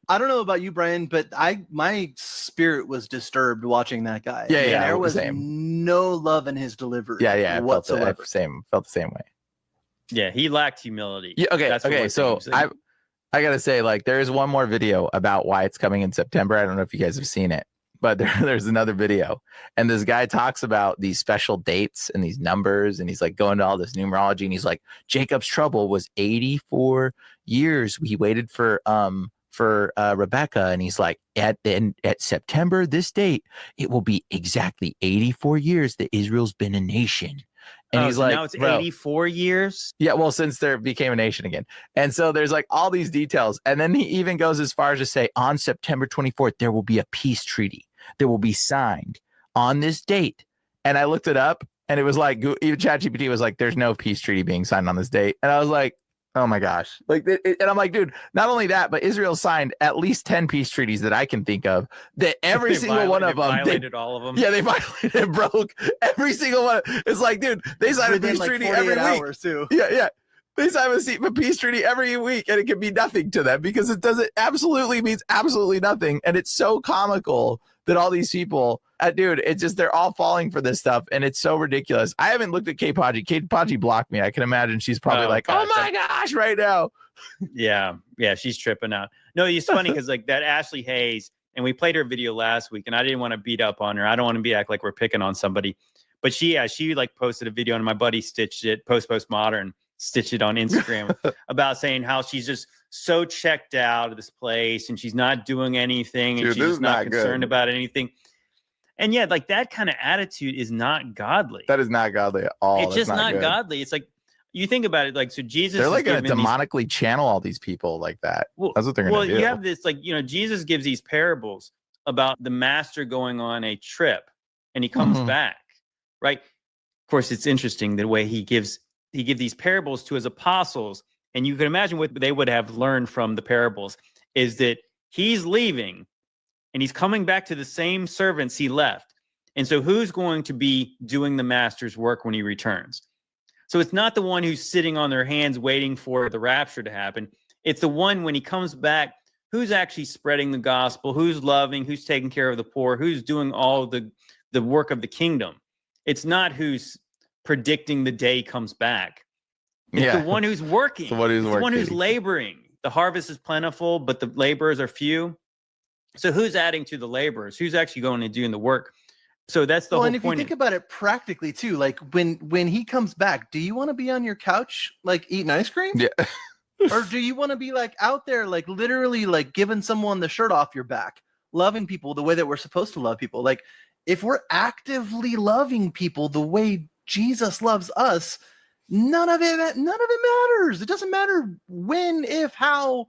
I don't know about you, Brian, but my spirit was disturbed watching that guy. Yeah. There was no love in his delivery. Yeah. Whatsoever. Felt the same way. Yeah, he lacked humility. Yeah. Okay. So I gotta say, like, there is one more video about why it's coming in September. I don't know if you guys have seen it, but there's another video, and this guy talks about these special dates and these numbers, and he's like going to all this numerology, and he's like, Jacob's trouble was 84 years. He waited for Rebecca, and he's like, at September, this date, it will be exactly 84 years that Israel's been a nation. And he's like, now it's 84 years. Yeah, well, since there became a nation again. And so there's like all these details. And then he even goes as far as to say, on September 24th, there will be a peace treaty that will be signed on this date. And I looked it up, and it was like, even ChatGPT was like, there's no peace treaty being signed on this date. And I was like, oh my gosh. Like, and I'm like, dude, not only that, but Israel signed at least 10 peace treaties that I can think of, that every single one of them violated all of them. Yeah, they violated, broke every single one. It's like, dude, they signed a peace treaty every week. Too. Yeah. They sign a peace treaty every week, and it can be nothing to them because it means absolutely nothing. And it's so comical that all these people, dude, it's just, they're all falling for this stuff, and it's so ridiculous. I haven't looked at Kate Podgy. Kate Podgy blocked me. I can imagine she's probably oh my gosh, right now. Yeah, she's tripping out. No, it's funny because like that Ashley Hayes, and we played her video last week, and I didn't want to beat up on her. I don't want to act like we're picking on somebody, but she like posted a video, and my buddy stitched it, postmodern, stitched it on Instagram about saying how she's just so checked out of this place, and she's not doing anything, and she's not concerned about anything. And yeah, like that kind of attitude is not godly. That is not godly at all. It's just not godly. It's like, you think about it, like, so Jesus, they're like going to demonically channel all these people like that. Well, that's what they're going to do. Well, you have this, like, Jesus gives these parables about the master going on a trip, and he comes back, right? Of course, it's interesting the way he gives these parables to his apostles, and you can imagine what they would have learned from the parables is that he's leaving and he's coming back to the same servants he left. And so who's going to be doing the master's work when he returns? So it's not the one who's sitting on their hands waiting for the rapture to happen. It's the one when he comes back, who's actually spreading the gospel, who's loving, who's taking care of the poor, who's doing all the work of the kingdom. It's not who's predicting the day he comes back. It's the one who's working. The one who's laboring. The harvest is plentiful, but the laborers are few. So who's adding to the laborers? Who's actually going and doing the work? So that's the whole point. And if you think about it practically too, like when he comes back, do you want to be on your couch like eating ice cream? Yeah. Or do you want to be like out there, like literally like giving someone the shirt off your back, loving people the way that we're supposed to love people? Like if we're actively loving people the way Jesus loves us, none of it matters. It doesn't matter when, if, how,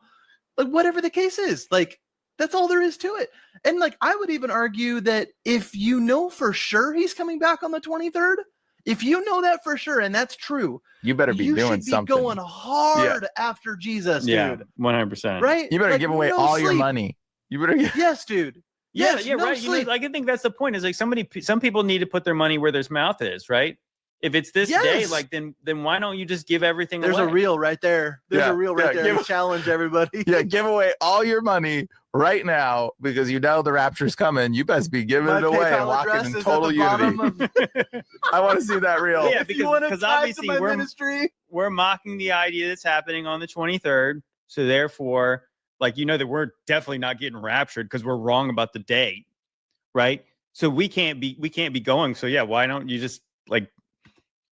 like whatever the case is. Like that's all there is to it. And like I would even argue that if you know for sure he's coming back on the 23rd, if you know that for sure and that's true, you better be doing something. Going hard after Jesus, dude. 100%. Right? You better give away all your money. You better Yes, dude. Yes, right. Sleep. I think that's the point. Is like some people need to put their money where their mouth is, right? If it's this day, like then why don't you just give everything away? There's a reel right there. There's a reel right there. Challenge everybody. Yeah, give away all your money right now, because you know the rapture's coming. You best be giving My it away and PayPal walking address in is total at the bottom unity. of- I want to see that reel. Yeah, If you wanna because tithe to obviously my ministry. we're mocking the idea that's happening on the 23rd. So therefore, like, you know that we're definitely not getting raptured because we're wrong about the date, right? So we can't be going. So yeah, why don't you just like,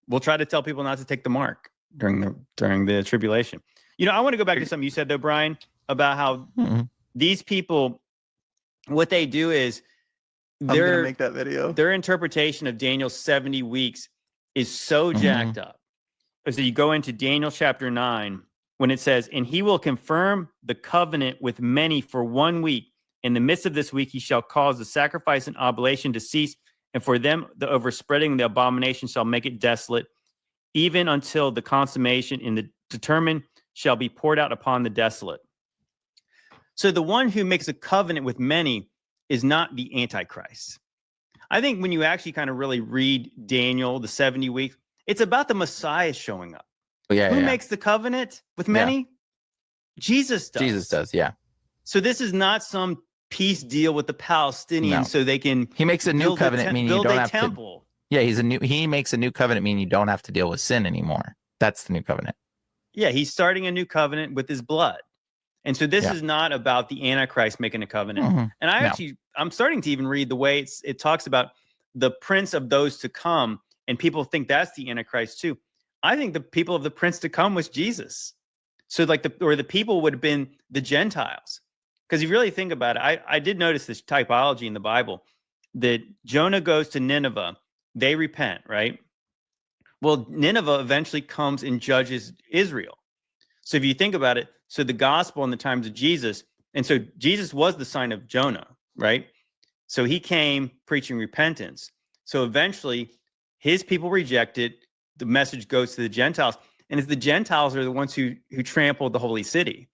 we'll try to tell people not to take the mark during the tribulation. You know, I want to go back to something you said though, Brian, about how these people, what they do is I'm gonna make that video. their interpretation of Daniel's 70 weeks is so jacked up. So you go into Daniel chapter 9 when it says, and he will confirm the covenant with many for 1 week. In the midst of this week, he shall cause the sacrifice and oblation to cease. And for them, the overspreading, the abomination shall make it desolate, even until the consummation in the determined shall be poured out upon the desolate. So the one who makes a covenant with many is not the Antichrist. I think when you actually kind of really read Daniel, the 70 weeks, it's about the Messiah showing up. Who makes the covenant with many? Jesus does. Jesus does, yeah. So this is not some peace deal with the Palestinians so they can. He makes a new covenant, meaning you don't have temple. to. Yeah, he makes a new covenant, meaning you don't have to deal with sin anymore. That's the new covenant. Yeah, he's starting a new covenant with his blood. And so this is not about the Antichrist making a covenant. And I'm starting to even read the way it talks about the prince of those to come, and people think that's the Antichrist too. I think the people of the prince to come was Jesus. So like the people would have been the Gentiles. Because if you really think about it, I did notice this typology in the Bible that Jonah goes to Nineveh, they repent, right? Well, Nineveh eventually comes and judges Israel. So if you think about it, so the gospel in the times of Jesus, and so Jesus was the sign of Jonah, right? So he came preaching repentance. So eventually his people rejected, the message goes to the Gentiles. And it's the Gentiles are the ones who trampled the holy city.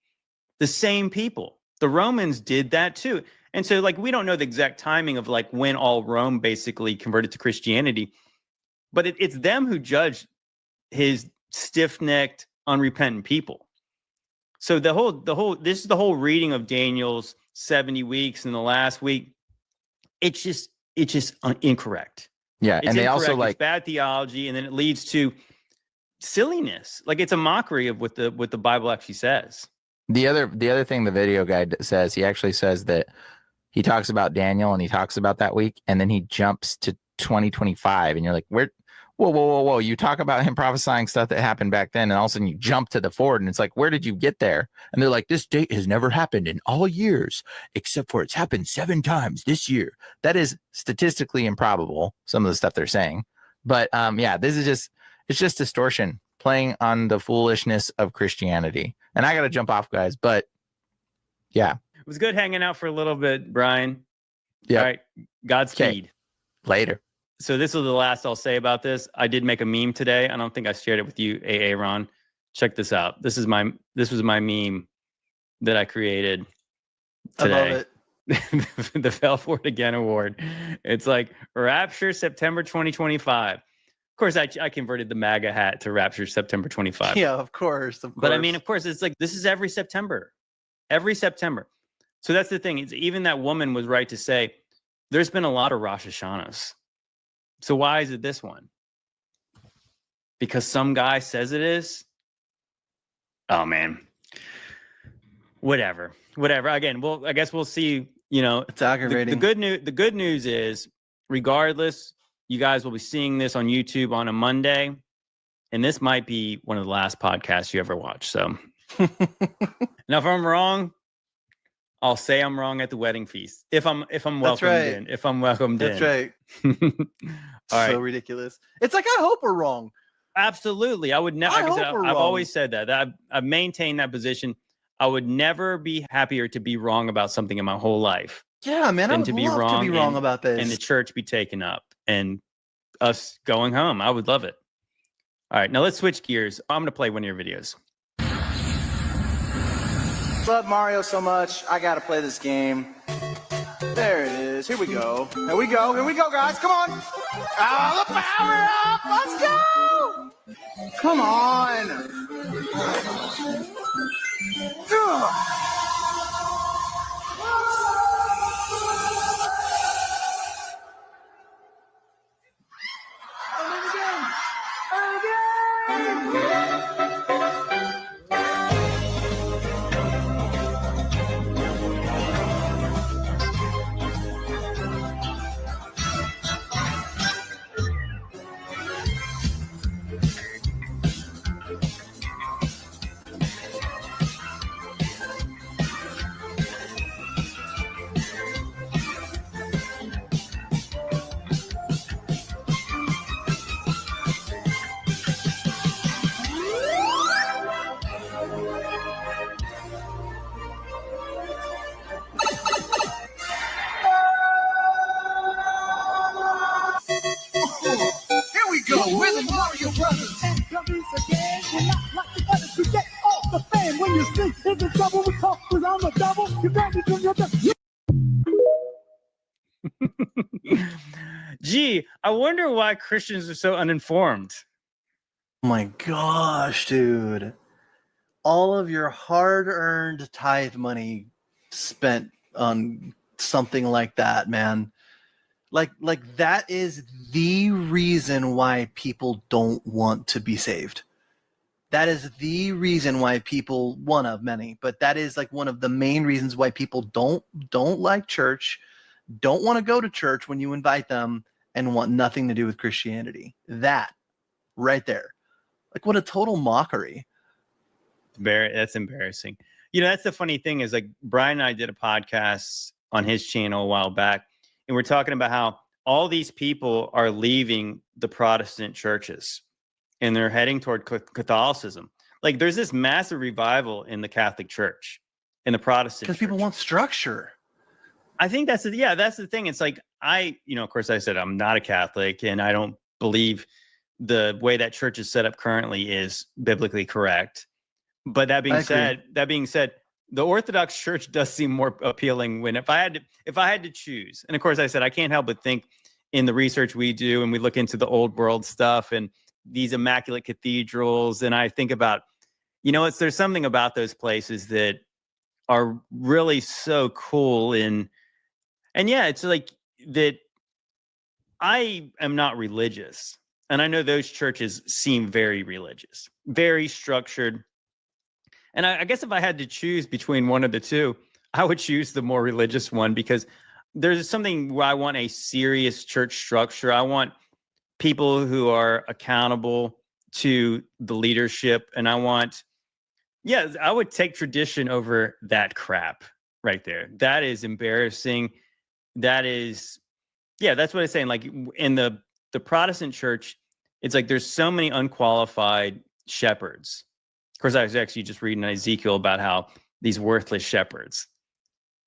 The same people. The Romans did that too. And so like, we don't know the exact timing of like when all Rome basically converted to Christianity, but it's them who judged his stiff-necked, unrepentant people. So this is the whole reading of Daniel's 70 weeks in the last week. It's just incorrect. Yeah, it's and they incorrect. also like it's bad theology, and then it leads to silliness. Like it's a mockery of what the Bible actually says. the other thing the video guy says. He actually says that he talks about Daniel and he talks about that week, and then he jumps to 2025, and you're like, where? Whoa! You talk about him prophesying stuff that happened back then, and all of a sudden you jump to the forward, and it's like, where did you get there? And they're like, this date has never happened in all years, except for it's happened 7 times this year. That is statistically improbable, some of the stuff they're saying. But this is it's just distortion, playing on the foolishness of Christianity. And I got to jump off, guys, but yeah. It was good hanging out for a little bit, Brian. Yeah. All right. Godspeed. Later. So this is the last I'll say about this. I did make a meme today. I don't think I shared it with you, Ron. Check this out. This was my meme that I created today. I love The Fell For It Again Award. It's like Rapture September 2025. Of course, I converted the MAGA hat to Rapture September 25. Yeah, of course. But I mean, of course, it's like this is every September. Every September. So that's the thing. It's even that woman was right to say there's been a lot of Rosh Hashanahs. So why is it this one? Because some guy says it is? Oh, man. Whatever. Again, I guess we'll see. You know, it's aggravating. The good news is, regardless, you guys will be seeing this on YouTube on a Monday, and this might be one of the last podcasts you ever watch. So now, if I'm wrong, I'll say I'm wrong at the wedding feast. If I'm welcomed in. If I'm welcomed in. That's right. All right. So ridiculous. It's like, I hope we're wrong. Absolutely. I would never. I've always said that. I've maintained that position. I would never be happier to be wrong about something in my whole life. Yeah, man. I would to be love wrong to be wrong about this. And the church be taken up and us going home. I would love it. All right. Now let's switch gears. I'm going to play one of your videos. Love Mario so much, I gotta play this game. There it is. Here we go. Here we go, guys. Come on. Oh, the power up. Let's go. Come on. Ugh. We're the Mario Brothers. And dummies again. We're not like the others. We get off the fan when you see is in trouble. We talk because I'm a double. You got me from your Gee, I wonder why Christians are so uninformed. Oh my gosh, dude. All of your hard-earned tithe money spent on something like that, man. Like that is the reason why people don't want to be saved. That is the reason why people, one of many, but that is like one of the main reasons why people don't like church, don't want to go to church when you invite them, and want nothing to do with Christianity. That right there. Like, what a total mockery. That's embarrassing. You know, that's the funny thing is, like, Brian and I did a podcast on his channel a while back, and we're talking about how all these people are leaving the Protestant churches and they're heading toward Catholicism. Like, there's this massive revival in the Catholic Church, in the Protestant because people want structure. I think that's the thing. It's like, of course I said I'm not a Catholic and I don't believe the way that church is set up currently is biblically correct. But that being said, the Orthodox Church does seem more appealing when if I had to choose. And of course I said I can't help but think in the research we do and we look into the old world stuff and these immaculate cathedrals, and I think about, there's something about those places that are really so cool and yeah, it's like that. I am not religious, and I know those churches seem very religious, very structured. And I guess if I had to choose between one of the two, I would choose the more religious one, because there's something where I want a serious church structure. I want people who are accountable to the leadership, and I would take tradition over that crap right there. That is embarrassing. That is, that's what I'm saying. Like, in the Protestant church, it's like there's so many unqualified shepherds. Of course, I was actually just reading Ezekiel about how these worthless shepherds,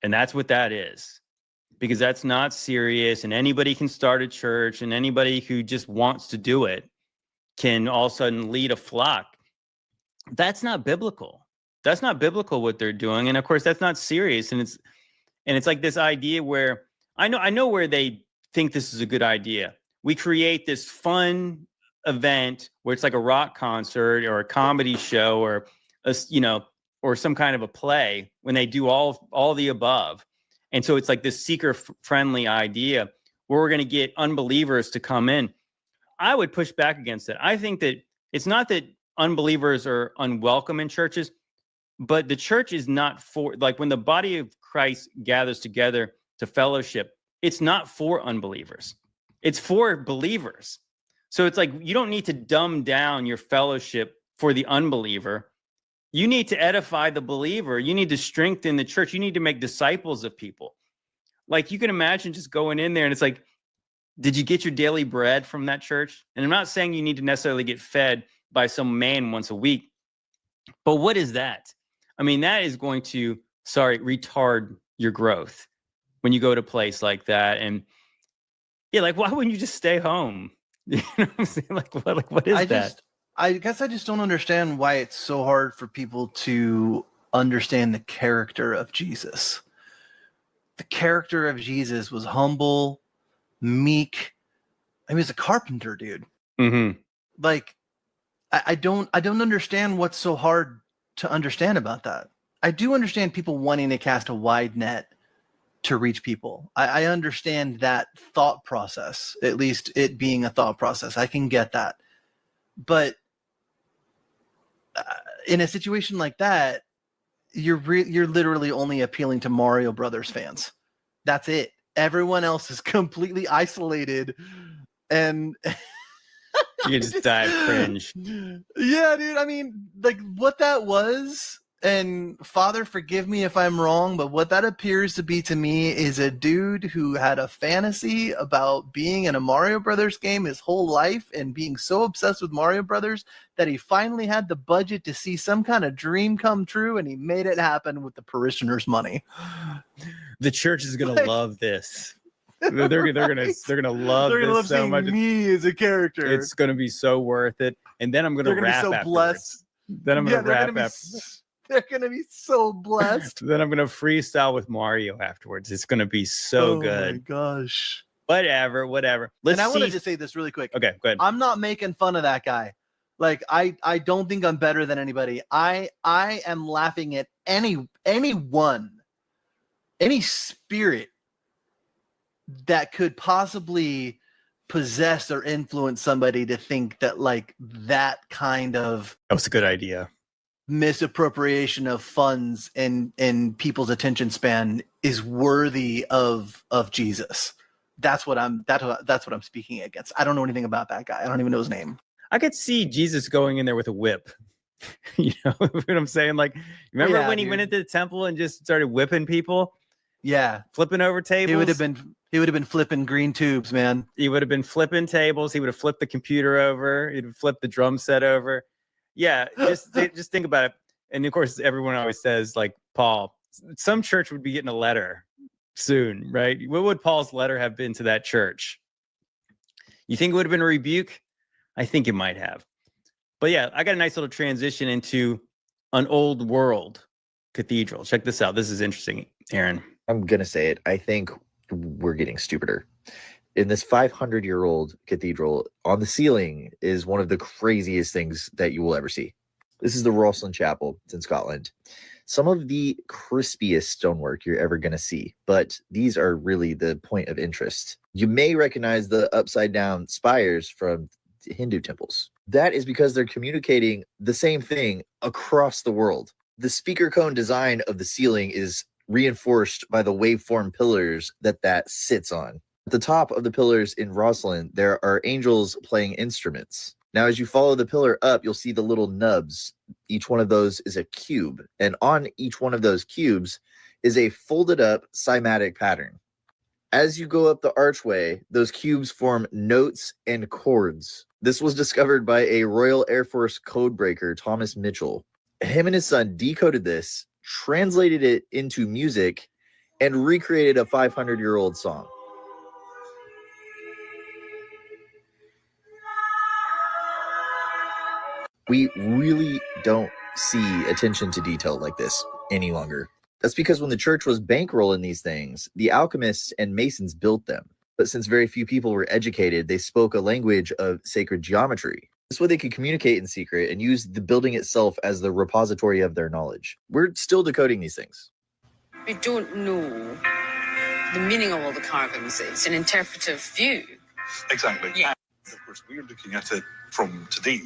and that's what that is, because that's not serious, and anybody can start a church, and anybody who just wants to do it can all of a sudden lead a flock. That's not biblical. That's not biblical what they're doing, and of course, that's not serious. And it's like this idea where I know where they think this is a good idea. We create this fun event where it's like a rock concert or a comedy show or or some kind of a play, when they do all the above. And so it's like this seeker friendly idea where we're going to get unbelievers to come in. I would push back against it. I think that it's not that unbelievers are unwelcome in churches, but the church is not for, like, when the body of Christ gathers together to fellowship, it's not for unbelievers. It's for believers. So it's like, you don't need to dumb down your fellowship for the unbeliever. You need to edify the believer. You need to strengthen the church. You need to make disciples of people. Like, you can imagine just going in there and it's like, did you get your daily bread from that church? And I'm not saying you need to necessarily get fed by some man once a week, but what is that? I mean, that is going to, retard your growth when you go to a place like that. And yeah, like, why wouldn't you just stay home? You know what I'm saying? What is that? I guess I just don't understand why it's so hard for people to understand the character of Jesus. The character of Jesus was humble, meek. I mean, he's a carpenter, dude. Mm-hmm. Like, I don't understand what's so hard to understand about that. I do understand people wanting to cast a wide net to reach people. I understand that thought process, at least it being a thought process. I can get that. But in a situation like that, you're literally only appealing to Mario Brothers fans. That's it. Everyone else is completely isolated, and you just die of cringe. Yeah, dude. I mean, like, what that was, and Father, forgive me if I'm wrong, but what that appears to be to me is a dude who had a fantasy about being in a Mario Brothers game his whole life and being so obsessed with Mario Brothers that he finally had the budget to see some kind of dream come true, and he made it happen with the parishioners' money. The church is going to love this. They're gonna love this so seeing much. me as a character. It's gonna be so worth it. And then I'm gonna They're gonna be rap so afterwards. blessed. Then I'm gonna rap They're gonna be so blessed. Then I'm gonna freestyle with Mario afterwards. It's gonna be so good. Oh my gosh. Whatever. Let's and I want to see. just say this really quick. Okay, go ahead. I'm not making fun of that guy. Like I don't think I'm better than anybody. I am laughing at anyone, any spirit that could possibly possess or influence somebody to think that like that kind of That was a good idea. misappropriation of funds and people's attention span is worthy of Jesus. That's what I'm speaking against. I don't know anything about that guy. I don't even know his name. I could see Jesus going in there with a whip. You know what I'm saying? Like, remember when he went into the temple and just started whipping people? Yeah, flipping over tables. He would have been flipping green tubes, man. He would have been flipping tables. He would have flipped the computer over. He'd have flipped the drum set over. Yeah, just think about it. And of course, everyone always says, like, Paul, some church would be getting a letter soon, right? What would Paul's letter have been to that church? You think it would have been a rebuke? I think it might have. But yeah, I got a nice little transition into an old world cathedral. Check this out. This is interesting, Aaron. I'm going to say it. I think we're getting stupider. In this 500-year-old cathedral, on the ceiling is one of the craziest things that you will ever see. This is the Roslin Chapel. It's in Scotland. Some of the crispiest stonework you're ever going to see, but these are really the point of interest. You may recognize the upside-down spires from Hindu temples. That is because they're communicating the same thing across the world. The speaker cone design of the ceiling is reinforced by the waveform pillars that sits on. At the top of the pillars in Roslin, there are angels playing instruments. Now, as you follow the pillar up, you'll see the little nubs. Each one of those is a cube, and on each one of those cubes is a folded up cymatic pattern. As you go up the archway, those cubes form notes and chords. This was discovered by a Royal Air Force codebreaker, Thomas Mitchell. Him and his son decoded this, translated it into music, and recreated a 500-year-old song. We really don't see attention to detail like this any longer. That's because when the church was bankrolling these things, the alchemists and masons built them. But since very few people were educated, they spoke a language of sacred geometry. This way they could communicate in secret and use the building itself as the repository of their knowledge. We're still decoding these things. We don't know the meaning of all the carvings. It's an interpretive view. Exactly. Yeah. Of course, we're looking at it from today.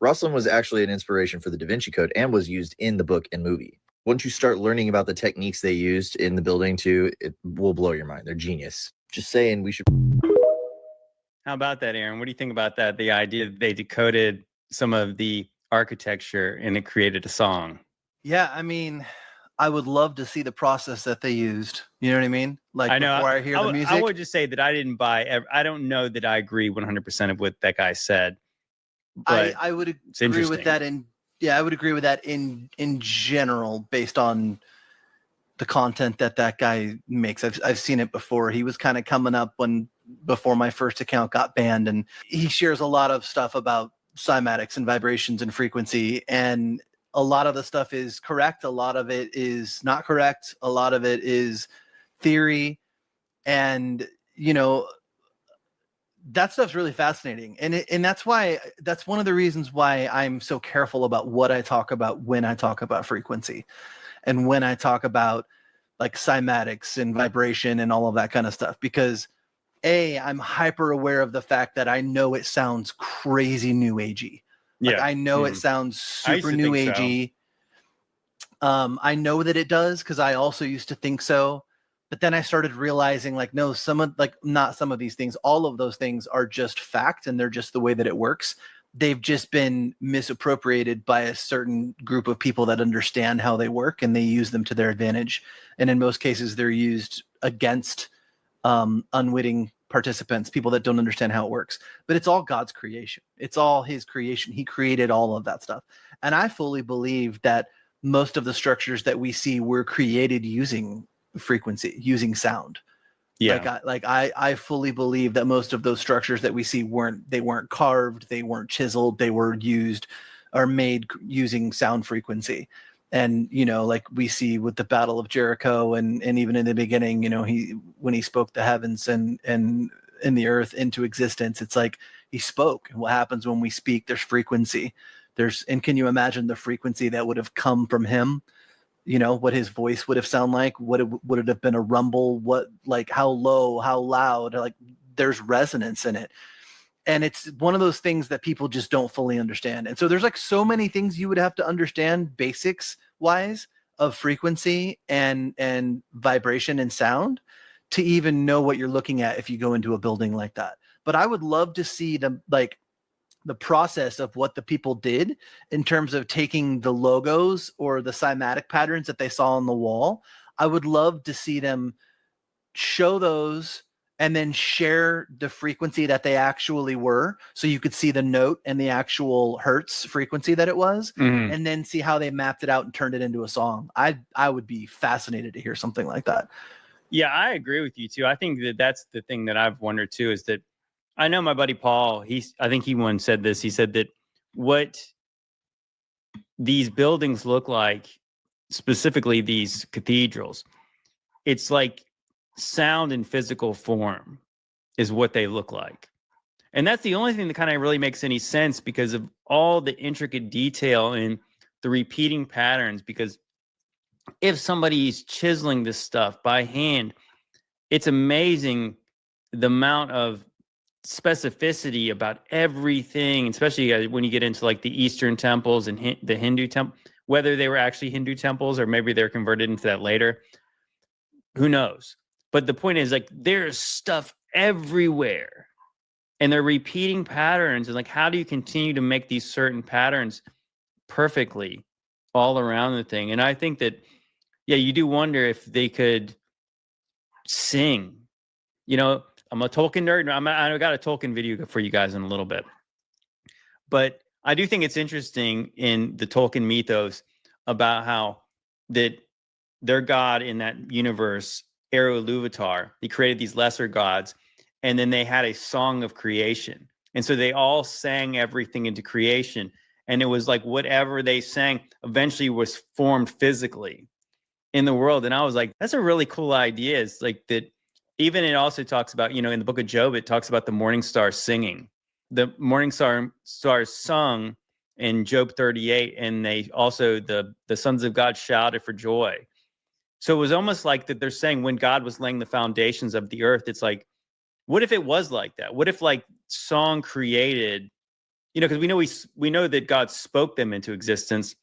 Roslin was actually an inspiration for the Da Vinci Code and was used in the book and movie. Once you start learning about the techniques they used in the building too, it will blow your mind. They're genius. Just saying, we should. How about that, Aaron? What do you think about that? The idea that they decoded some of the architecture and it created a song. Yeah, I mean, I would love to see the process that they used. You know what I mean? Like, I know. before I hear the music. I would just say that I didn't buy. I don't know that I agree 100% of what that guy said. But I would agree with that. I would agree with that in general, based on the content that guy makes. I've seen it before. He was kind of coming up before my first account got banned, and he shares a lot of stuff about cymatics and vibrations and frequency, and a lot of the stuff is correct. A lot of it is not correct. A lot of it is theory, and that stuff's really fascinating. And that's one of the reasons why I'm so careful about what I talk about when I talk about frequency and when I talk about like cymatics and vibration and all of that kind of stuff, because I'm hyper aware of the fact that I know it sounds crazy new agey. Like, I know it sounds super new agey. So. I know that it does, because I also used to think so. But then I started realizing, like, no, not some of these things, all of those things are just fact, and they're just the way that it works. They've just been misappropriated by a certain group of people that understand how they work, and they use them to their advantage. And in most cases, they're used against unwitting participants, people that don't understand how it works. But it's all God's creation. It's all his creation. He created all of that stuff. And I fully believe that most of the structures that we see were created using frequency, using sound. Yeah. I fully believe that most of those structures that we see weren't carved, they weren't chiseled, they were used or made using sound frequency. And like we see with the Battle of Jericho, and even in the beginning, when he spoke the heavens and in the earth into existence, it's like he spoke. And what happens when we speak? There's frequency. And can you imagine the frequency that would have come from him? What his voice would have sounded like? Would it have been a rumble? How low, how loud? Like there's resonance in it. And it's one of those things that people just don't fully understand. And so there's like so many things you would have to understand basics wise of frequency and vibration and sound to even know what you're looking at if you go into a building like that. But I would love to see the process of what the people did in terms of taking the logos or the cymatic patterns that they saw on the wall. I would love to see them show those and then share the frequency that they actually were, so you could see the note and the actual hertz frequency that it was, and then see how they mapped it out and turned it into a song. I would be fascinated to hear something like that. Yeah, I agree with you too. I think that's the thing that I've wondered too, is that I know my buddy Paul, I think he once said this. He said that what these buildings look like, specifically these cathedrals, it's like sound and physical form is what they look like. And that's the only thing that kind of really makes any sense because of all the intricate detail and the repeating patterns. Because if somebody's chiseling this stuff by hand, it's amazing the amount of specificity about everything, especially when you get into like the Eastern temples and the Hindu temple, whether they were actually Hindu temples or maybe they're converted into that later, who knows? But the point is, like, there's stuff everywhere and they're repeating patterns. And like, how do you continue to make these certain patterns perfectly all around the thing? And I think that, yeah, you do wonder if they could sing. I'm a Tolkien nerd. I got a Tolkien video for you guys in a little bit. But I do think it's interesting in the Tolkien mythos about how that their god in that universe, Eru-Ilúvatar, he created these lesser gods, and then they had a song of creation. And so they all sang everything into creation. And it was like whatever they sang eventually was formed physically in the world. And I was like, that's a really cool idea. It's like that. Even it also talks about, in the book of Job, it talks about the morning star singing. The morning stars sung in Job 38, and they also, the sons of God shouted for joy. So it was almost like that they're saying when God was laying the foundations of the earth, it's like, what if it was like that? What if like song created, because we know that God spoke them into existence,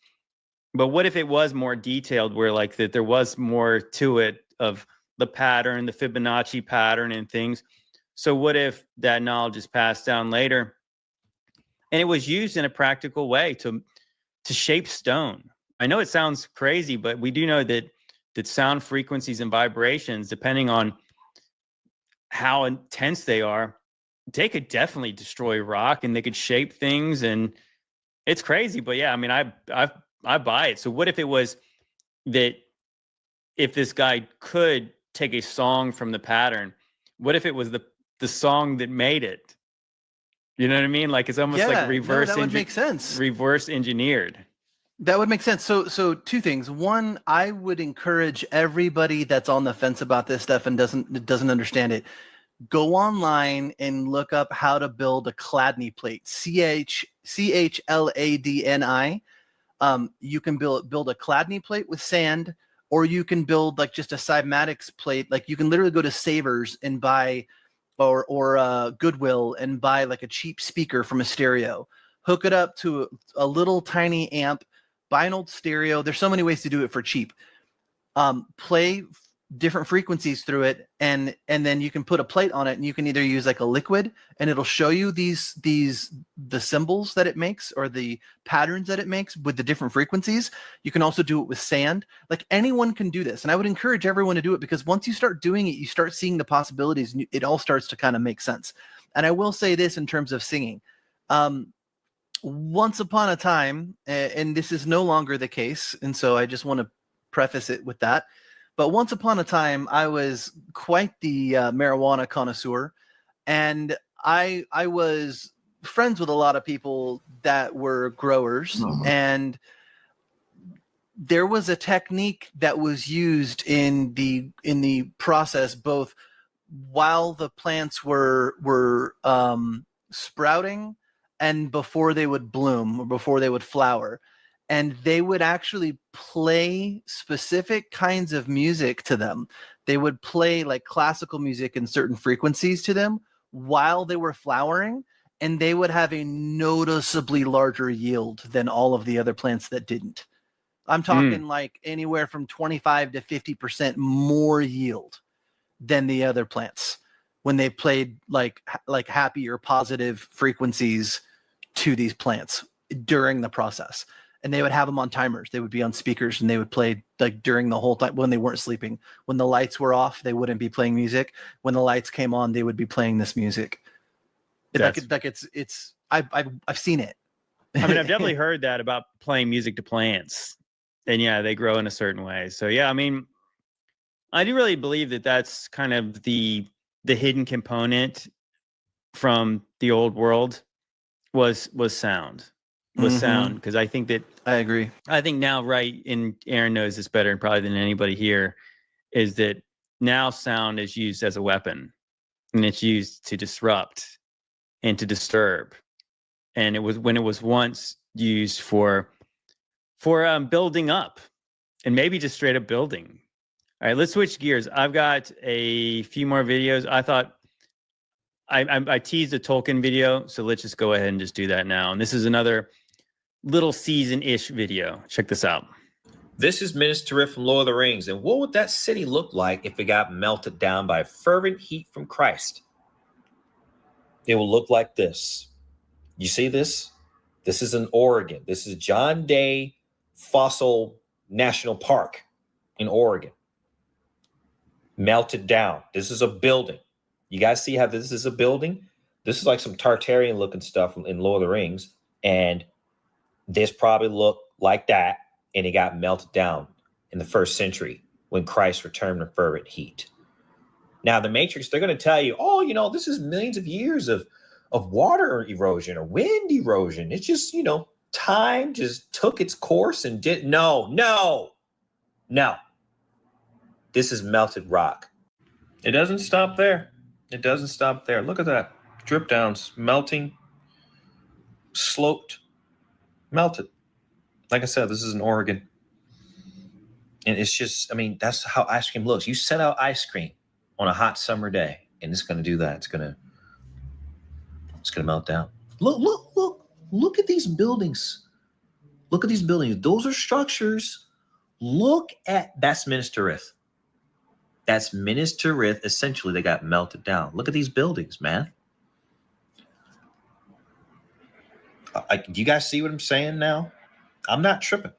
but what if it was more detailed, where like that there was more to it of the pattern, the Fibonacci pattern and things. So what if that knowledge is passed down later and it was used in a practical way to shape stone? I know it sounds crazy, but we do know that sound frequencies and vibrations, depending on how intense they are, they could definitely destroy rock and they could shape things. And it's crazy, but yeah, I mean, I buy it. So what if it was that if this guy could take a song from the pattern, what if it was the song that made it? You know what I mean? Like it's almost like reverse. That would make sense. Reverse engineered. That would make sense. So two things. One, I would encourage everybody that's on the fence about this stuff and doesn't understand it, go online and look up how to build a Chladni plate. Chladni. You can build a Chladni plate with sand, or you can build like just a cymatics plate. Like you can literally go to Savers and buy, or Goodwill and buy like a cheap speaker from a stereo, hook it up to a little tiny amp, buy an old stereo. There's so many ways to do it for cheap. Play different frequencies through it, and then you can put a plate on it, and you can either use like a liquid, and it'll show you the symbols that it makes or the patterns that it makes with the different frequencies. You can also do it with sand. Like anyone can do this, and I would encourage everyone to do it, because once you start doing it, you start seeing the possibilities, and it all starts to kind of make sense. And I will say this in terms of singing. Once upon a time, and this is no longer the case, and so I just want to preface it with that, But once upon a time, I was quite the marijuana connoisseur, and I was friends with a lot of people that were growers, and there was a technique that was used in the process, both while the plants were sprouting and before they would bloom or before they would flower. And they would actually play specific kinds of music to them. They would play like classical music in certain frequencies to them while they were flowering, and they would have a noticeably larger yield than all of the other plants that didn't. I'm talking like anywhere from 25 to 50% more yield than the other plants when they played like happy or positive frequencies to these plants during the process. And they would have them on timers. They would be on speakers, and they would play like during the whole time when they weren't sleeping. When the lights were off, they wouldn't be playing music. When the lights came on, they would be playing this music. I've seen it. I mean, I've definitely heard that about playing music to plants. And yeah, they grow in a certain way. So yeah, I mean, I do really believe that that's kind of the hidden component from the old world was sound. Sound, because I think that I agree. I think now, right, and Aaron knows this better probably than anybody here, is that now sound is used as a weapon, and it's used to disrupt and to disturb. And it was when it was once used for building up, and maybe just straight up building. All right, let's switch gears. I've got a few more videos. I thought I teased a Tolkien video, so let's just go ahead and just do that now. And this is another little season-ish video. Check this out. This is Minas Tirith from Lord of the Rings. And what would that city look like if it got melted down by fervent heat from Christ? It will look like this. You see this? This is in Oregon. This is John Day Fossil National Park in Oregon. Melted down. This is a building. You guys see how this is a building? This is like some Tartarian looking stuff in Lord of the Rings. And this probably looked like that. And it got melted down in the 1st century when Christ returned with fervent heat. Now, the Matrix, they're going to tell you, oh, you know, this is millions of years of water erosion or wind erosion. It's just, you know, time just took its course and did. No. This is melted rock. It doesn't stop there. It doesn't stop there. Look at that. Drip downs, melting, sloped, melted. Like I said, this is in Oregon. And it's just, I mean, that's how ice cream looks. You set out ice cream on a hot summer day, and it's going to do that. It's going to melt down. Look at these buildings. Look at these buildings. Those are structures. That's Minas Tirith. That's Minas Tirith. Essentially, they got melted down. Look at these buildings, man. Do you guys see what I'm saying now? I'm not tripping.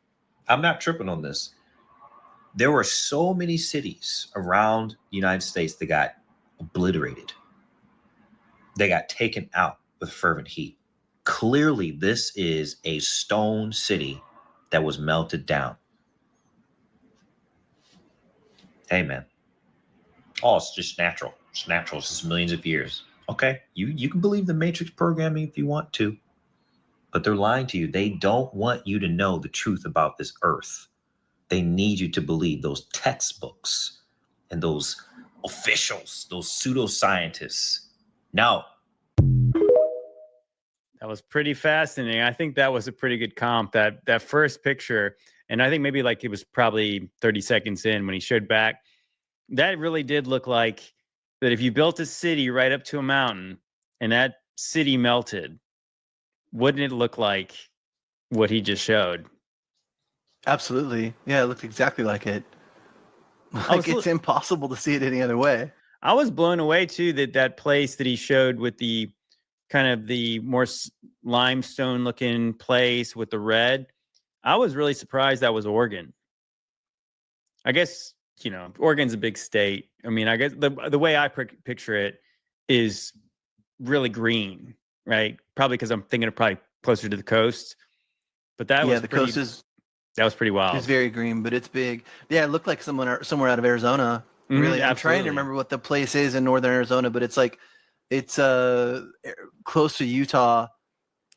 I'm not tripping on this. There were so many cities around the United States that got obliterated. They got taken out with fervent heat. Clearly, this is a stone city that was melted down. Hey, man. Oh, it's just natural. It's natural. It's just millions of years. Okay, you can believe the Matrix programming if you want to, but they're lying to you. They don't want you to know the truth about this earth. They need you to believe those textbooks and those officials, those pseudoscientists. No. That was pretty fascinating. I think that was a pretty good comp. That first picture, and I think maybe like it was probably 30 seconds in when he showed back. That really did look like that if you built a city right up to a mountain and that city melted, wouldn't it look like what he just showed? Absolutely. Yeah, it looked exactly like it. Like it's impossible to see it any other way. I was blown away too that place that he showed with the kind of the more limestone looking place with the red. I was really surprised that was Oregon. I guess, you know, Oregon's a big state. I mean, I guess the way I picture it is really green, right? Probably because I'm thinking of probably closer to the coast. But that was the coast is That was pretty wild. It's very green, but it's big. Yeah, it looked like somewhere out of Arizona. Really, I'm trying to remember what the place is in northern Arizona, but it's like it's close to Utah,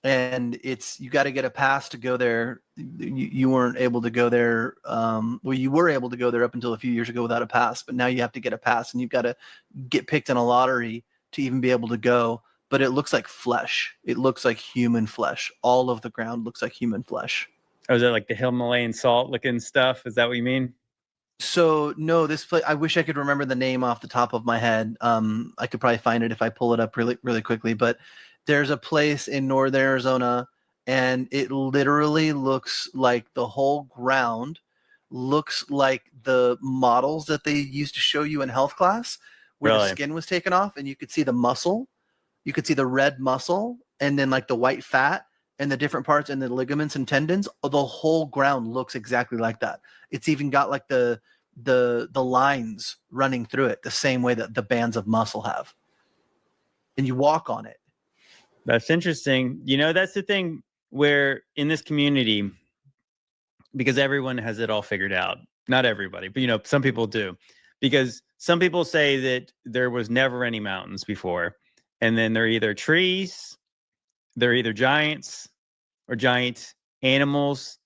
and you got to get a pass to go there. You weren't able to go there. Well, you were able to go there up until a few years ago without a pass, but now you have to get a pass, and you've got to get picked in a lottery to even be able to go. But it looks like flesh. It looks like human flesh. All of the ground looks like human flesh. Oh, is that like the Himalayan salt looking stuff? Is that what you mean? So no, this place. I wish I could remember the name off the top of my head. I could probably find it if I pull it up really, really quickly. But there's a place in northern Arizona, and it literally looks like the whole ground looks like the models that they used to show you in health class, where the skin was taken off, and you could see the muscle, you could see the red muscle, and then like the white fat. And the different parts and the ligaments and tendons, the whole ground looks exactly like that. It's even got like the lines running through it the same way that the bands of muscle have. And you walk on it. That's interesting. You know, that's the thing where in this community, because everyone has it all figured out. Not everybody, but you know, some people do. Because some people say that there was never any mountains before. And then they're either trees, they're either giants or giant animals,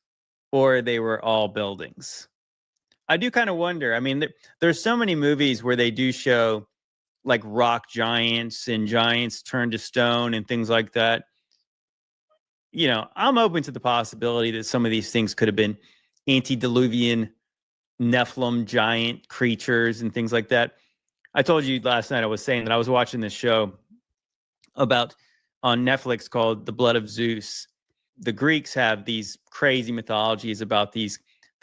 or they were all buildings. I do kind of wonder. I mean, there's so many movies where they do show like rock giants and giants turned to stone and things like that. You know, I'm open to the possibility that some of these things could have been antediluvian Nephilim giant creatures and things like that. I told you last night, I was saying that I was watching this show about on Netflix called The Blood of Zeus. The Greeks have these crazy mythologies about the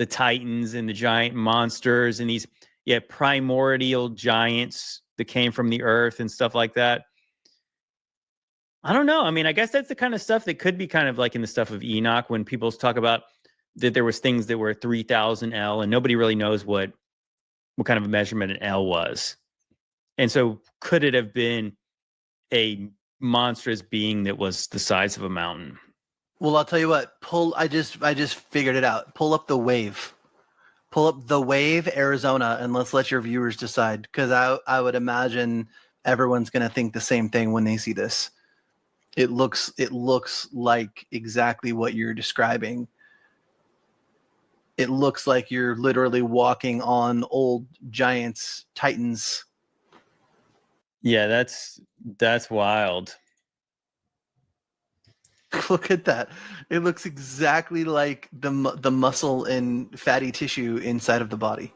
Titans and the giant monsters and these primordial giants that came from the earth and stuff like that. I don't know. I mean, I guess that's the kind of stuff that could be kind of like in the stuff of Enoch when people talk about that there was things that were 3,000 L and nobody really knows what kind of a measurement an L was. And so could it have been a monstrous being that was the size of a mountain? Well, I'll tell you what. I just figured it out. Pull up the wave. Pull up the wave, Arizona, and let's let your viewers decide. Because I would imagine everyone's going to think the same thing when they see this. It looks like exactly what you're describing. It looks like you're literally walking on old giants, titans. Yeah, that's wild. Look at that. It looks exactly like the muscle and fatty tissue inside of the body.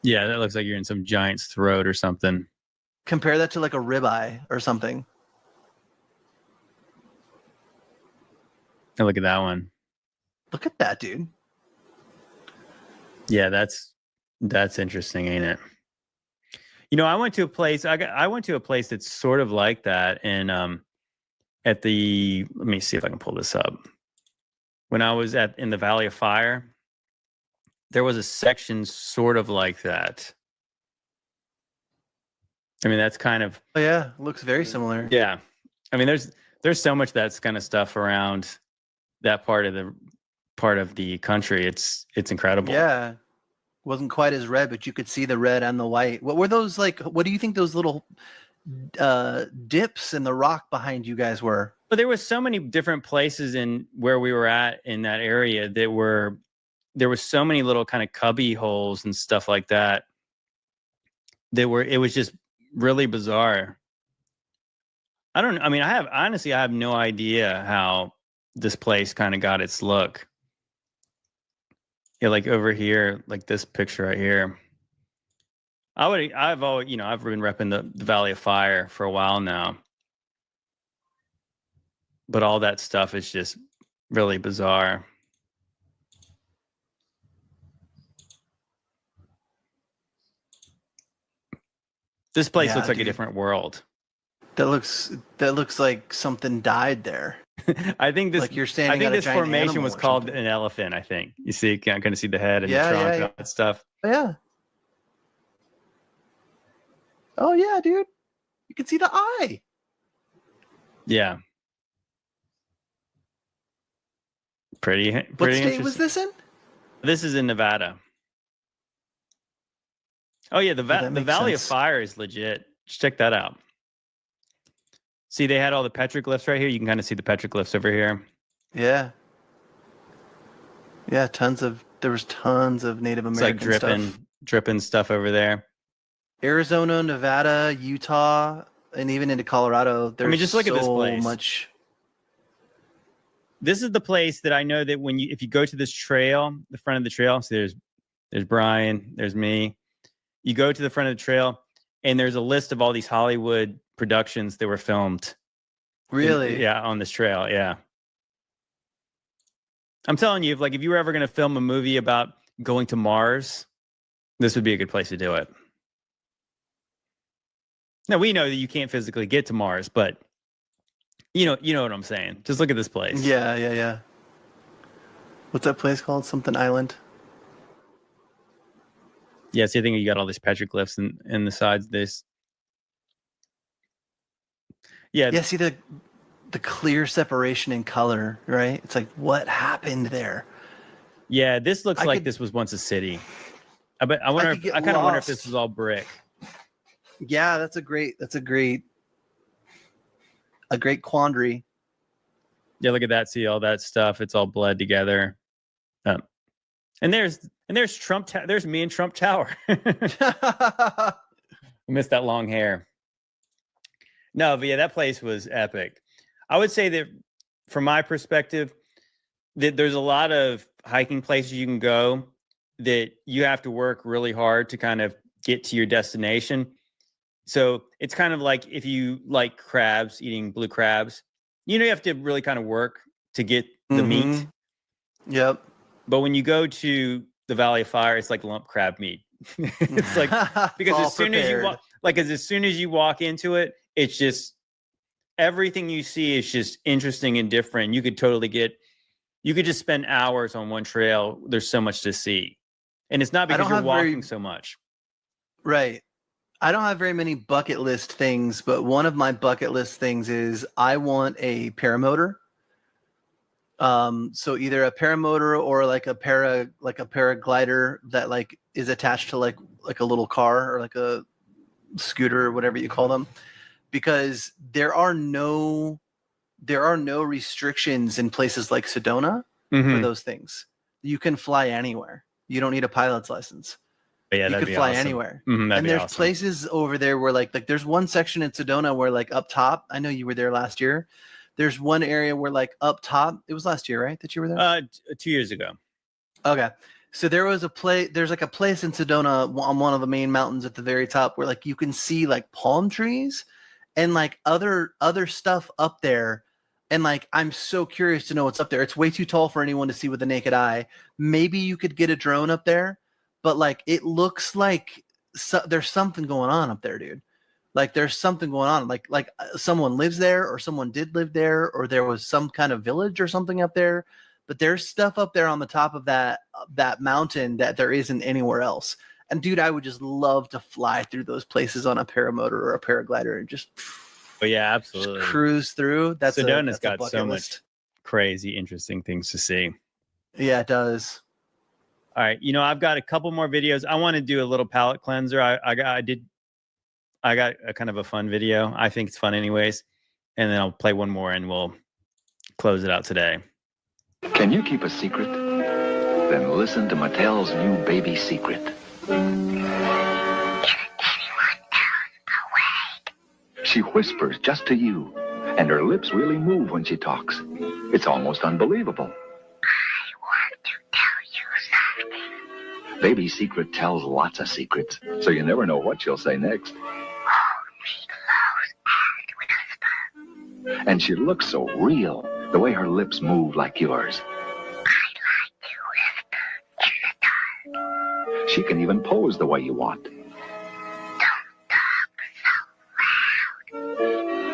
Yeah, that looks like you're in some giant's throat or something. Compare that to like a ribeye or something. And look at that one. Look at that, dude. Yeah, that's interesting, ain't it? You know, I went to a place that's sort of like that, and let me see if I can pull this up. When I was in the Valley of Fire, there was a section sort of like that. I mean, that's kind of. Oh yeah, looks very similar. Yeah, I mean, there's so much that's kind of stuff around that part of the country. It's incredible. Yeah, wasn't quite as red, but you could see the red and the white. What were those like? What do you think those little dips in the rock behind you guys were? But there was so many different places in where we were at in that area there were so many little kind of cubby holes and stuff like that. It was just really bizarre. I have no idea how this place kind of got its look. Yeah, like over here, like this picture right here. I've been repping the Valley of Fire for a while now. But all that stuff is just really bizarre. This place looks like a different world. That looks like something died there. I think this. Like you're standing. I think this formation was called an elephant. I think you see, kind of see the head and the trunk and all that stuff. Yeah. Oh yeah, dude. You can see the eye. Yeah. Pretty What state interesting. was this in? This is in Nevada. Oh yeah, the that makes Valley of sense. Fire is legit. Just check that out. See, they had all the petroglyphs right here. You can kind of see the petroglyphs over here. Yeah. Yeah, there was tons of Native It's American like stuff. dripping stuff over there. Arizona, Nevada, Utah, and even into Colorado. There's just look at this so place. much. This is the place that I know that if you go to this trail, the front of the trail, so there's Brian, there's me. You go to the front of the trail, and there's a list of all these Hollywood productions that were filmed. Really? On this trail, yeah. I'm telling you, if you were ever going to film a movie about going to Mars, this would be a good place to do it. Now, we know that you can't physically get to Mars, but you know what I'm saying. Just look at this place. Yeah. What's that place called? Something Island? Yeah, see, I think you got all these petroglyphs in the sides of this. Yeah, see the clear separation in color, right? It's like, what happened there? Yeah, this looks like this was once a city. I kind of wonder if this was all brick. Yeah, that's a great quandary. Yeah, look at that. See all that stuff. It's all bled together. And there's Trump. There's me and Trump Tower. I missed that long hair. No, but yeah, that place was epic. I would say that from my perspective, that there's a lot of hiking places you can go that you have to work really hard to kind of get to your destination. So it's kind of like if you like crabs, eating blue crabs, you have to really kind of work to get the meat. Yep. But when you go to the Valley of Fire, it's like lump crab meat. It's like, because as soon as you walk into it, it's just everything you see is just interesting and different. You could just spend hours on one trail. There's so much to see. And it's not because you're walking so much. Right. I don't have very many bucket list things, but one of my bucket list things is I want a paramotor. So either a paramotor or like a paraglider that is attached to like a little car or like a scooter or whatever you call them, because there are no restrictions in places like Sedona for those things. You can fly anywhere. You don't need a pilot's license. Yeah, you could fly anywhere. And there's places over there where like there's one section in Sedona where like up top, I know you were there last year. There's one area where like up top, it was last year, right? That you were there? 2 years ago. Okay. So there's like a place in Sedona on one of the main mountains at the very top where like you can see like palm trees and like other stuff up there. And like, I'm so curious to know what's up there. It's way too tall for anyone to see with the naked eye. Maybe you could get a drone up there, but like, it looks like there's something going on up there, dude. Like there's something going on. Like someone lives there, or someone did live there, or there was some kind of village or something up there. But there's stuff up there on the top of that mountain that there isn't anywhere else. And dude, I would just love to fly through those places on a paramotor or a paraglider and just yeah, absolutely cruise through. Sedona's got so much crazy, interesting things to see. Yeah, it does. All right, I've got a couple more videos. I want to do a little palate cleanser. I got a kind of a fun video. I think it's fun anyways. And then I'll play one more and we'll close it out today. Can you keep a secret? Then listen to Mattel's new baby secret. She whispers just to you, and her lips really move when she talks. It's almost unbelievable. I want to tell you something. Baby Secret tells lots of secrets, so you never know what she'll say next. And she looks so real, the way her lips move like yours. She can even pose the way you want.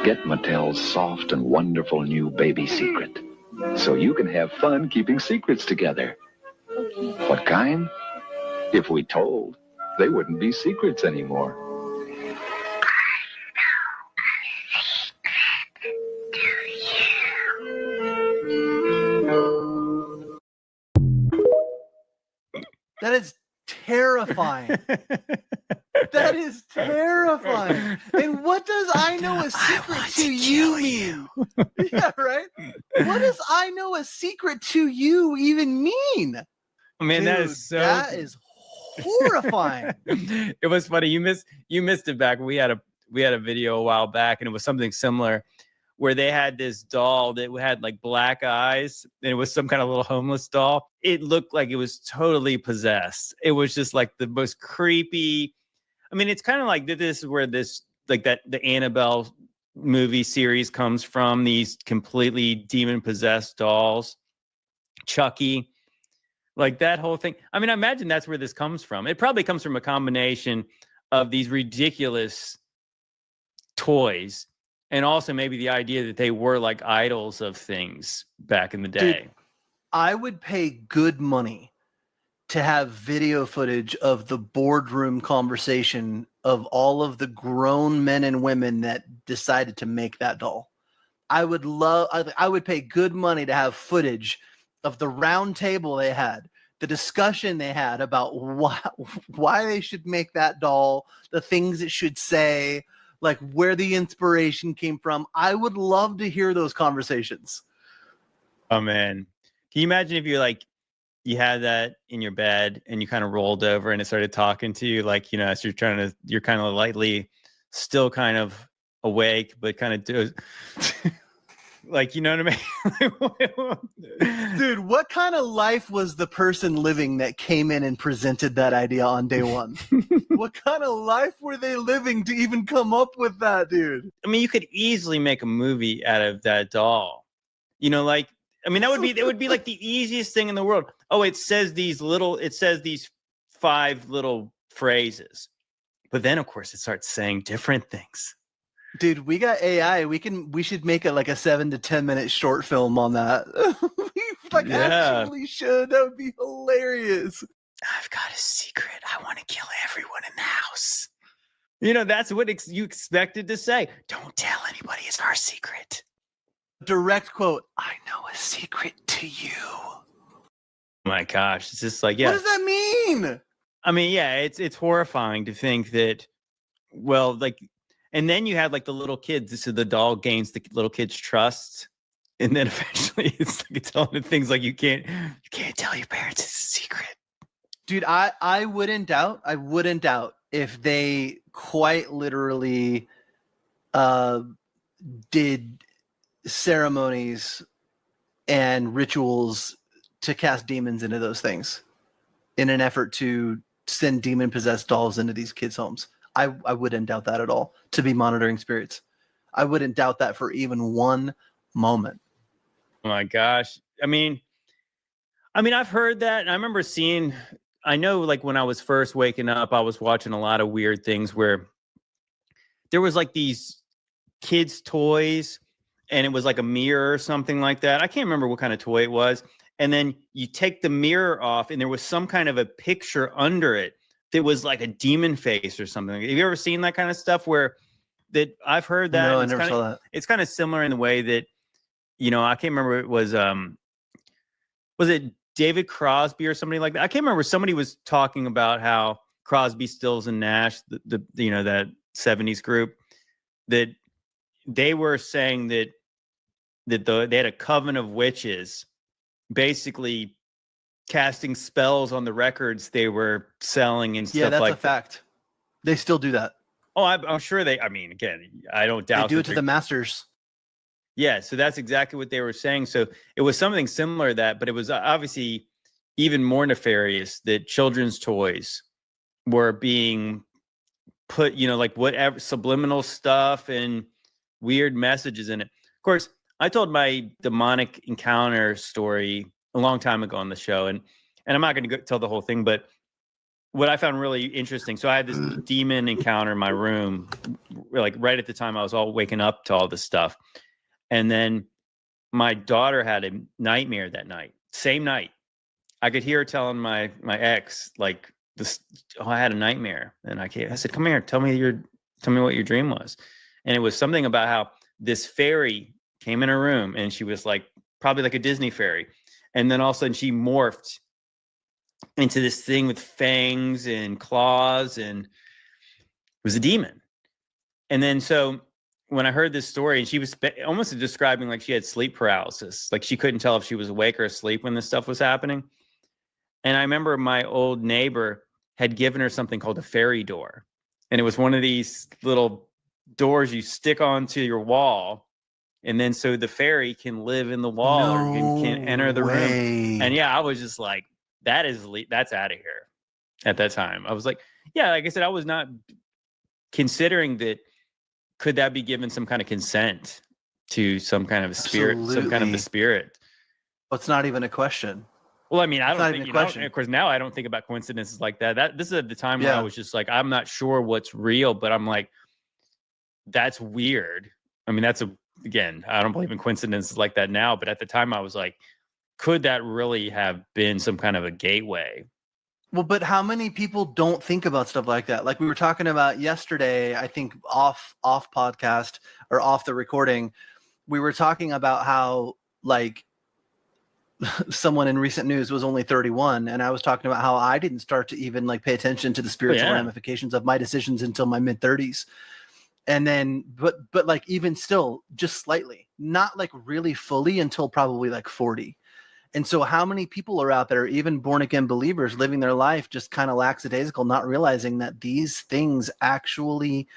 Get Mattel's soft and wonderful new baby secret, so you can have fun keeping secrets together. What kind? If we told, they wouldn't be secrets anymore. That is terrifying. That is terrifying. And what does I know a secret to you mean? Yeah, right? What does I know a secret to you even mean? Man, Dude, that is so. That is horrifying. It was funny. You missed it back. We had a video a while back, and it was something similar, where they had this doll that had like black eyes, and it was some kind of little homeless doll. It looked like it was totally possessed. It was just like the most creepy. I mean, it's kind of like this is where this like that the Annabelle movie series comes from. These completely demon possessed dolls, Chucky, like that whole thing. I mean, I imagine that's where this comes from. It probably comes from a combination of these ridiculous toys, and also maybe the idea that they were like idols of things back in the day. Dude, I would pay good money to have video footage of the boardroom conversation of all of the grown men and women that decided to make that doll. I would pay good money to have footage of the round table they had, the discussion they had about why they should make that doll, the things it should say, like where the inspiration came from. I would love to hear those conversations. Oh man. Can you imagine if you had that in your bed and you kind of rolled over and it started talking to you, like, you know, as you're kind of lightly still kind of awake, but kind of like, you know what I mean? Dude, what kind of life was the person living that came in and presented that idea on day one? What kind of life were they living to even come up with that, dude? I mean, you could easily make a movie out of that doll. You know, like, I mean, it would be like the easiest thing in the world. Oh, it says these 5 little phrases. But then, of course, it starts saying different things. Dude, we got AI. We should make it like a 7 to 10 minute short film on that. We actually should. That would be hilarious. I've got a secret. I want to kill everyone in the house. You know, that's what you expected to say. Don't tell anybody. It's our secret. Direct quote. I know a secret to you. Oh my gosh. It's just like, yeah. What does that mean? I mean, yeah, it's horrifying to think that, well, like, and then you had like the little kids. So the doll gains the little kids' trust. And then eventually it's like telling them things like you can't tell your parents it's a secret. Dude, I wouldn't doubt if they quite literally did ceremonies and rituals to cast demons into those things in an effort to send demon possessed dolls into these kids' homes. I wouldn't doubt that at all, to be monitoring spirits. I wouldn't doubt that for even one moment. Oh my gosh. I mean, I've heard that. And I remember I know like when I was first waking up, I was watching a lot of weird things where there was like these kids' toys and it was like a mirror or something like that. I can't remember what kind of toy it was. And then you take the mirror off and there was some kind of a picture under it that was like a demon face or something. Have you ever seen that kind of stuff where that I've heard that? No, I never saw that. It's kind of similar in the way that, you know, I can't remember. It was it David Crosby or somebody like that? I can't remember. Somebody was talking about how Crosby, Stills and Nash, the you know, that 70s group, that they were saying that they had a coven of witches basically casting spells on the records they were selling and stuff like that. Yeah, that's a fact. They still do that. Oh, I'm sure I mean, again, I don't doubt they do it to the masters. Yeah, so that's exactly what they were saying. So it was something similar to that, but it was obviously even more nefarious that children's toys were being put, you know, like whatever subliminal stuff and weird messages in it. Of course, I told my demonic encounter story a long time ago on the show, and I'm not going to tell the whole thing, but what I found really interesting. So I had this demon encounter in my room, like right at the time I was all waking up to all this stuff. And then my daughter had a nightmare that night, same night. I could hear her telling my ex, like, this, oh, I had a nightmare. And I said, come here, tell me what your dream was. And it was something about how this fairy came in her room and she was like, probably like a Disney fairy. And then all of a sudden she morphed into this thing with fangs and claws, and it was a demon. And then so when I heard this story, and she was almost describing like she had sleep paralysis, like she couldn't tell if she was awake or asleep when this stuff was happening. And I remember my old neighbor had given her something called a fairy door. And it was one of these little doors you stick onto your wall. And then so the fairy can live in the wall or can enter the room. And yeah, I was just like, that's out of here at that time. I was like, yeah, like I said, I was not considering that. Could that be given some kind of consent to some kind of a spirit, some kind of the spirit? Well, it's not even a question. Well, I mean, I don't think, of course, now I don't think about coincidences like that. This is at the time where I was just like, I'm not sure what's real, but I'm like, that's weird. I mean, again, I don't believe in coincidences like that now, but at the time I was like, could that really have been some kind of a gateway? Well, but how many people don't think about stuff like that? Like we were talking about yesterday, I think off podcast or off the recording, we were talking about how like someone in recent news was only 31, and I was talking about how I didn't start to even like pay attention to the spiritual ramifications of my decisions until my mid 30s. And then, but like even still, just slightly, not like really fully until probably like 40. And so how many people are out there, even born again believers, living their life just kind of lackadaisical, not realizing that these things actually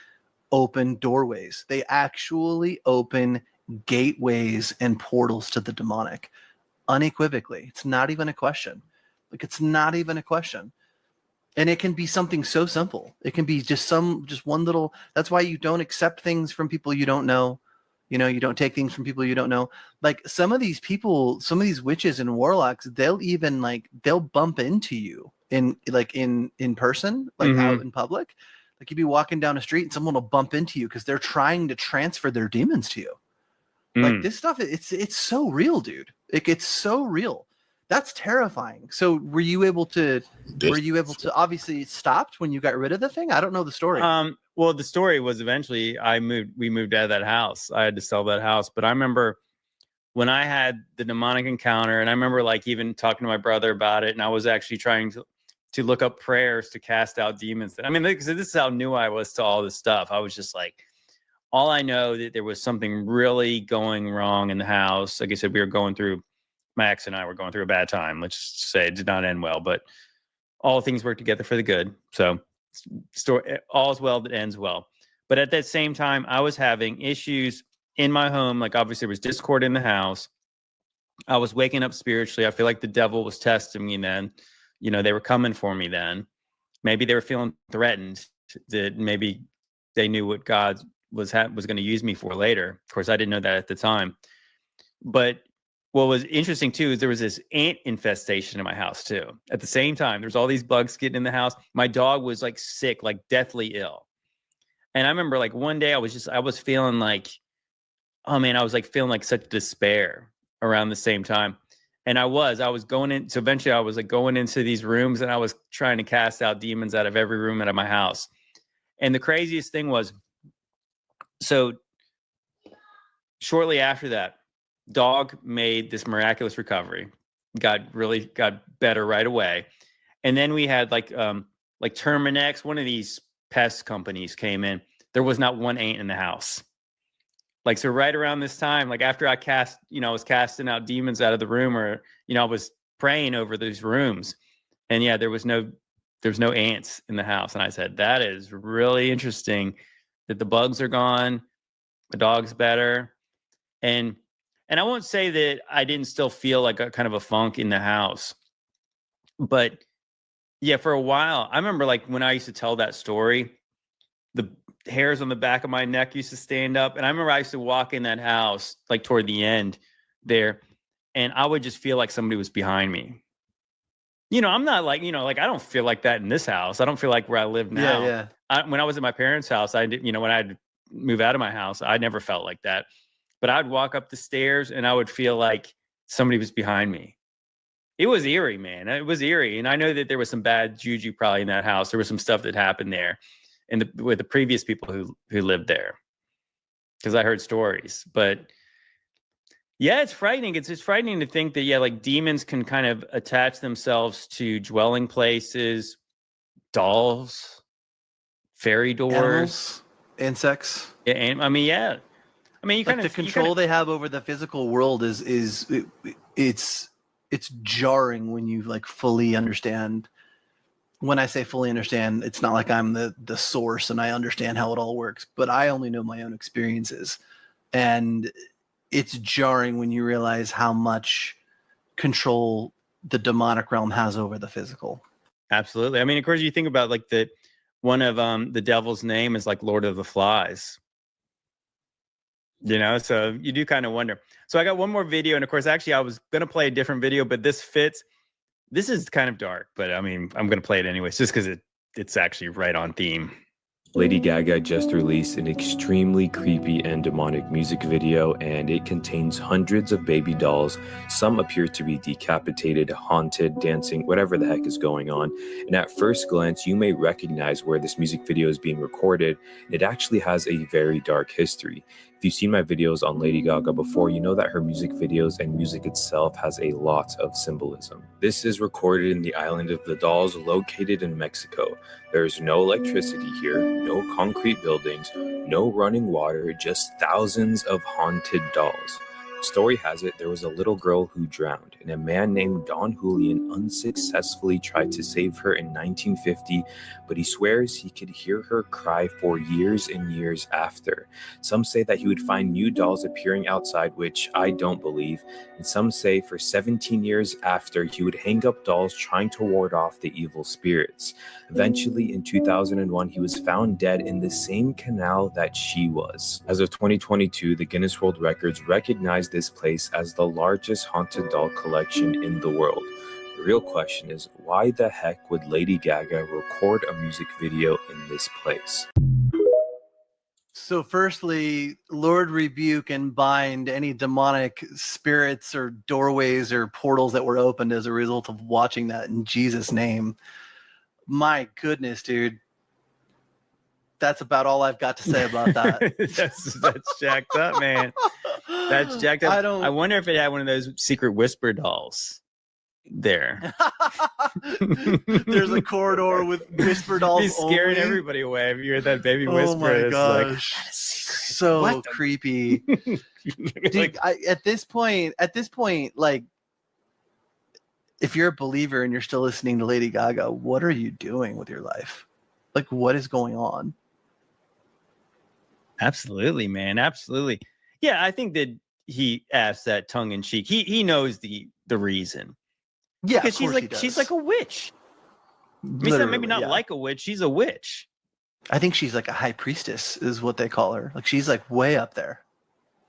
open doorways. They actually open gateways and portals to the demonic unequivocally. It's not even a question. Like it's not even a question. And it can be something so simple. It can be just one little, that's why you don't accept things from people you don't know. You know, you don't take things from people you don't know. Like some of these people, some of these witches and warlocks, they'll bump into you in person, like out in public. Like you'd be walking down a street and someone will bump into you because they're trying to transfer their demons to you. Like this stuff, it's so real, dude. It's so real. That's terrifying. So were you able to obviously it stopped when you got rid of the thing? I don't know the story. Well, the story was eventually we moved out of that house. I had to sell that house. But I remember when I had the demonic encounter, and I remember like even talking to my brother about it, and I was actually trying to look up prayers to cast out demons. I mean, this is how new I was to all this stuff. I was just like, all I know that there was something really going wrong in the house. Like I said, my ex and I were going through a bad time. Let's just say it did not end well, but all things work together for the good. So all's well that ends well. But at that same time, I was having issues in my home. Like obviously there was discord in the house. I was waking up spiritually. I feel like the devil was testing me then. You know, they were coming for me then. Maybe they were feeling threatened that maybe they knew what God was going to use me for later. Of course, I didn't know that at the time. But what was interesting too is there was this ant infestation in my house too. At the same time, there's all these bugs getting in the house. My dog was like sick, like deathly ill. And I remember like one day I was feeling like, oh man, I was like feeling like such despair around the same time. And I was going in. So eventually I was like going into these rooms and I was trying to cast out demons out of every room out of my house. And the craziest thing was, so shortly after that, dog made this miraculous recovery, got better right away. And then we had like Terminex, one of these pest companies came in. There was not one ant in the house. Like, so right around this time, like after I was casting out demons out of the room, or, I was praying over those rooms, and yeah, there was no ants in the house. And I said, that is really interesting that the bugs are gone. The dog's better. And I won't say that I didn't still feel like a kind of a funk in the house, but yeah, for a while, I remember like when I used to tell that story, the hairs on the back of my neck used to stand up. And I remember I used to walk in that house, like toward the end there, and I would just feel like somebody was behind me. I'm not like, like I don't feel like that in this house. I don't feel like where I live now. Yeah. When I was at my parents' house, I did, when I had to move out of my house, I never felt like that. But I'd walk up the stairs and I would feel like somebody was behind me. It was eerie, man. It was eerie. And I know that there was some bad juju probably in that house. There was some stuff that happened there with the previous people who lived there, because I heard stories. But Yeah, it's frightening. It's just frightening to think that, like demons can kind of attach themselves to dwelling places, dolls, fairy doors, animals, insects. Yeah, and I mean, you like the control they have over the physical world it's jarring when you like fully understand. When I say fully understand, it's not like I'm the source and I understand how it all works, but I only know my own experiences. And it's jarring when you realize how much control the demonic realm has over the physical. Absolutely. I mean, of course, you think about like one of the devil's name is like Lord of the Flies. So you do kind of wonder. So I got one more video, and of course, actually, I was gonna play a different video, but this fits. This is kind of dark, but I mean, I'm going to play it anyways, just because it's actually right on theme. Lady Gaga just released an extremely creepy and demonic music video, and it contains hundreds of baby dolls. Some appear to be decapitated, haunted, dancing, whatever the heck is going on. And at first glance, you may recognize where this music video is being recorded. It actually has a very dark history. If you've seen my videos on Lady Gaga before, you know that her music videos and music itself has a lot of symbolism. This is recorded in the island of the Dolls, located in Mexico. There's no electricity here, no concrete buildings, no running water, just thousands of haunted dolls. Story has it there was a little girl who drowned, and a man named Don Julian unsuccessfully tried to save her in 1950, but he swears he could hear her cry for years and years after. Some say that he would find new dolls appearing outside, which I don't believe, and some say for 17 years after, he would hang up dolls trying to ward off the evil spirits. Eventually, in 2001, he was found dead in the same canal that she was. As of 2022, the Guinness World Records recognized this place as the largest haunted doll collection in the world. The real question is, why the heck would Lady Gaga record a music video in this place? So firstly, Lord rebuke and bind any demonic spirits or doorways or portals that were opened as a result of watching that in Jesus' name. My goodness, dude. That's about all I've got to say about that. That's jacked up, man. That's jacked up. I wonder if it had one of those secret whisper dolls there. There's a corridor with whisper dolls. He's scaring only. Everybody away. If you hear that baby whisper, oh my gosh. Like, so what? Creepy. Dude, at this point, like, if you're a believer and you're still listening to Lady Gaga, what are you doing with your life? Like, what is going on? Absolutely, man. Absolutely. Yeah, I think that he asked that tongue in cheek. He knows the reason. Yeah, because she's like a witch. Maybe not like a witch. She's a witch. I think she's like a high priestess, is what they call her. Like, she's like way up there.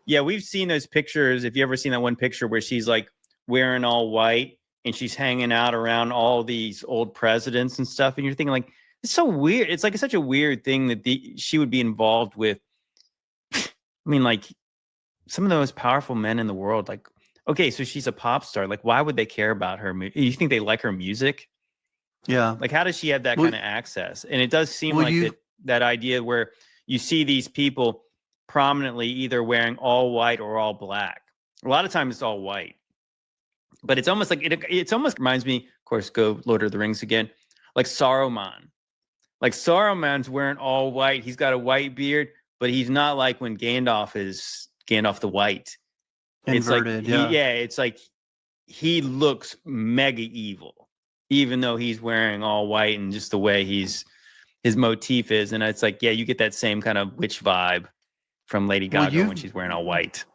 Yeah, we've seen those pictures. If you ever seen that one picture where she's like wearing all white and she's hanging out around all these old presidents and stuff, and you're thinking like, it's so weird. It's like such a weird thing that she would be involved with. I mean, like, some of the most powerful men in the world. Like, okay, so she's a pop star. Like, why would they care about her? You think they like her music? Yeah. Like, how does she have that kind of access? And it does seem like that idea where you see these people prominently either wearing all white or all black. A lot of times it's all white. But it's almost like it almost reminds me, of course, go Lord of the Rings again, like Saruman. Like, Saruman's wearing all white. He's got a white beard, but he's not like when Gandalf is Gandalf the White. Inverted, it's like, it's like he looks mega evil, even though he's wearing all white and just the way his motif is. And it's like, yeah, you get that same kind of witch vibe from Lady Gaga when she's wearing all white.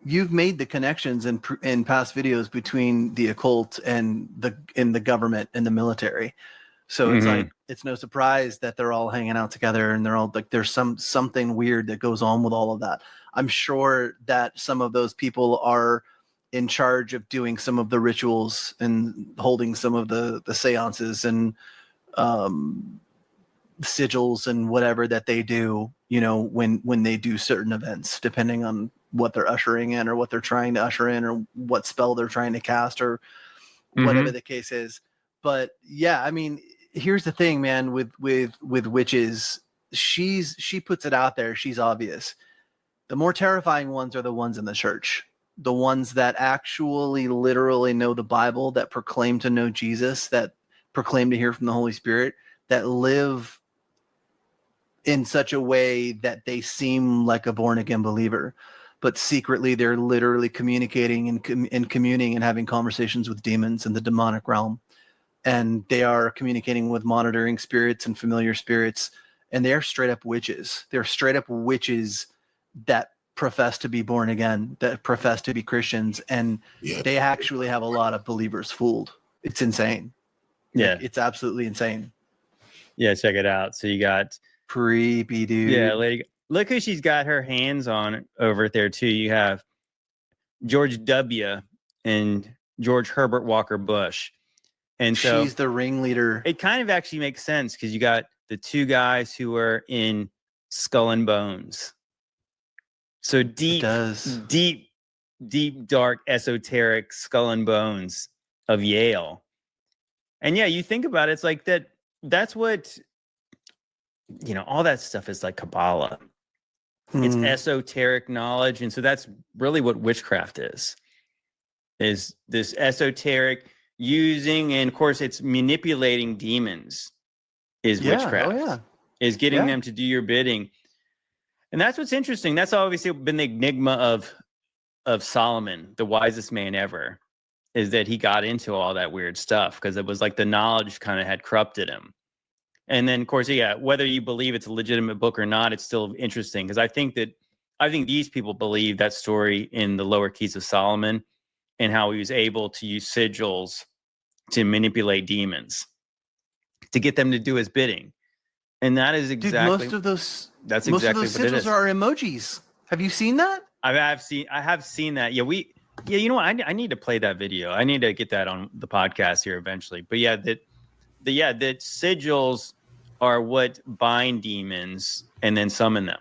You've made the connections in past videos between the occult and the government and the military. So it's like, it's no surprise that they're all hanging out together and they're all like, there's something weird that goes on with all of that. I'm sure that some of those people are in charge of doing some of the rituals and holding some of the seances and sigils and whatever that they do, when they do certain events, depending on what they're ushering in or what they're trying to usher in or what spell they're trying to cast or whatever the case is. But yeah, I mean, here's the thing, man, with witches, she puts it out there. She's obvious. The more terrifying ones are the ones in the church. the ones that actually literally know the Bible, that proclaim to know Jesus, that proclaim to hear from the Holy Spirit, that live in such a way that they seem like a born again believer, but secretly they're literally communicating and communing and having conversations with demons in the demonic realm. And they are communicating with monitoring spirits and familiar spirits. And they are straight up witches. They're straight up witches that profess to be born again, that profess to be Christians. And they actually have a lot of believers fooled. It's insane. Yeah. Like, it's absolutely insane. Yeah, check it out. So you got creepy, dude. Yeah, lady. Look who she's got her hands on over there too. You have George W. and George Herbert Walker Bush. And so she's the ringleader. It kind of actually makes sense because you got the two guys who were in Skull and Bones. So deep, dark, esoteric Skull and Bones of Yale. And yeah, you think about it, it's like that. That's what, all that stuff is like Kabbalah. It's esoteric knowledge. And so that's really what witchcraft is this esoteric using, and of course it's manipulating demons is witchcraft. Is getting them to do your bidding. And that's what's interesting. That's obviously been the enigma of Solomon, the wisest man ever, is that he got into all that weird stuff because it was like the knowledge kind of had corrupted him. And then, of course, whether you believe it's a legitimate book or not, it's still interesting because I think these people believe that story in the lower keys of Solomon and how he was able to use sigils to manipulate demons to get them to do his bidding. And that is exactly most of those. That's most exactly of those what it sigils is. are emojis. Have you seen that? I have seen that. Yeah, you know what? I need to play that video. I need to get that on the podcast here eventually. But yeah, that sigils are what bind demons and then summon them.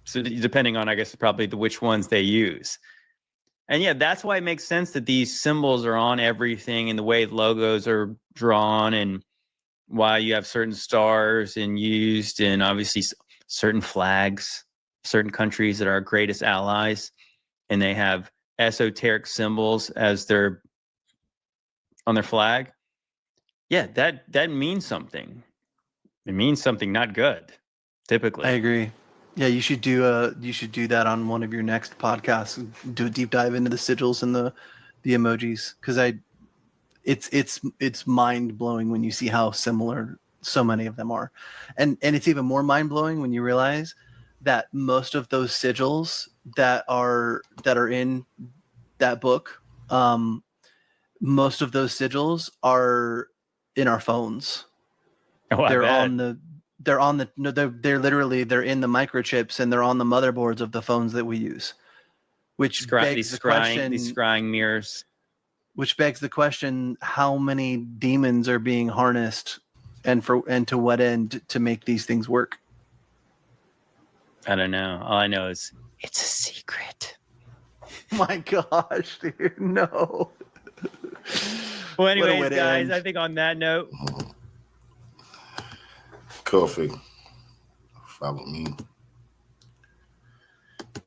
So depending on, I guess, probably which ones they use. And yeah, that's why it makes sense that these symbols are on everything and the way logos are drawn and why you have certain stars and used and obviously certain flags, certain countries that are our greatest allies, and they have esoteric symbols as their on their flag. Yeah, that means something. It means something not good, typically. I agree. Yeah, you should do that on one of your next podcasts. Do a deep dive into the sigils and the emojis, because it's mind blowing when you see how similar so many of them are, and it's even more mind blowing when you realize that most of those sigils that are in that book, most of those sigils are in our phones. Oh, they're in the microchips and they're on the motherboards of the phones that we use, which begs the question, these scrying mirrors. Which begs the question: how many demons are being harnessed, and to what end to make these things work? I don't know. All I know is it's a secret. My gosh, dude, no. Well, anyways, guys, I think on that note, Coffee. Follow me.